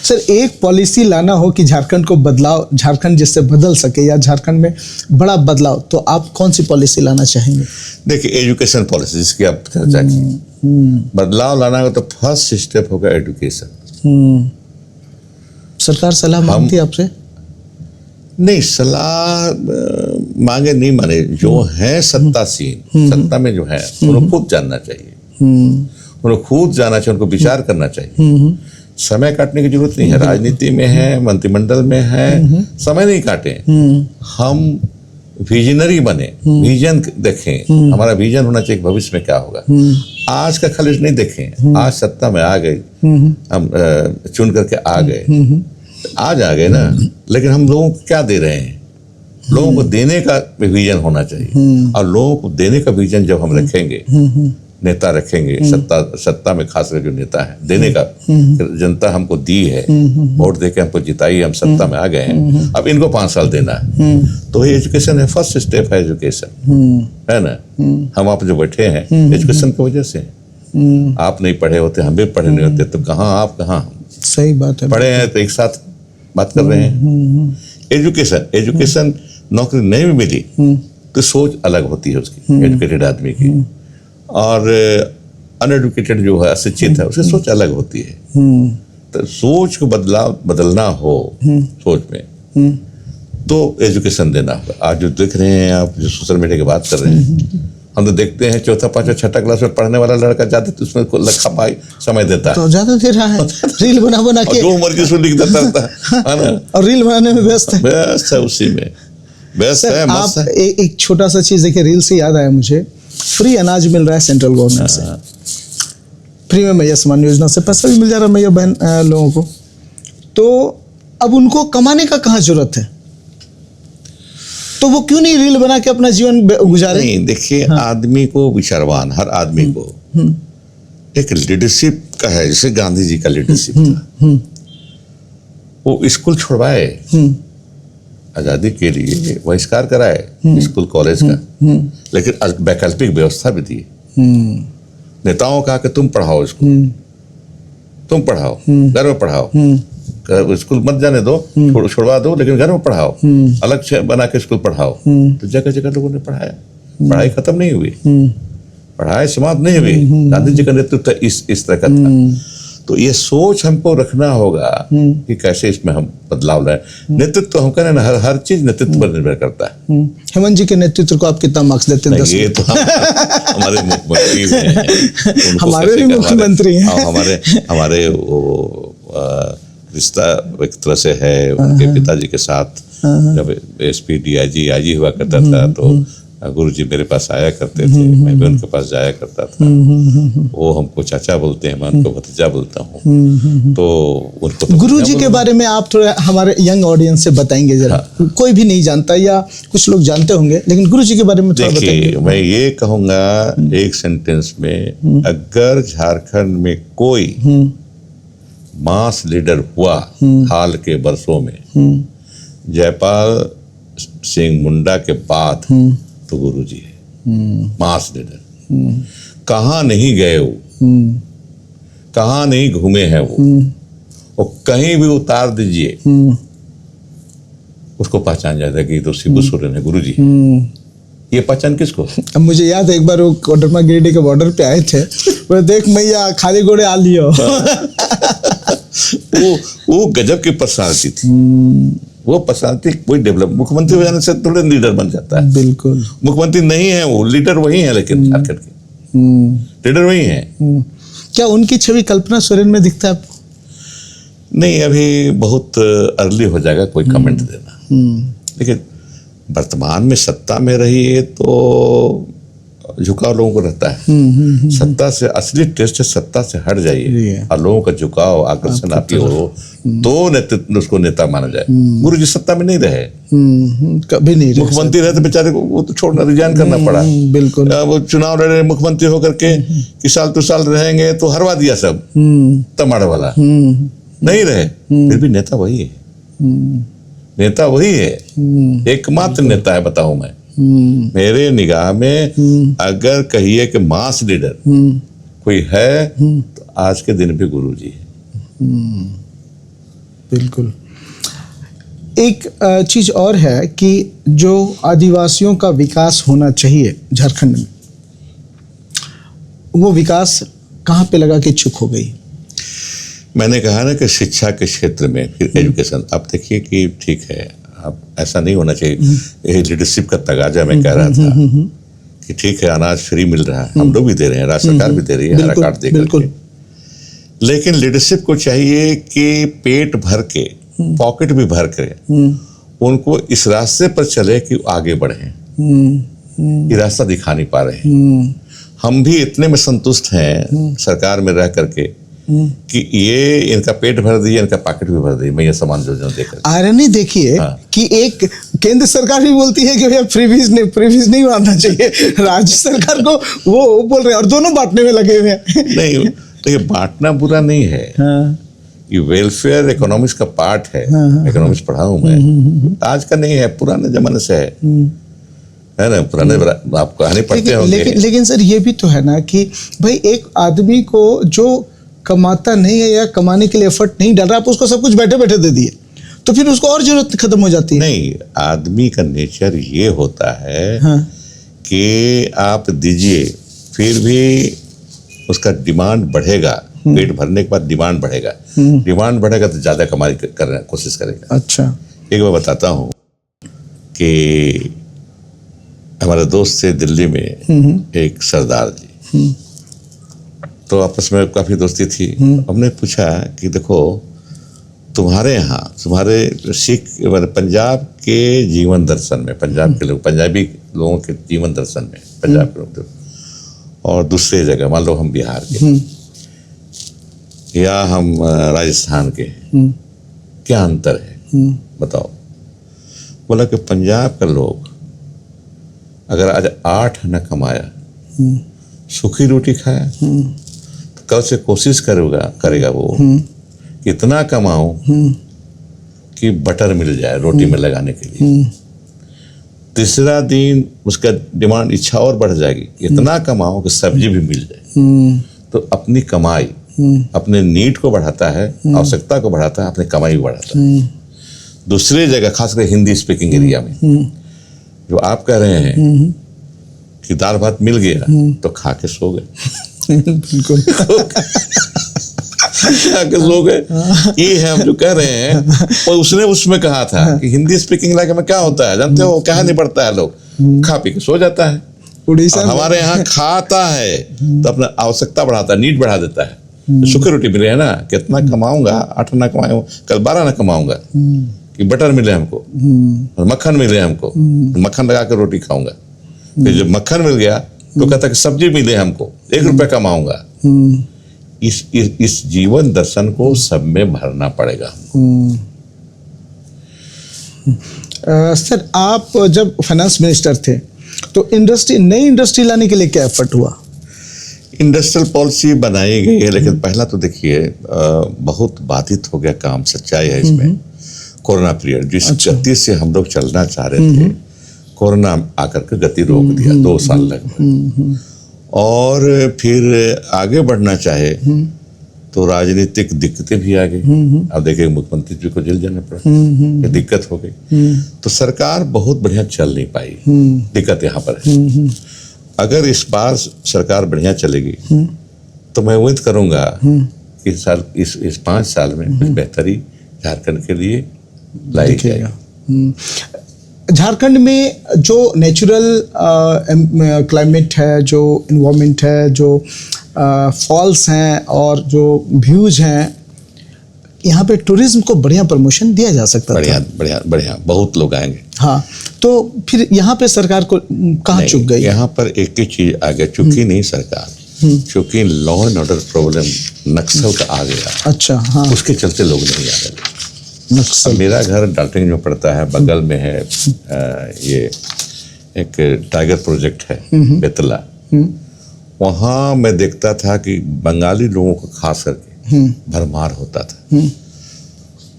सर, एक पॉलिसी लाना हो कि झारखंड को बदलाव, झारखंड जिससे बदल सके या झारखंड में बड़ा बदलाव, तो आप कौन सी पॉलिसी लाना चाहेंगे? देखिए, एजुकेशन पॉलिसी जिसकी आप चर्चा की, बदलाव लाना हो तो फर्स्ट स्टेप होगा एजुकेशन। सरकार सलाह मांगती है आपसे? नहीं, सलाह मांगे नहीं माने, जो है सत्तासीन, सत्ता में जो है उनको खुद जानना चाहिए, उनको खुद जाना चाहिए, उनको विचार करना चाहिए। समय काटने की जरूरत नहीं है, राजनीति में है, मंत्रिमंडल में है, समय नहीं काटे। हम विजनरी बने, विजन देखें, हमारा विजन होना चाहिए भविष्य में क्या होगा। आज का खलिज नहीं देखें, आज सत्ता में आ गए, हम चुन करके आ गए, आज आ गए ना, लेकिन हम लोगों को क्या दे रहे हैं? लोगों को देने का विजन होना चाहिए, और लोगों को देने का विजन जब हम रखेंगे, नेता रखेंगे, सत्ता में खास करके जो नेता है, देने का, जनता हमको दी है, वोट देके हमको जिताई, हम सत्ता में आ गए हैं, अब इनको 5 साल देना है, तो ये एजुकेशन है, फर्स्ट स्टेप है एजुकेशन, है ना। हम आप जो बैठे हैं एजुकेशन की वजह से, आप नहीं पढ़े होते, हम भी पढ़े नहीं होते, तो कहाँ आप कहाँ हम। सही बात है, पढ़े हैं तो एक साथ बात कर रहे हैं। एजुकेशन नौकरी नहीं भी मिली तो सोच अलग होती है उसकी, एजुकेटेड आदमी की, और अनएडुकेटेड जो है, अशिक्षित है, उसकी सोच अलग होती है। तो सोच को बदलना हो सोच में, तो एजुकेशन देना होगा। आज जो देख रहे हैं आप, जो सोशल मीडिया की बात कर रहे हैं, हम तो देखते हैं 4, 5, 6 क्लास में पढ़ने वाला लड़का जाता तो उसमें लखा पाई समय देता है, तो ज्यादा दे रहा है, रील बना के जो मर्जी उसमें लिख देता है ना, और रील बनाने में व्यस्त है, उसी में व्यस्त है। आप एक छोटा सा चीज देखिए, रील से याद आया मुझे, फ्री अनाज मिल रहा है सेंट्रल गवर्नमेंट से, फ्री में मैया सम्मान योजना से पैसा भी मिल जा रहा है मैया बहन लोगों को, तो अब उनको कमाने का कहाँ जरूरत है, तो वो क्यों नहीं रील बना के अपना जीवन गुजारे? नहीं, देखिए, आदमी को विचारवान, हर आदमी को एक लीडरशिप का है, जैसे गांधी जी का लीडरशिप था। वो स्कूल छुड़वाए, आजादी के लिए बहिष्कार कराए स्कूल कॉलेज का, लेकिन वैकल्पिक व्यवस्था भी दी। नेताओं कहा कि तुम पढ़ाओ इसको, तुम पढ़ाओ, घर में पढ़ाओ, स्कूल मत जाने दो, छुड़वा दो, लेकिन घर में पढ़ाओ, अलग से बना के स्कूल पढ़ाओ। तो जगह जगह लोगों ने पढ़ाया, पढ़ाई खत्म नहीं हुई, पढ़ाई समाप्त नहीं हुई। गांधी जी का नेतृत्व इस तरह का था। तो ये सोच हमको रखना होगा कि कैसे इसमें हम बदलाव लाए। नेतृत्व हम करें ना, हर चीज नेतृत्व पर निर्भर करता है। हेमंत जी के नेतृत्व को आप कितना मार्क्स देते हैं? ये तो हमारे मुख्यमंत्री हैं, हमारे भी मुख्यमंत्री हैं। हमारे रिश्ता एक तरह से है उनके पिताजी के साथ। जब एसपी डीआईजी आईजी हुआ करता था तो गुरुजी मेरे पास आया करते थे, मैं भी उनके पास जाया करता था। वो हमको चाचा बोलते हैं, मैं उनको भतीजा बोलता हूँ। तो उनको तो गुरुजी के बारे में आप थोड़ा हमारे यंग ऑडियंस से बताएंगे जरा। कोई भी नहीं जानता या कुछ लोग जानते होंगे, लेकिन गुरुजी के बारे में थोड़ा बताएंगे। मैं ये कहूँगा एक सेंटेंस में, अगर झारखंड में कोई मास लीडर हुआ हाल के वर्षों में जयपाल सिंह मुंडा के बाद, तो गुरुजी है मास लीडर। कहाँ नहीं गए वो, कहाँ नहीं घूमे हैं वो कहीं भी उतार दीजिए उसको पहचान जाता है कि तो शिबू सोरेन है गुरुजी। ये पहचान किसको? अब मुझे याद है एक बार वो कोडरमा गिरिडीह के बॉर्डर पे आए थे, वो देख मैया खाली घोड़े आ लियो। वो गजब की पर्सनालिटी थी। वो पर्सनालिटी कोई डेवलप, मुख्यमंत्री हो जाने से थोड़े लीडर बन जाता है। बिल्कुल, मुख्यमंत्री नहीं है वो, लीडर वही है, लेकिन झारखंड के लीडर वही है। क्या उनकी छवि कल्पना सोरेन में दिखता है आपको? नहीं, अभी बहुत अर्ली हो जाएगा कोई कमेंट देना। लेकिन वर्तमान में सत्ता में रही है तो झुकाव लोगों को रहता है। सत्ता से असली टेस्ट है, सत्ता से हट जाइए और लोगों का झुकाव आकर्षण आपकी हो तो नेतृत्व उसको नेता माना जाए। गुरु जी सत्ता में नहीं रहे, कभी नहीं रहे। मुख्यमंत्री रहे तो बेचारे को वो तो छोड़ना, रिजाइन करना पड़ा। बिल्कुल, वो चुनाव लड़े मुख्यमंत्री होकर के कि साल तो साल रहेंगे, तो हरवा दिया सब तमाड़ वाला। नहीं रहे, फिर भी नेता वही है, नेता वही है, एकमात्र नेता है। बताऊं मैं, मेरे निगाह में अगर कहिए कि मास लीडर कोई है तो आज के दिन भी गुरुजी है। बिल्कुल। एक चीज और है कि जो आदिवासियों का विकास होना चाहिए झारखंड में, वो विकास कहाँ पे लगा के चुप हो गई? मैंने कहा ना कि शिक्षा के क्षेत्र में, फिर एजुकेशन। आप देखिए कि ठीक है, अब ऐसा नहीं होना चाहिए। यही लीडरशिप का तगाजा मैं कह रहा था कि ठीक है अनाज फ्री मिल रहा है, हम लोग भी दे रहे हैं, राज्य सरकार भी दे रही है, हरा कार्ड दे करके। लेकिन लीडरशिप को चाहिए कि पेट भर के, पॉकेट भी भर के उनको इस रास्ते पर चले कि आगे बढ़े। ये रास्ता दिखा नहीं पा रहे हैं। हम भी इतने में संतुष्ट हैं सरकार में रह करके कि ये इनका पेट भर दिए, इनका पॉकेट भी भर दिए। मैं ये समान योजना देकर आयरनी देखिए कि एक केंद्र सरकार भी बोलती है कि भैया फ्रीबीज नहीं मानना चाहिए, राज्य सरकार को वो बोल रहे हैं, और दोनों बांटने में लगे हुए हैं। नहीं, तो ये बांटना बुरा नहीं है। ये वेलफेयर इकोनॉमिक्स का पार्ट है। इकोनॉमिक्स पढ़ा हूं मैं, आज का नहीं है, पुराने जमाने से है ना, पुराने आप कहानी पढ़ते होंगे। लेकिन सर ये भी तो है ना कि भाई एक आदमी को जो कमाता नहीं है या कमाने के लिए एफर्ट नहीं डाल रहा, आप उसको सब कुछ बैठे बैठे दे दिए तो फिर उसको और जरूरत खत्म हो जाती है। नहीं, आदमी का नेचर ये होता है कि आप दीजिए फिर भी उसका डिमांड बढ़ेगा। पेट भरने के बाद डिमांड बढ़ेगा, डिमांड बढ़ेगा तो ज्यादा कमाई करने की कोशिश करेगा। अच्छा, एक बार बताता हूँ कि हमारे दोस्त थे दिल्ली में एक सरदार जी, तो आपस में काफी दोस्ती थी। हमने पूछा कि देखो तुम्हारे यहाँ, तुम्हारे सिख पंजाब के जीवन दर्शन में, पंजाब के लोग, पंजाबी लोगों के जीवन दर्शन में, पंजाब के लोग और दूसरे जगह, मान लो हम बिहार के या हम राजस्थान के, क्या अंतर है बताओ? बोला कि पंजाब का लोग अगर आज 8 आना कमाया, सूखी रोटी खाया, तो कल से कोशिश करेगा वो इतना कमाऊं कि बटर मिल जाए रोटी में लगाने के लिए। तीसरा दिन उसका डिमांड इच्छा और बढ़ जाएगी, इतना कमाओ कि सब्जी भी मिल जाए। तो अपनी कमाई अपने नीड को बढ़ाता है, आवश्यकता को बढ़ाता है, अपनी कमाई भी बढ़ाता है। दूसरी जगह खासकर हिंदी स्पीकिंग एरिया में जो आप कह रहे हैं कि दाल भात मिल गया तो खा के सो गए। बिल्कुल खा के सो गए, ये है हम जो कह रहे हैं। और उसने उसमें कहा था कि हिंदी स्पीकिंग इलाके में क्या होता है जानते हो, क्या नहीं पड़ता है, लोग खा पी के सो जाता है। उड़ीसा हमारे यहाँ खाता है तो अपना आवश्यकता बढ़ाता है, नीड बढ़ा देता है। सूखी रोटी मिले है ना, कितना कमाऊंगा, 8 ना कमाऊंगा, कल 12 ना कमाऊंगा, कि बटर मिले हमको और मक्खन मिले हमको, मक्खन लगा के रोटी खाऊंगा। फिर जब मक्खन मिल गया तो कहता कि सब्जी मिले हमको, 1 रुपया कमाऊंगा। इस जीवन दर्शन को सब में भरना पड़ेगा। सर, आप जब फाइनेंस मिनिस्टर थे तो नई इंडस्ट्री लाने के लिए क्या एफर्ट हुआ? इंडस्ट्रियल पॉलिसी बनाई गई है, लेकिन पहला तो देखिए बहुत बाधित हो गया काम, सच्चाई है इसमें। कोरोना पीरियड जिस गति से हम लोग चलना चाह रहे थे, कोरोना आकर के गति रोक दिया 2 साल लगभग। और फिर आगे बढ़ना चाहे तो राजनीतिक दिक्कतें भी आ गई। अब देखिए मुख्यमंत्री जी को जेल जाना पड़ा, ये दिक्कत हो गई। तो सरकार बहुत बढ़िया चल नहीं पाई, दिक्कत यहाँ पर है। अगर इस बार सरकार बढ़िया चलेगी तो मैं उम्मीद करूंगा कि इस 5 साल में कुछ बेहतरी झारखंड के लिए लाई जाएगी। झारखंड में जो नेचुरल क्लाइमेट है, जो इन्वायरमेंट है, जो फॉल्स हैं और जो व्यूज हैं, यहाँ पे टूरिज्म को बढ़िया प्रमोशन दिया जा सकता है। बढ़िया बहुत लोग आएंगे। हाँ, तो फिर यहाँ पे सरकार को कहाँ चूक गई? यहाँ पर एक ही चीज आ गया, चूकी नहीं सरकार, क्योंकि लॉ एंड ऑर्डर प्रॉब्लम नक्सल का आ गया। अच्छा, हाँ, उसके चलते लोग नहीं आ रहे। नक्सल। मेरा घर डाल्टनगंज में पड़ता है, बगल में है ये एक टाइगर प्रोजेक्ट है बेतला। वहाँ मैं देखता था कि बंगाली लोगों को खास करके भरमार होता था।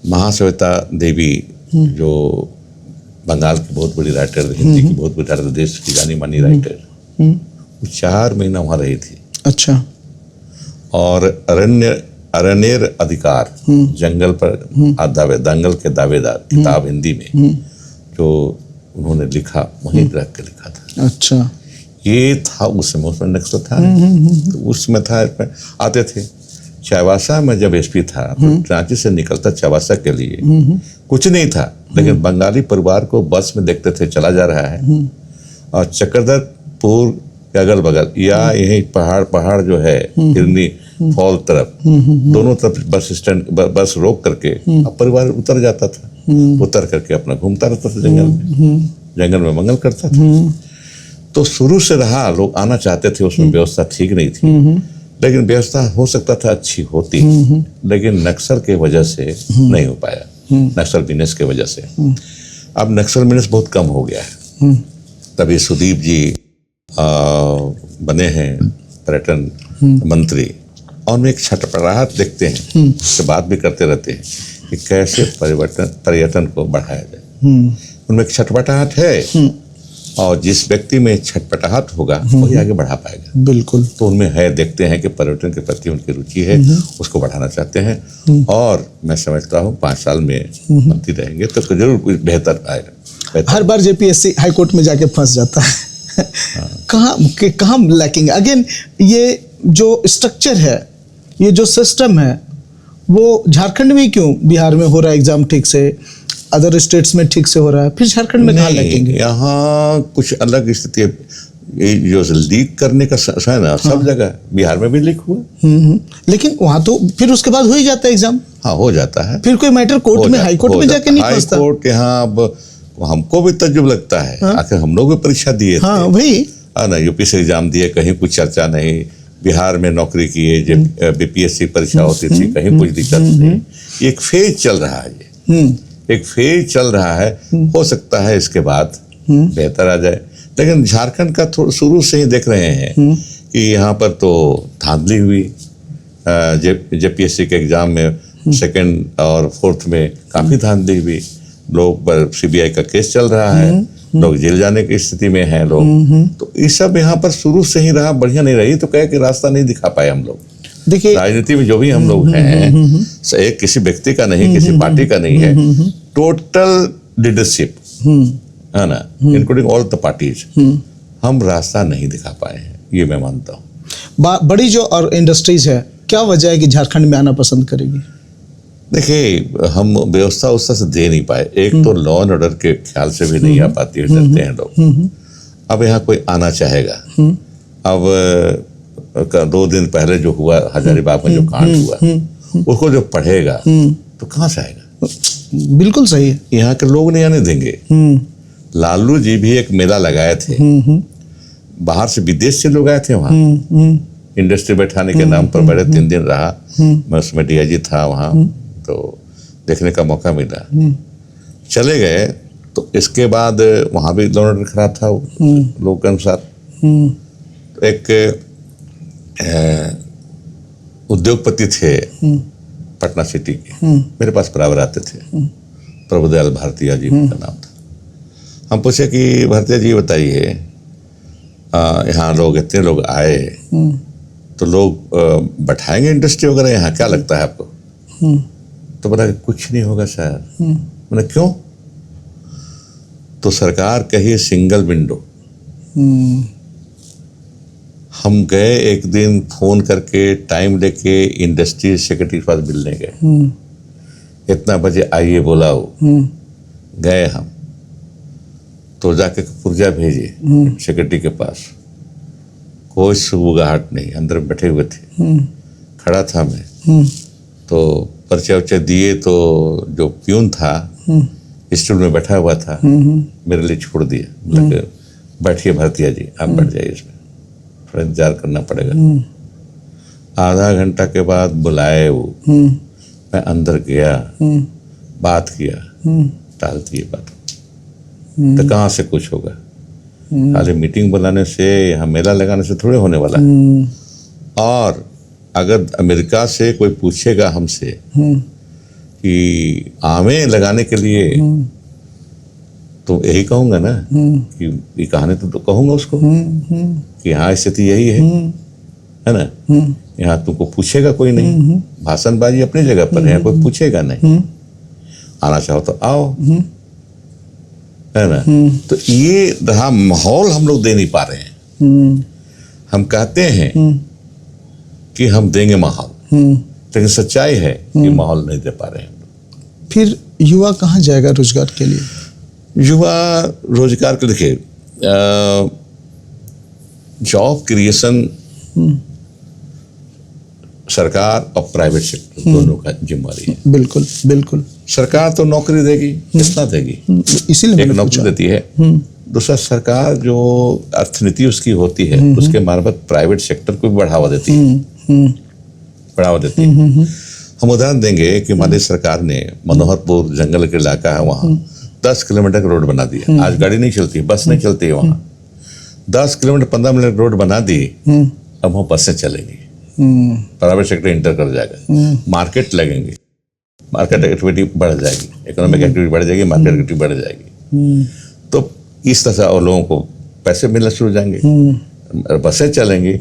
महाश्वेता देवी जो बंगाल की बहुत बड़ी राइटर, हिंदी की बहुत बड़ी राइटर, देश की जानी मानी राइटर, वो 4 महीना वहाँ रही थी। अच्छा। और अरण्यर अधिकार, जंगल पर दंगल के दावेदार किताब हिंदी में जो उन्होंने लिखा, वहीं रह के लिखा था। अच्छा, ये था उसमें नक्सल था। तो उसमें था, आते थे चाईबासा में जब एसपी था तो रांची से निकलता चाईबासा के लिए कुछ नहीं था, लेकिन बंगाली परिवार को बस में देखते थे चला जा रहा है, और चक्रधरपुर के अगल बगल या यही पहाड़ जो है हिरनी फॉल तरफ, दोनों तरफ बस स्टैंड, बस रोक करके अब परिवार उतर जाता था। उतर करके अपना घूमता रहता था जंगल में मंगल करता था। तो शुरू से रहा, लोग आना चाहते थे, उसमें व्यवस्था ठीक नहीं थी, लेकिन व्यवस्था हो सकता था अच्छी होती, लेकिन नक्सल के वजह से नहीं हो पाया, नक्सल बिजनेस के वजह से। अब नक्सल बिजनेस बहुत कम हो गया है। तभी सुदीप जी बने हैं पर्यटन मंत्री, और उनमें एक छटपटाहट देखते हैं, उससे बात भी करते रहते हैं कि कैसे पर्यटन को बढ़ाया जाए। उनमें एक छटपटाहट है, और जिस व्यक्ति में छटपटाहट होगा वही आगे बढ़ा पाएगा। बिल्कुल। तो उनमें है, देखते हैं कि पर्यटन के प्रति उनकी रुचि है, उसको बढ़ाना चाहते हैं। और मैं समझता हूँ 5 साल में मंत्री रहेंगे तो जरूर कुछ बेहतर आएगा। हर बार जेपीएससी हाई कोर्ट में जाके फंस जाता है। कहाँ लैकिंग अगेन, ये जो स्ट्रक्चर है, ये जो सिस्टम है, वो झारखंड में क्यों, बिहार में हो रहा है एग्जाम ठीक से, अदर स्टेट्स में ठीक से हो रहा है, फिर झारखंड में कहाँ लगेंगे? यहाँ कुछ अलग स्थिति है। ये जो लीक करने का है ना, सब जगह, बिहार में भी लीक हुआ। लेकिन वहाँ तो फिर उसके बाद हो ही जाता है एग्जाम। हाँ, हो जाता है। फिर कोई मैटर कोर्ट में, हाई कोर्ट में जाके नहीं फंसता। हाई कोर्ट यहाँ अब हमको भी तजुब लगता है। आखिर हम लोग भी परीक्षा दिए थे। हाँ भाई, ना यूपी से एग्जाम दिए, कहीं कुछ चर्चा नहीं। बिहार में नौकरी किए, जब बीपीएससी परीक्षा होती थी, कहीं कुछ दिक्कत नहीं। एक फेज चल रहा है, ये एक फेज चल रहा है। हो सकता है इसके बाद बेहतर आ जाए, लेकिन झारखंड का थोड़ा शुरू से ही देख रहे हैं कि यहाँ पर तो धांधली हुई, जेपीएससी के एग्जाम में सेकंड और फोर्थ में काफी धांधली हुई, लोग पर सीबीआई का केस चल रहा है, लोग जेल जाने की स्थिति में हैं लोग। तो ये सब यहाँ पर शुरू से ही रहा, बढ़िया नहीं रही, तो कहे कि रास्ता नहीं दिखा पाए हम लोग। देखिए राजनीति में जो भी हम लोग हैं, एक किसी व्यक्ति का नहीं, किसी पार्टी का नहीं है, टोटल लीडरशिप है ना, इंक्लूडिंग ऑल द पार्टीज, हम रास्ता नहीं दिखा पाए हैं, ये मैं मानता हूँ। बड़ी जो और इंडस्ट्रीज है, क्या वजह है कि झारखंड में आना पसंद करेगी? देखिए, हम व्यवस्था उस तरह से दे नहीं पाए। एक तो लॉ एंड ऑर्डर के ख्याल से भी नहीं आ पाती है, डरते हैं लोग। अब यहाँ कोई आना चाहेगा। अब 2 दिन पहले जो हुआ हजारीबाग में जो कांड हुआ, उसको जो पढ़ेगा तो कहाँ से आएगा? बिल्कुल सही है। यहाँ के लोग नहीं आने देंगे। लालू जी भी एक मेला लगाए थे, बाहर से विदेश से लोग आए थे वहाँ, इंडस्ट्री बैठाने के नाम पर बड़े 3 दिन रहा मैं, उसमें डीआईजी था वहाँ, तो देखने का मौका मिला। चले गए तो इसके बाद वहाँ भी लॉ एंड ऑर्डर खराब था लोगों के अनुसार। तो एक उद्योगपति थे पटना सिटी के, मेरे पास बराबर आते थे, प्रभुदयाल भारतीय जी का नाम था। हम पूछे कि भारतीय जी बताइए, यहाँ लोग इतने लोग आए तो लोग बैठाएंगे इंडस्ट्री वगैरह यहाँ, क्या लगता है आपको? तो बोला कुछ नहीं होगा सर। मैंने क्यों? तो सरकार कही सिंगल विंडो। हम गए एक दिन फोन करके, टाइम लेके इंडस्ट्री सेक्रेटरी के पास मिलने गए, इतना बजे आइए बुलाओ। गए हम तो जाके पुर्जा भेजे सेक्रेटरी के पास, कोई सुबुगाहट नहीं, अंदर बैठे हुए थे। खड़ा था मैं, तो पर्चा उर्चा दिए, तो जो प्यून था स्टूल में बैठा हुआ था, मेरे लिए छोड़ दिया, बोला बैठिए भारतीय जी, आप बैठ जाइए, इसमें थोड़ा इंतजार करना पड़ेगा। आधा घंटा के बाद बुलाए वो, मैं अंदर गया, बात किया, टाल दिए बात। तो कहाँ से कुछ होगा? खाली मीटिंग बुलाने से, यहाँ मेला लगाने से थोड़े होने वाला है। और अगर अमेरिका से कोई पूछेगा हमसे कि आमे लगाने के लिए, तो यही कहूंगा ना कि ये कहानी तो कहूंगा उसको कि यहाँ स्थिति यही है ना, यहाँ तुमको पूछेगा कोई नहीं, भाषणबाजी अपनी जगह पर है, कोई पूछेगा नहीं, आना चाहो तो आओ, है ना। तो ये रहा माहौल, हम लोग दे नहीं पा रहे हैं। हम कहते हैं कि हम देंगे माहौल, लेकिन सच्चाई है कि माहौल नहीं दे पा रहे हैं। फिर युवा कहाँ जाएगा रोजगार के लिए? युवा रोजगार के, देखिए, जॉब क्रिएशन सरकार और प्राइवेट सेक्टर दोनों का जिम्मेदारी है। बिल्कुल बिल्कुल। सरकार तो नौकरी देगी, कितना देगी? इसीलिए एक नौकरी देती है। दूसरा, सरकार जो अर्थनीति उसकी होती है, उसके मार्फत प्राइवेट सेक्टर को भी बढ़ावा देती है। हम उदाहरण देंगे कि हमारी सरकार ने मनोहरपुर जंगल के इलाका है, वहाँ 10 किलोमीटर का रोड बना दिया। आज गाड़ी नहीं चलती, बस नहीं चलती है वहाँ। 10 किलोमीटर 15 मिनट रोड बना दी, अब वहाँ बसें चलेंगी, प्राइवेट सेक्टर इंटर कर जाएगा, मार्केट लगेंगे, मार्केट एक्टिविटी बढ़ जाएगी, इकोनॉमिक एक्टिविटी बढ़ जाएगी, मार्केट एक्टिविटी बढ़ जाएगी। तो इस तरह से और लोगों को पैसे मिलना शुरू हो जाएंगे। बसें चलेंगी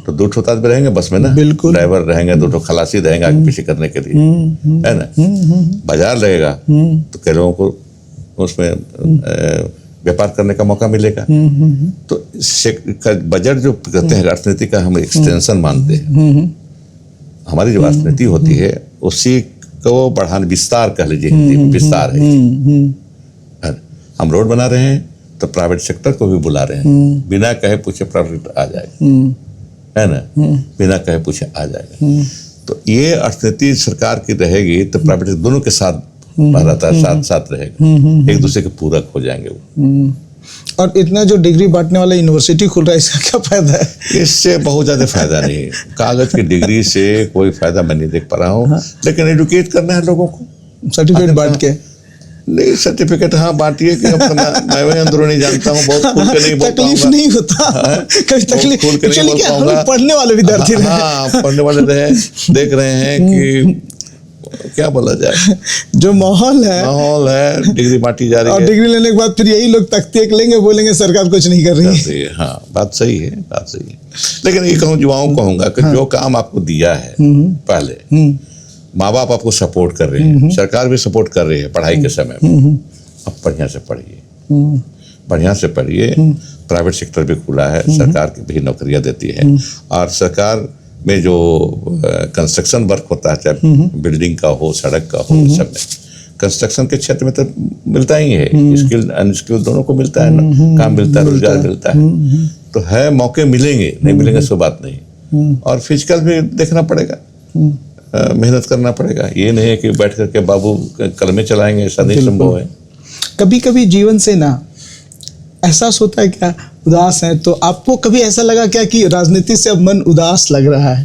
तो 2 ठो आदमी रहेंगे बस में ना, ड्राइवर रहेंगे, 2 ठो खलासी रहेंगे आगे पीछे करने के लिए, है ना। बाजार लगेगा तो कई लोगों को उसमें व्यापार करने का मौका मिलेगा। तो बजट जो कहते हैं अर्थनीति का, हम एक्सटेंशन मानते हैं। हमारी जो अर्थनीति होती है उसी को बढ़ाने, विस्तार कह लीजिए, हिंदी में विस्तार है। हम रोड बना रहे हैं तो प्राइवेट सेक्टर को भी बुला रहे हैं, बिना कहे पूछे प्राइवेट आ जाएगा, है ना, बिना कहे पूछे आ जाएगा। तो ये अर्थनीति सरकार की रहेगी तो प्राइवेट दोनों के साथ लगातार साथ साथ रहेगा, एक दूसरे के पूरक हो जाएंगे वो। और इतना जो डिग्री बांटने वाला यूनिवर्सिटी खुल रहा है, इसका क्या फायदा है? इससे बहुत ज्यादा फायदा नहीं है। कागज की डिग्री से कोई फायदा मैं नहीं देख पा रहा हूँ, लेकिन एडुकेट करना है लोगों को, सर्टिफिकेट बांट के। नहीं सर्टिफिकेट हाँ बांटिए कि मैं वही अंदरूनी जानता हूँ, बहुत खुल के नहीं बोल तकलीफ नहीं होता, कभी तकलीफ खुल के नहीं बोल पाऊंगा। पढ़ने वाले विद्यार्थी हाँ पढ़ने वाले रहे, देख रहे हैं कि क्या बोला जाए, जो माहौल है डिग्री बांटी जा रही है, और डिग्री लेने के बाद फिर यही लोग तख्ते लेंगे, बोलेंगे सरकार कुछ नहीं कर रही है। हाँ बात सही है, बात सही है। लेकिन ये कहूँ युवाओं कहूँगा कि जो काम आपको दिया है पहले, माँ बाप आपको सपोर्ट कर रहे हैं, सरकार भी सपोर्ट कर रही है पढ़ाई के समय में, अब बढ़िया से पढ़िए, बढ़िया से पढ़िए। प्राइवेट सेक्टर भी खुला है, सरकार की भी नौकरियां देती है, और सरकार में जो कंस्ट्रक्शन वर्क होता है, चाहे बिल्डिंग का हो, सड़क का हो, सब में कंस्ट्रक्शन के क्षेत्र में तो मिलता ही है, स्किल अनस्किल दोनों को मिलता है ना, काम मिलता है, रोजगार मिलता है, तो है मौके मिलेंगे, नहीं मिलेंगे सो बात नहीं। और फिजिकल भी देखना पड़ेगा, मेहनत करना पड़ेगा, ये नहीं है कि बैठ करके बाबू कलमे चलाएंगे, ऐसा नहीं संभव है। कभी कभी जीवन से ना एहसास होता है क्या, उदास है, तो आपको कभी ऐसा लगा क्या कि राजनीति से अब मन उदास लग रहा है?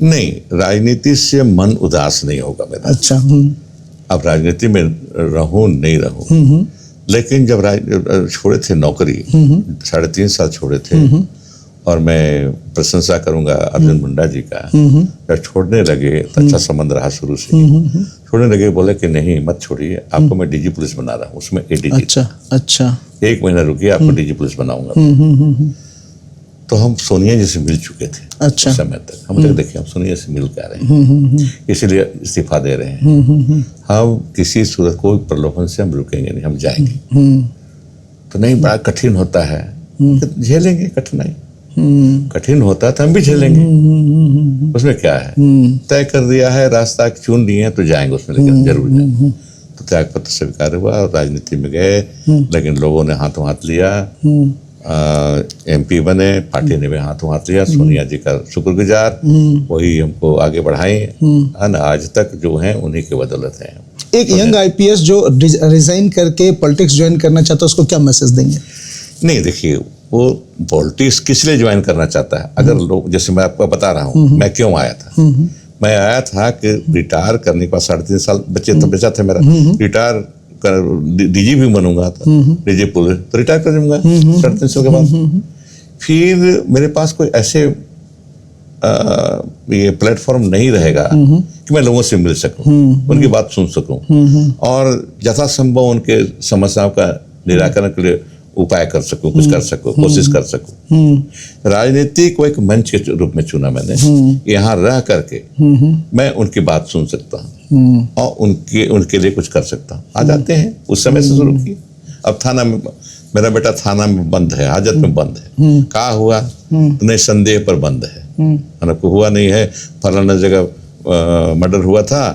नहीं, राजनीति से मन उदास नहीं होगा मेरा। अच्छा। अब राजनीति में रहूं नहीं रहूं, लेकिन जब छोड़े थे नौकरी, 3.5 साल छोड़े थे, और मैं प्रशंसा करूंगा अर्जुन मुंडा जी का, जब छोड़ने लगे तो अच्छा संबंध रहा शुरू से, छोड़ने लगे बोले कि नहीं मत छोड़िए, आपको मैं डीजी पुलिस बना रहा हूँ, उसमें एडीजी। अच्छा। 1 महीना रुकिए, आपको डीजी पुलिस बनाऊंगा। तो हम सोनिया जी से मिल चुके थे। अच्छा। उस समय तक हम लोग देखिए हम सोनिया से मिल के आ रहे हैं, इसीलिए इस्तीफा दे रहे हैं। हम किसी सूरत कोई प्रलोभन से हम रुकेंगे नहीं, हम जाएंगे। तो नहीं, बड़ा कठिन होता है, झेलेंगे कठिनाई, कठिन होता है तो हम भी झेलेंगे, उसमें क्या है, तय कर दिया है, रास्ता चुन लिए हैं तो जाएंगे उसमें, लेकिन जरूर जाएंगे। तो त्याग पत्र स्वीकार हुआ और राजनीति में गए, लेकिन लोगों ने हाथों हाथ लिया, एमपी बने, पार्टी ने भी हाथों हाथ लिया, सोनिया जी का शुक्रगुजार, वही हमको आगे बढ़ाए, आज तक जो हैं उन्हीं के बदौलत हैं। एक यंग आईपीएस जो रिजाइन करके पॉलिटिक्स ज्वाइन करना चाहता है, उसको क्या मैसेज देंगे? नहीं देखिए, वो पॉलिटिक्स किस लिए ज्वाइन करना चाहता है, अगर लोग, जैसे मैं आपको बता रहा हूँ मैं क्यों आया था, मैं आया था कि रिटायर करने के बाद 3.5 साल बचा था मेरा, रिटायर डीजी भी बनूंगा था, डीजी पुलिस, तो रिटायर कर दूंगा 3.5 साल के बाद। फिर मेरे पास कोई ऐसे ये प्लेटफॉर्म नहीं रहेगा कि मैं लोगों से मिल सकूं, उनकी बात सुन सकूं, और यथासंभव उनके समस्याओं का निराकरण के लिए उपाय कर सकूं, कुछ कर सकूं, कोशिश कर सकूं। राजनीति को एक मंच के रूप में चुना मैंने, यहाँ रह करके मैं उनकी बात सुन सकता हूँ और उनके लिए कुछ कर सकता हूँ। आ जाते हैं, उस समय से शुरू की। अब थाना में मेरा बेटा थाना में बंद है, हाजत में बंद है, कहा हुआ तो नहीं, संदेह पर बंद है, को हुआ नहीं है, फलाना जगह मर्डर हुआ था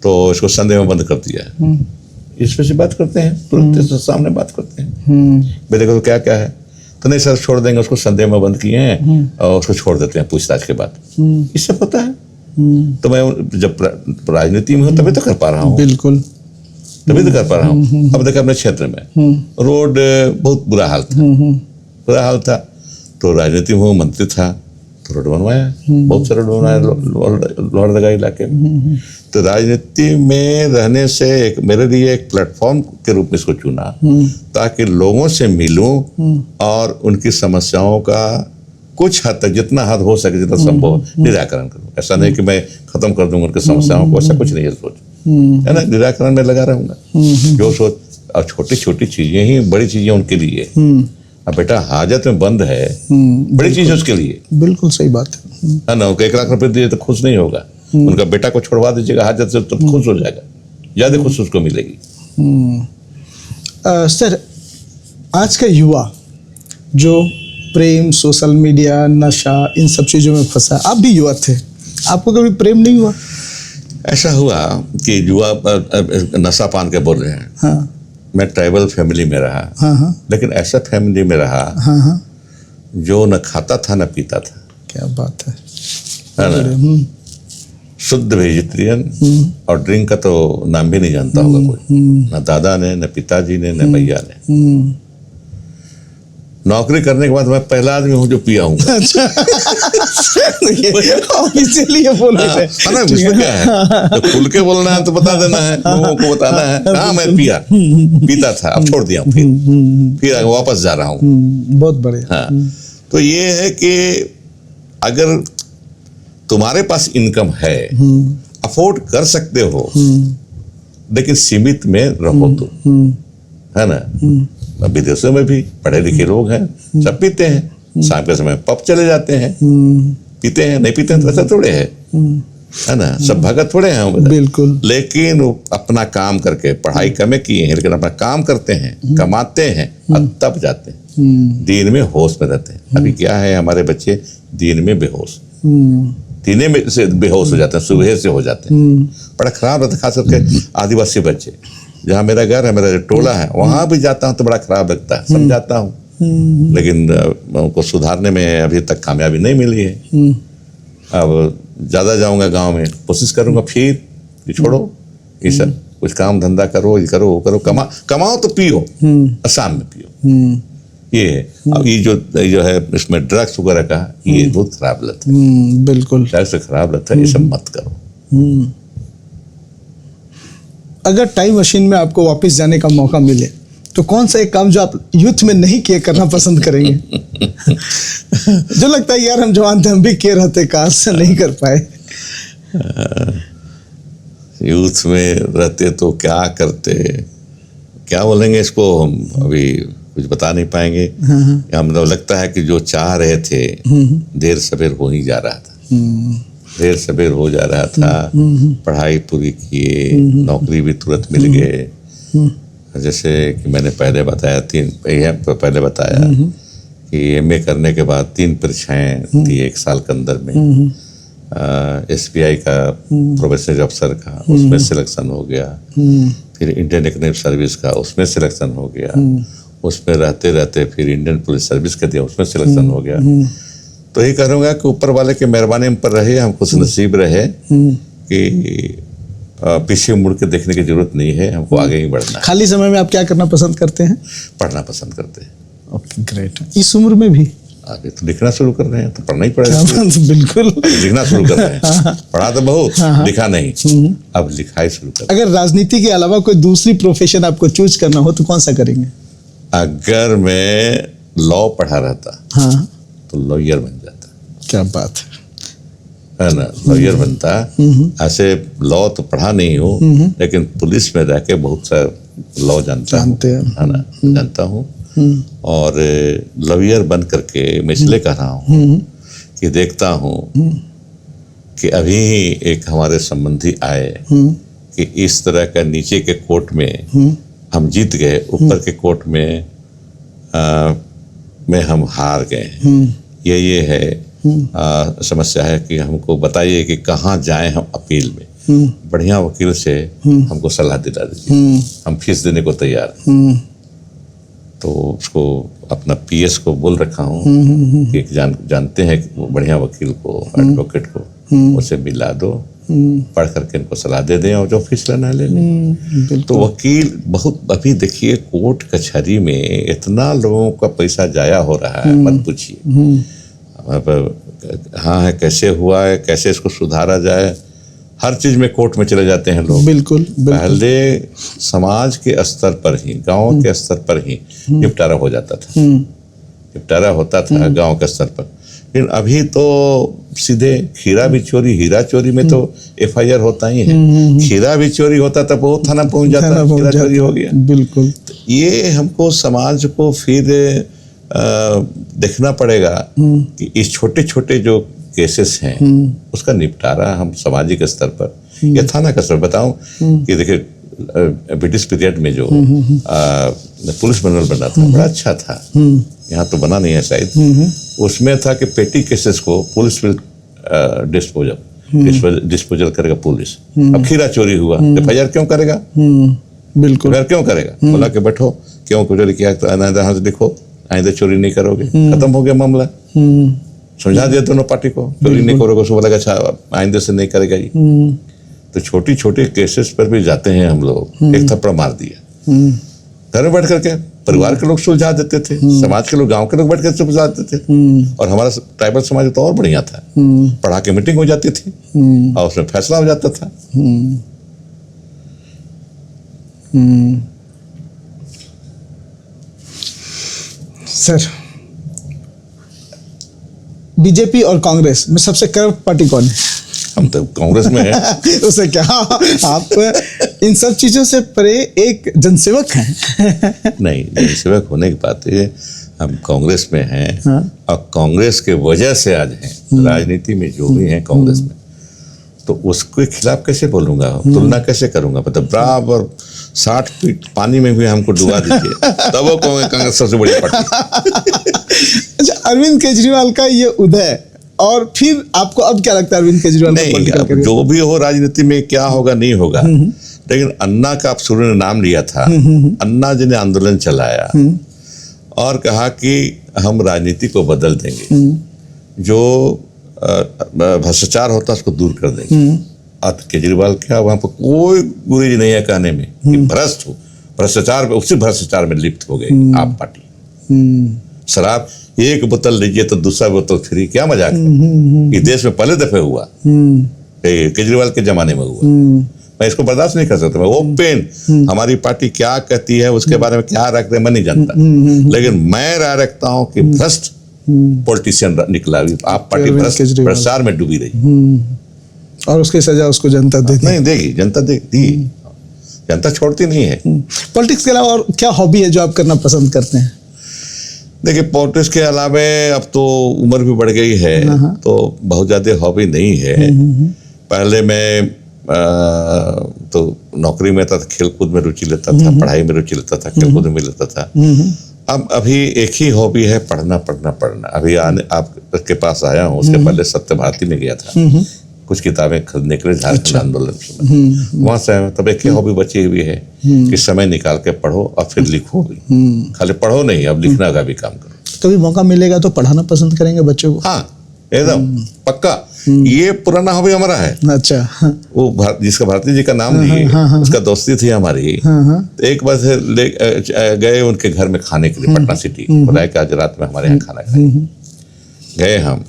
तो इसको संदेह में बंद कर दिया है, इस पे से बात करते हैं, तुरंत सामने बात करते हैं, बेटे को तो क्या क्या है, तो नहीं सर छोड़ देंगे, उसको संदेह में बंद किए हैं और उसको छोड़ देते हैं पूछताछ के बाद, इससे पता है। तो मैं जब राजनीति में हूँ तभी तो कर पा रहा हूँ, बिल्कुल तभी तो कर पा रहा हूँ। अब देखो अपने क्षेत्र में रोड बहुत बुरा हाल था, तो राजनीति में मंत्री था तो रोड बनवाया, बहुत सारे रोड बनवाया लोहरदगा इलाके में। तो राजनीति में रहने से मेरे लिए एक प्लेटफॉर्म के रूप में इसको चुना, ताकि लोगों से मिलूं और उनकी समस्याओं का कुछ हद तक, जितना हद हो सके, जितना संभव निराकरण करूं। ऐसा नहीं कि मैं खत्म कर दूंगा उनकी समस्याओं को, ऐसा कुछ नहीं है सोच, है ना, निराकरण में लगा रहूंगा। जो सोच, और छोटी छोटी चीजें ही बड़ी चीजें उनके लिए। अब बेटा हाजत में बंद है, बड़ी चीज उसके लिए, बिल्कुल सही बात है ना। 1 लाख रुपए दिए तो खुश नहीं होगा, उनका बेटा को छोड़वा दीजिएगा हाजत से तो खुश हो जाएगा, ज्यादा खुश उसको मिलेगी। सर, आज का युवा जो प्रेम, सोशल मीडिया, नशा, इन सब चीजों में फंसा, आप भी युवा थे, आपको कभी प्रेम नहीं हुआ? ऐसा हुआ कि युवा नशा पान के बोल रहे हैं। हाँ। मैं ट्राइबल फैमिली में रहा। हाँ। लेकिन ऐसा फैमिली में रहा। हाँ। जो न खाता था न पीता था। क्या बात है ना, शुद्ध वेजिटेरियन, और ड्रिंक का तो नाम भी नहीं जानता होगा कोई, न दादा ने, न पिताजी ने, न भैया ने। नौकरी करने के बाद मैं पहला आदमी हूँ जो पिया हूँ। अच्छा इसीलिए बोल रहे थे। है ना, इसमें क्या है, तो खुल के बोलना है तो बता देना है, लोगों को बताना है। हाँ मैं पीता था, अब छोड़ दिया, फिर वापस जा रहा हूँ। बहुत बढ़िया। हाँ, तो ये है कि अगर तुम्हारे पास इनकम है, अफोर्ड कर सकते हो, लेकिन सीमित में रहो तुम, है ना। विदेशों में भी पढ़े लिखे लोग हैं, सब पीते हैं, शाम के समय पब चले जाते हैं, पीते हैं, नहीं पीते हैं तो ऐसा थोड़े है ना, सब भगत थोड़े हैं हम। बिल्कुल। लेकिन अपना काम करके, पढ़ाई कम किए हैं लेकिन अपना काम करते हैं, कमाते हैं और तब जाते हैं, दिन में होश में रहते हैं। अभी क्या है, हमारे बच्चे दिन में बेहोश, दिने में से बेहोश हो जाते हैं, सुबह से हो जाते हैं, बड़ा खराब रहता है। खास करके आदिवासी बच्चे, जहाँ मेरा घर है, मेरा टोला है, वहां भी जाता हूँ तो बड़ा खराब लगता है, समझाता हूँ, लेकिन उनको सुधारने में अभी तक कामयाबी नहीं मिली है। अब ज्यादा जाऊंगा गांव में, कोशिश करूंगा फिर कि छोड़ो ये सब, कुछ काम धंधा करो, ये करो वो करो, कमाओ तो पियो, शाम में पियो। ये है। अब ये जो है इसमें ड्रग्स वगैरह का, ये बहुत खराब लत है। बिल्कुल से खराब लत है, ये सब मत करो। अगर टाइम मशीन में आपको वापस जाने का मौका मिले तो कौन सा एक काम जो आप यूथ में नहीं किए करना पसंद करेंगे? जो लगता है यार हम जवान थे, हम भी किए रहते, काश नहीं कर पाए। यूथ में रहते तो क्या करते, क्या बोलेंगे इसको, हम अभी कुछ बता नहीं पाएंगे। हम तो लगता है कि जो चाह रहे थे देर सवेर हो ही जा रहा था, देर सवेर हो जा रहा था। पढ़ाई पूरी किए, नौकरी भी तुरंत मिल गए। जैसे कि मैंने पहले बताया कि एमए करने के बाद 3 परीक्षाएं थी 1 साल के अंदर में। SBI का प्रोबेशनरी अफसर का, उसमें सिलेक्शन हो गया। फिर इंडियन एक्टिव सर्विस का, उसमें सिलेक्शन हो गया। उसमें रहते रहते फिर इंडियन पुलिस सर्विस का दिया, उसमें सिलेक्शन हो गया। तो ये करूँगा कि ऊपर वाले के मेहरबानी हम पर रहे, हम खुश नसीब रहे कि पीछे मुड़ के देखने की जरूरत नहीं है, हमको आगे ही बढ़ना है। खाली समय में आप क्या करना पसंद करते हैं? पढ़ना पसंद करते हैं। Okay, great. इस उम्र में भी आगे तो लिखना शुरू कर रहे हैं, तो पढ़ना ही पड़ेगा। बिल्कुल, लिखना शुरू कर रहे हैं। पढ़ा तो बहुत, लिखा नहीं, अब लिखाई शुरू कर। अगर राजनीति के अलावा कोई दूसरी प्रोफेशन आपको चूज करना हो तो कौन सा करेंगे? अगर मैं लॉ पढ़ा रहता तो लॉयर बन जाता। क्या बात है ना, लॉयर बनता। ऐसे लॉ तो पढ़ा नहीं हूँ, लेकिन पुलिस में रह के बहुत सा लॉ जानता हूँ, है ना, जानता हूँ। और लॉयर बन करके मैं इसलिए कह रहा हूँ कि देखता हूँ कि अभी एक हमारे संबंधी आए कि इस तरह का नीचे के कोर्ट में हम जीत गए, ऊपर के कोर्ट में हम हार गए। ये है समस्या है कि हमको बताइए कि कहाँ जाएं हम अपील में। बढ़िया वकील से हमको सलाह दिला दीजिए, हम फीस देने को तैयार हैं। तो उसको अपना PS को बोल रखा हूँ कि जानते हैं कि बढ़िया वकील को, एडवोकेट को, उसे मिला दो, पढ़ करके इनको सलाह दे दें और जो फीस लेना है ले लें। तो वकील बहुत, अभी देखिए कोर्ट कचहरी में इतना लोगों का पैसा जाया हो रहा है, मत पूछिए। हाँ है, कैसे हुआ है, कैसे इसको सुधारा जाए, हर चीज में कोर्ट में चले जाते हैं लोग। बिल्कुल। पहले समाज के स्तर पर ही, गांव के स्तर पर ही निपटारा हो जाता था, निपटारा होता था गांव के स्तर पर। लेकिन अभी तो सीधे खीरा भी चोरी, हीरा चोरी में तो FIR होता ही है। खीरा भी चोरी होता था, वो थाना पहुंच जाता, खीरा चोरी हो गया। बिल्कुल। तो ये हमको समाज को फिर देखना पड़ेगा कि इस छोटे छोटे जो केसेस हैं उसका निपटारा हम सामाजिक स्तर पर या थाना का स्तर। बताऊं कि देखिए ब्रिटिश पीरियड में जो पुलिस मैनुअल बना था, बड़ा अच्छा था, यहाँ तो बना नहीं है शायद। उसमें था कि पेटी केसेस को पुलिस विल डिस्पोजल करेगा पुलिस। अब खीरा चोरी हुआ, FIR क्यों करेगा? बिल्कुल, FIR क्यों करेगा? बोला कि बैठो, क्यों चोरी किया, तो यहाँ से लिखो, आइंदा चोरी नहीं करोगे, खत्म हो गया मामला। समझा दिया दोनों पार्टी को, चोरी नहीं करोगे, उसको बोला अच्छा आइंदे से नहीं करेगा ये। तो छोटी छोटी केसेस पर भी जाते हैं हम लोग, एक थप्पड़ मार दिया, घर में बैठ करके परिवार के लोग सुलझा देते थे, समाज के लोग, गांव के लोग बैठ कर सुलझाते थे। और हमारा ट्राइबल समाज तो और बढ़िया था, पढ़ा के मीटिंग हो जाती थी और उसमें फैसला हो जाता था। सर, बीजेपी और कांग्रेस में सबसे करप्ट पार्टी कौन है? हम तो कांग्रेस में हैं। उसे क्या, आप इन सब चीजों से परे एक जनसेवक हैं। नहीं, जनसेवक होने की बात है, हम कांग्रेस में हैं। हाँ? और कांग्रेस के वजह से आज हैं राजनीति में, जो भी हैं कांग्रेस में, तो उसके खिलाफ कैसे बोलूंगा, तुलना कैसे करूंगा? मतलब बराबर 60 फीट पानी में भी हमको डुबा दीजिए तब वो कांग्रेस सबसे बड़ी पार्टी। अच्छा, अरविंद केजरीवाल का ये उदय, और फिर आपको अब क्या लगता है अरविंद केजरीवाल? नहीं, अब जो भी हो राजनीति में क्या होगा नहीं होगा, लेकिन अन्ना का आप शुरू में नाम लिया था, अन्ना जी ने आंदोलन चलाया और कहा कि हम राजनीति को बदल देंगे, जो भ्रष्टाचार होता है उसको दूर कर देंगे। अब केजरीवाल क्या, वहां पर कोई गुरेज नहीं है कहने में कि भ्रष्ट हो, भ्रष्टाचार, उसी भ्रष्टाचार में लिप्त हो गई आप पार्टी। शराब एक बोतल लीजिए तो दूसरा बोतल फ्री, क्या मजाक है? इस देश में पहले दफे हुआ, केजरीवाल के जमाने में हुआ। मैं इसको बर्दाश्त नहीं कर सकता। मैं ओपन, हमारी पार्टी क्या कहती है उसके बारे में क्या रखते हैं मैं नहीं जानता, लेकिन मैं राय रखता हूं कि भ्रष्ट पॉलिटिशियन निकला। आप पार्टी भ्रष्टाचार में डूबी रही और उसकी सजा उसको जनता देती नहीं देगी। जनता देती, जनता छोड़ती नहीं है। पॉलिटिक्स के अलावा और क्या हॉबी है जो आप करना पसंद करते हैं? देखिए, पॉलिटिक्स के अलावा अब तो उम्र भी बढ़ गई है तो बहुत ज़्यादा हॉबी नहीं है। पहले मैं तो नौकरी में था, खेलकूद में रुचि लेता था, पढ़ाई में रुचि लेता था, खेलकूद में लेता था। अब अभी एक ही हॉबी है, पढ़ना पढ़ना पढ़ना। अभी आपके पास आया हूँ, उसके पहले सत्य भारती में गया था कुछ किताबें खरीदने के लिए, झारखंड आंदोलन में। वहां से तब एक ही हॉबी बची हुई है कि समय निकाल के पढ़ो और फिर लिखो भी। खाली पढ़ो नहीं, अब लिखना का भी काम करो। कभी मौका मिलेगा तो पढ़ाना पसंद करेंगे बच्चों को? हाँ, एकदम पक्का। ये पुराना हॉबी हमारा है। अच्छा। वो जिसका भारती जी का नाम लिए, उसका दोस्ती थी हमारी। तो एक बार से गए उनके घर में खाने के लिए, पटना सिटी, बुलाए कि आज रात में हमारे यहाँ खाना खाएंगे। गए हम,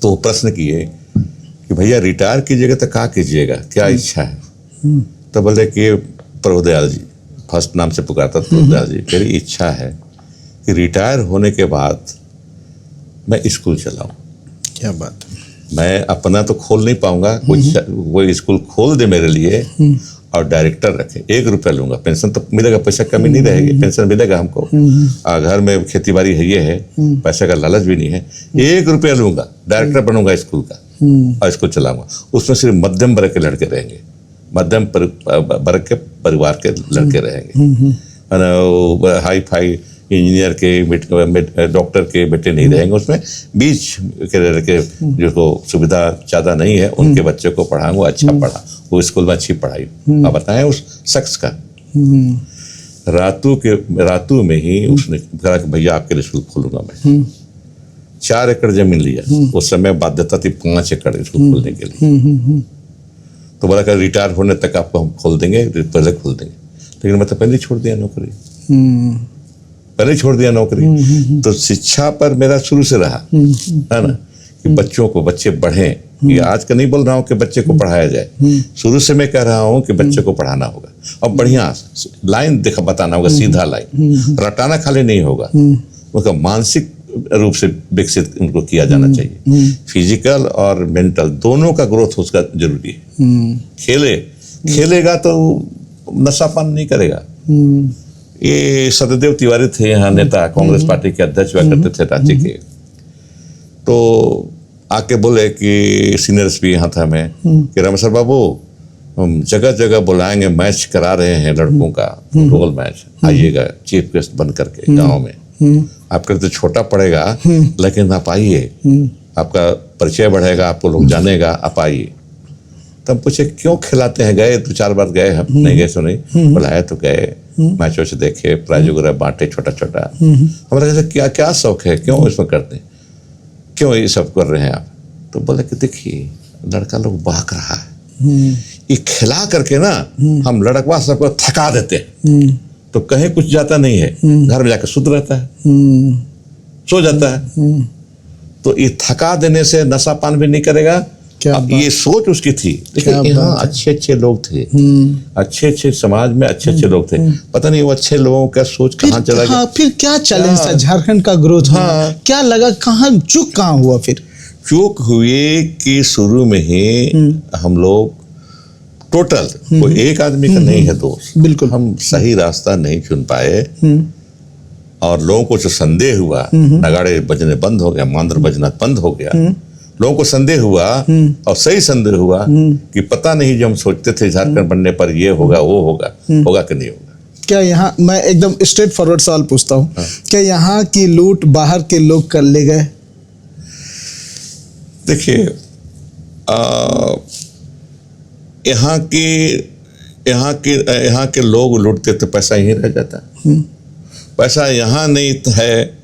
तो प्रश्न किए कि भैया रिटायर कीजिएगा तो क्या कीजिएगा, क्या इच्छा है? तो बोले कि प्रभुदयाल जी, फर्स्ट नाम से पुकारता प्रभुदयाल जी, मेरी इच्छा है कि रिटायर होने के बाद मैं स्कूल चलाऊं। क्या बात है। मैं अपना तो खोल नहीं पाऊंगा, कोई स्कूल खोल दे मेरे लिए और डायरेक्टर रखे। 1 रुपया लूंगा, पेंशन तो मिलेगा, पैसा कमी नहीं रहेगी, पेंशन मिलेगा हमको। घर में खेती बाड़ी है, ये है, पैसे का लालच भी नहीं है। 1 रुपया लूंगा, डायरेक्टर बनूंगा स्कूल का और स्कूल चलाऊंगा। उसमें सिर्फ मध्यम वर्ग के लड़के रहेंगे, मध्यम वर्ग के परिवार के लड़के रहेंगे। हाई फाई इंजीनियर के, डॉक्टर के बेटे नहीं रहेंगे उसमें। बीच के लड़के जिसको सुविधा ज़्यादा नहीं है, उनके बच्चे को पढ़ाऊंगा, अच्छा पढ़ा, वो स्कूल में अच्छी पढ़ाई। आप बताएं उस शख्स का। रातू में ही उसने कहा कि भैया आपके लिए स्कूल खोलूंगा मैं। 4 एकड़ जमीन लिया, उस समय बाध्यता थी 5 एकड़ स्कूल खोलने के लिए। तो बोला कि रिटायर होने तक आपको हम खोल देंगे, पहले खोल देंगे। लेकिन मैं तो पहले छोड़ दिया नौकरी, पहले छोड़ दिया नौकरी। तो शिक्षा पर मेरा शुरू से रहा है ना, कि बच्चे बढ़ें। ये आज का नहीं बोल रहा हूँ कि बच्चे को पढ़ाया जाए, शुरू से मैं कह रहा हूँ कि बच्चे को पढ़ाना होगा और बढ़िया लाइन बताना होगा, सीधा लाइन, रटाना खाली नहीं होगा। उनका मानसिक रूप से विकसित उनको किया जाना चाहिए। फिजिकल और मेंटल दोनों का ग्रोथ उसका जरूरी है। खेलेगा तो नशापान नहीं करेगा। ये सत्यदेव तिवारी थे यहाँ नेता, कांग्रेस पार्टी के अध्यक्ष हुआ करते थे रांची के। तो आके बोले कि सीनियर्स भी यहाँ था मैं कि रामेश्वर बाबू, हम जगह जगह बुलाएंगे, मैच करा रहे हैं लड़कों का, फुटबॉल मैच, आइएगा चीफ गेस्ट बन करके गाँव में। आपका तो छोटा पड़ेगा लेकिन आप आइए, आपका परिचय बढ़ेगा, आपको लोग जानेगा, आप आइए। तब पूछे क्यों खिलाते हैं? गए 2-4 बार गए, हम नहीं गए सो नहीं, बुलाए तो गए, मैच वैच देखे, प्राइज वगैरह बांटे छोटा छोटा। हमारा कैसे क्या क्या शौक है, क्यों इसमें करते हैं, क्यों ये सब कर रहे हैं आप? तो बोले कि देखिए लड़का लोग बहक रहा है, ये खिला करके ना हम लड़कवा सबको थका देते हैं। तो कहीं कुछ जाता नहीं है, घर में जाकर सुध रहता है, सो जाता है। तो ये थका देने से नशा पान भी नहीं करेगा। अब ये सोच उसकी थी। लेकिन यहाँ अच्छे अच्छे लोग थे, अच्छे अच्छे समाज में अच्छे अच्छे लोग थे। पता नहीं वो अच्छे लोगों का सोच कहाँ चला गया। फिर क्या चैलेंज था झारखंड का ग्रोथ? क्या लगा, कहाँ चूक कहाँ हुआ? फिर चूक हुई कि शुरू में ही हम लोग टोटल, कोई एक आदमी का नहीं है दोष, बिल्कुल हम सही रास्ता नहीं चुन पाए। और लोगों को जो संदेह हुआ, नगाड़े बजने बंद हो गया, मांदर बजना बंद हो गया, लोगों को संदेह हुआ और सही संदेह हुआ कि पता नहीं जो हम सोचते थे झारखंड बनने पर ये होगा वो होगा, होगा कि नहीं होगा। क्या यहाँ, मैं एकदम स्ट्रेट फॉरवर्ड सवाल पूछता हूँ, क्या यहाँ की लूट बाहर के लोग कर ले गए? देखिए, यहाँ के लोग लूटते तो पैसा यहीं रह जाता। पैसा यहाँ नहीं है,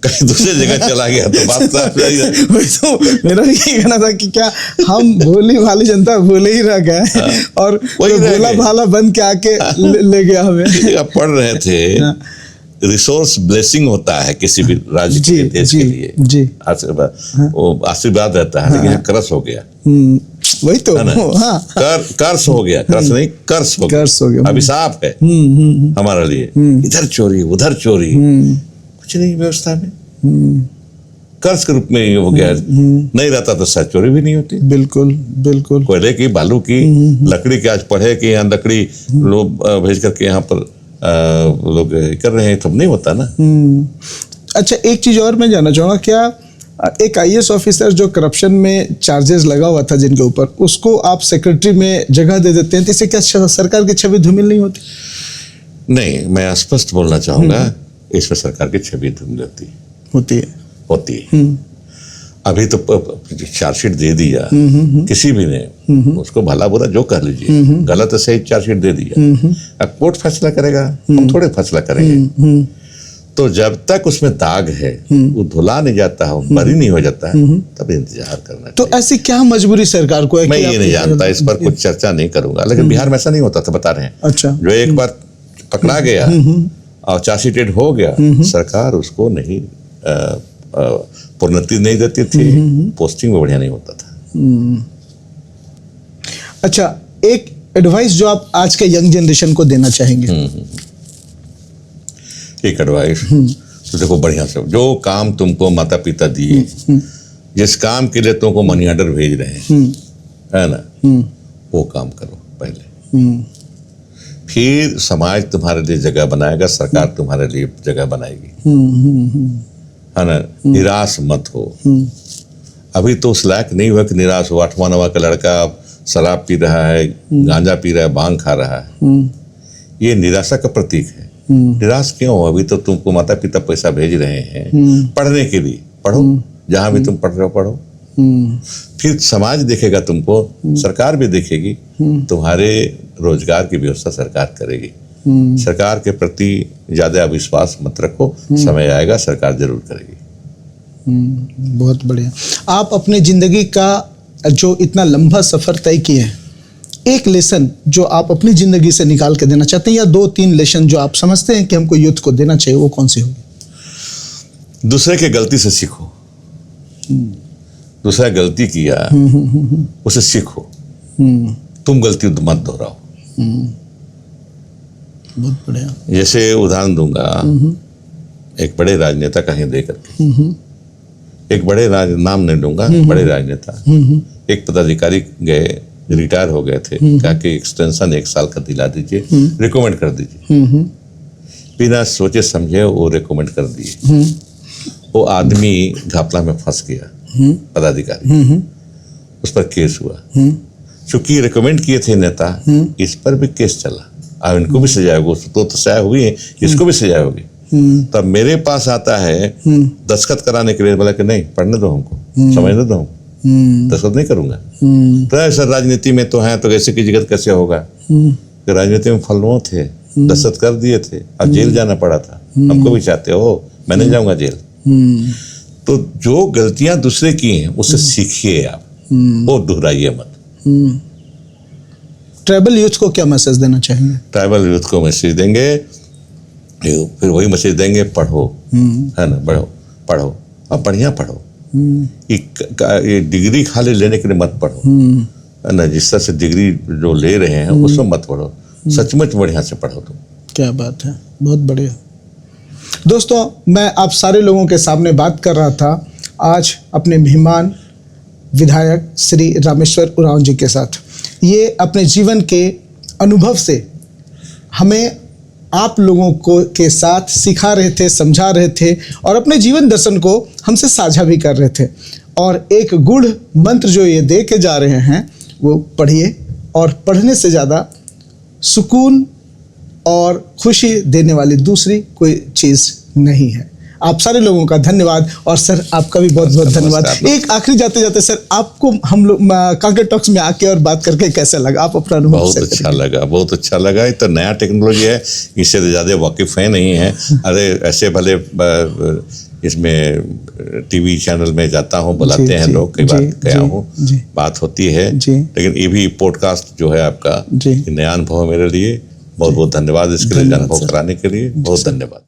कहीं दूसरी जगह चला गया तो बात साफ है। तो मेरा ये कहना था कि क्या हम भोली भाली जनता भोले ही रह गए और भोला भाला बन के आके ले गया हमें। पढ़ रहे थे, रिसोर्स ब्लेसिंग होता है किसी भी राज्य के देश के लिए, वो आशीर्वाद रहता है। लेकिन कर्स हो गया, वही तो कर्स हो गया, कर्स नहीं कर्स हो गया, अभिशाप है हमारे लिए। इधर चोरी उधर चोरी, कुछ नहीं व्यवस्था में, कर्ज के रूप में ये हो गया। नहीं रहता तो शायद चोरी भी नहीं होती। बिल्कुल बिल्कुल। कोयले की, बालू की, लकड़ी की, आज पढ़े कि यहाँ लकड़ी लोग भेज करके यहाँ पर लोग कर रहे हैं, तब नहीं होता ना। अच्छा, एक चीज और मैं जानना चाहूँगा, क्या एक IAS ऑफिसर जो करप्शन में चार्जेस लगा हुआ था जिनके ऊपर, उसको आप सेक्रेटरी में जगह दे देते हैं, तो इससे क्या सरकार की छवि धूमिल नहीं होती? नहीं, मैं स्पष्ट बोलना चाहूँगा, इसमें सरकार की छवि धूमिल होती है। अभी तो चार्जशीट दे दिया किसी भी ने, उसको भला बुरा जो कर लीजिए, गलत सही चार्जशीट दे दिया। अब कोर्ट फैसला करेगा, हम थोड़े फैसला करेंगे। तो जब तक उसमें दाग है, वो धुला नहीं जाता है, बरी नहीं हो जाता है, तब इंतजार करना। तो ऐसी क्या मजबूरी सरकार को है? मैं ये नहीं जानता, इस पर कुछ चर्चा नहीं करूंगा। लेकिन बिहार में ऐसा नहीं होता था, बता रहे हैं। अच्छा, जो एक बार पकड़ा गया और चार्जशीटेड हो गया, सरकार उसको नहीं प्रोन्नति नहीं देती थी, पोस्टिंग में बढ़िया नहीं होता था। अच्छा, एक एडवाइस जो आप आज के यंग जनरेशन को देना चाहेंगे? एक एडवाइस तो देखो, बढ़िया से जो काम तुमको माता पिता दिए, जिस काम के लिए तुमको मनी ऑर्डर भेज रहे हैं, है ना, वो काम करो पहले। फिर समाज तुम्हारे लिए जगह बनाएगा, सरकार तुम्हारे लिए जगह बनाएगी, है ना। निराश मत हो। अभी तो उस लायक नहीं हुआ कि निराश हो। 8वां 9वां का लड़का शराब पी रहा है, गांजा पी रहा है, भांग खा रहा है, ये निराशा का प्रतीक है। निराश क्यों हो? अभी तो तुमको माता पिता पैसा भेज रहे हैं पढ़ने के लिए, पढ़ो, जहां भी तुम पढ़ रहे हो पढ़ो। फिर समाज देखेगा तुमको, सरकार भी देखेगी, तुम्हारे रोजगार की व्यवस्था सरकार करेगी। सरकार के प्रति ज्यादा अविश्वास मत रखो, समय आएगा सरकार जरूर करेगी। बहुत बढ़िया। आप अपने जिंदगी का जो इतना लंबा सफर तय किए हैं, एक लेसन जो आप अपनी जिंदगी से निकाल के देना चाहते हैं, या 2-3 लेसन जो आप समझते हैं कि हमको यूथ को देना चाहिए, वो कौन सी होगी? दूसरे के गलती से सीखो। दूसरा गलती किया, उसे सीखो, तुम गलती मत दोहराओ। बहुत बढ़िया। जैसे उदाहरण दूंगा, एक बड़े राजनेता का ही देकर के, एक बड़े नाम नहीं दूंगा, बड़े राजनेता, एक पदाधिकारी गए, रिटायर हो गए थे, कहा कि एक्सटेंशन 1 साल का दिला दीजिए, रिकमेंड कर दीजिए। बिना सोचे समझे वो रिकमेंड कर दिए। वो आदमी घपला में फंस गया, पदाधिकारी, उस पर केस हुआ। चूंकि रिकमेंड किए थे नेता, इस पर भी केस चला। अब इनको भी सजा होगी, तो सजा हुई है, इसको भी सजा होगी। तब मेरे पास आता है दस्तखत कराने के लिए, बोला कि नहीं, पढ़ने दो हमको, समझने दो, दस्तखत नहीं करूंगा। तो ऐसा राजनीति में तो है, तो ऐसे की जगत कैसे होगा? कि राजनीति में फलनुओं थे, दस्तखत कर दिए थे, अब जेल जाना पड़ा था। हमको भी चाहते हो, मैं नहीं जाऊंगा जेल। तो जो गलतियां दूसरे की हैं, उससे सीखिए आप, वो दोहराइए मत। ट्राइबल यूथ को क्या मैसेज देना चाहेंगे? ट्राइबल यूथ को मैसेज देंगे फिर वही मैसेज देंगे, पढ़ो, है ना, पढ़ो अब बढ़िया पढ़ो। ये डिग्री खाली लेने के लिए मत पढ़ो, है ना, जिस तरह से डिग्री जो ले रहे हैं उसमें मत पढ़ो, सचमुच बढ़िया से पढ़ो तुम। क्या बात है, बहुत बढ़िया। दोस्तों, मैं आप सारे लोगों के सामने बात कर रहा था आज अपने मेहमान विधायक श्री रामेश्वर उरांव जी के साथ। ये अपने जीवन के अनुभव से हमें आप लोगों को के साथ सिखा रहे थे, समझा रहे थे और अपने जीवन दर्शन को हमसे साझा भी कर रहे थे। और एक गूढ़ मंत्र जो ये दे के जा रहे हैं वो पढ़िए, और पढ़ने से ज़्यादा सुकून और खुशी देने वाली दूसरी कोई चीज़ नहीं है। आप सारे लोगों का धन्यवाद, और सर आपका भी बहुत बहुत धन्यवाद। एक आखिरी जाते जाते सर, आपको हम लोग कांकेर टॉक्स में आके और बात करके कैसा लगा? आप अपना अनुभव बहुत अच्छा लगा, बहुत अच्छा लगा। ये तो नया टेक्नोलॉजी है, इससे तो ज़्यादा वाकिफ़ है नहीं है। अरे ऐसे भले इसमें टीवी चैनल में जाता हूँ, बुलाते हैं लोग, कई बार गया हूँ, बात होती है, लेकिन ये भी पॉडकास्ट जो है आपका नया अनुभव है मेरे लिए। बहुत बहुत धन्यवाद इसके लिए, अनुभव कराने के लिए बहुत धन्यवाद।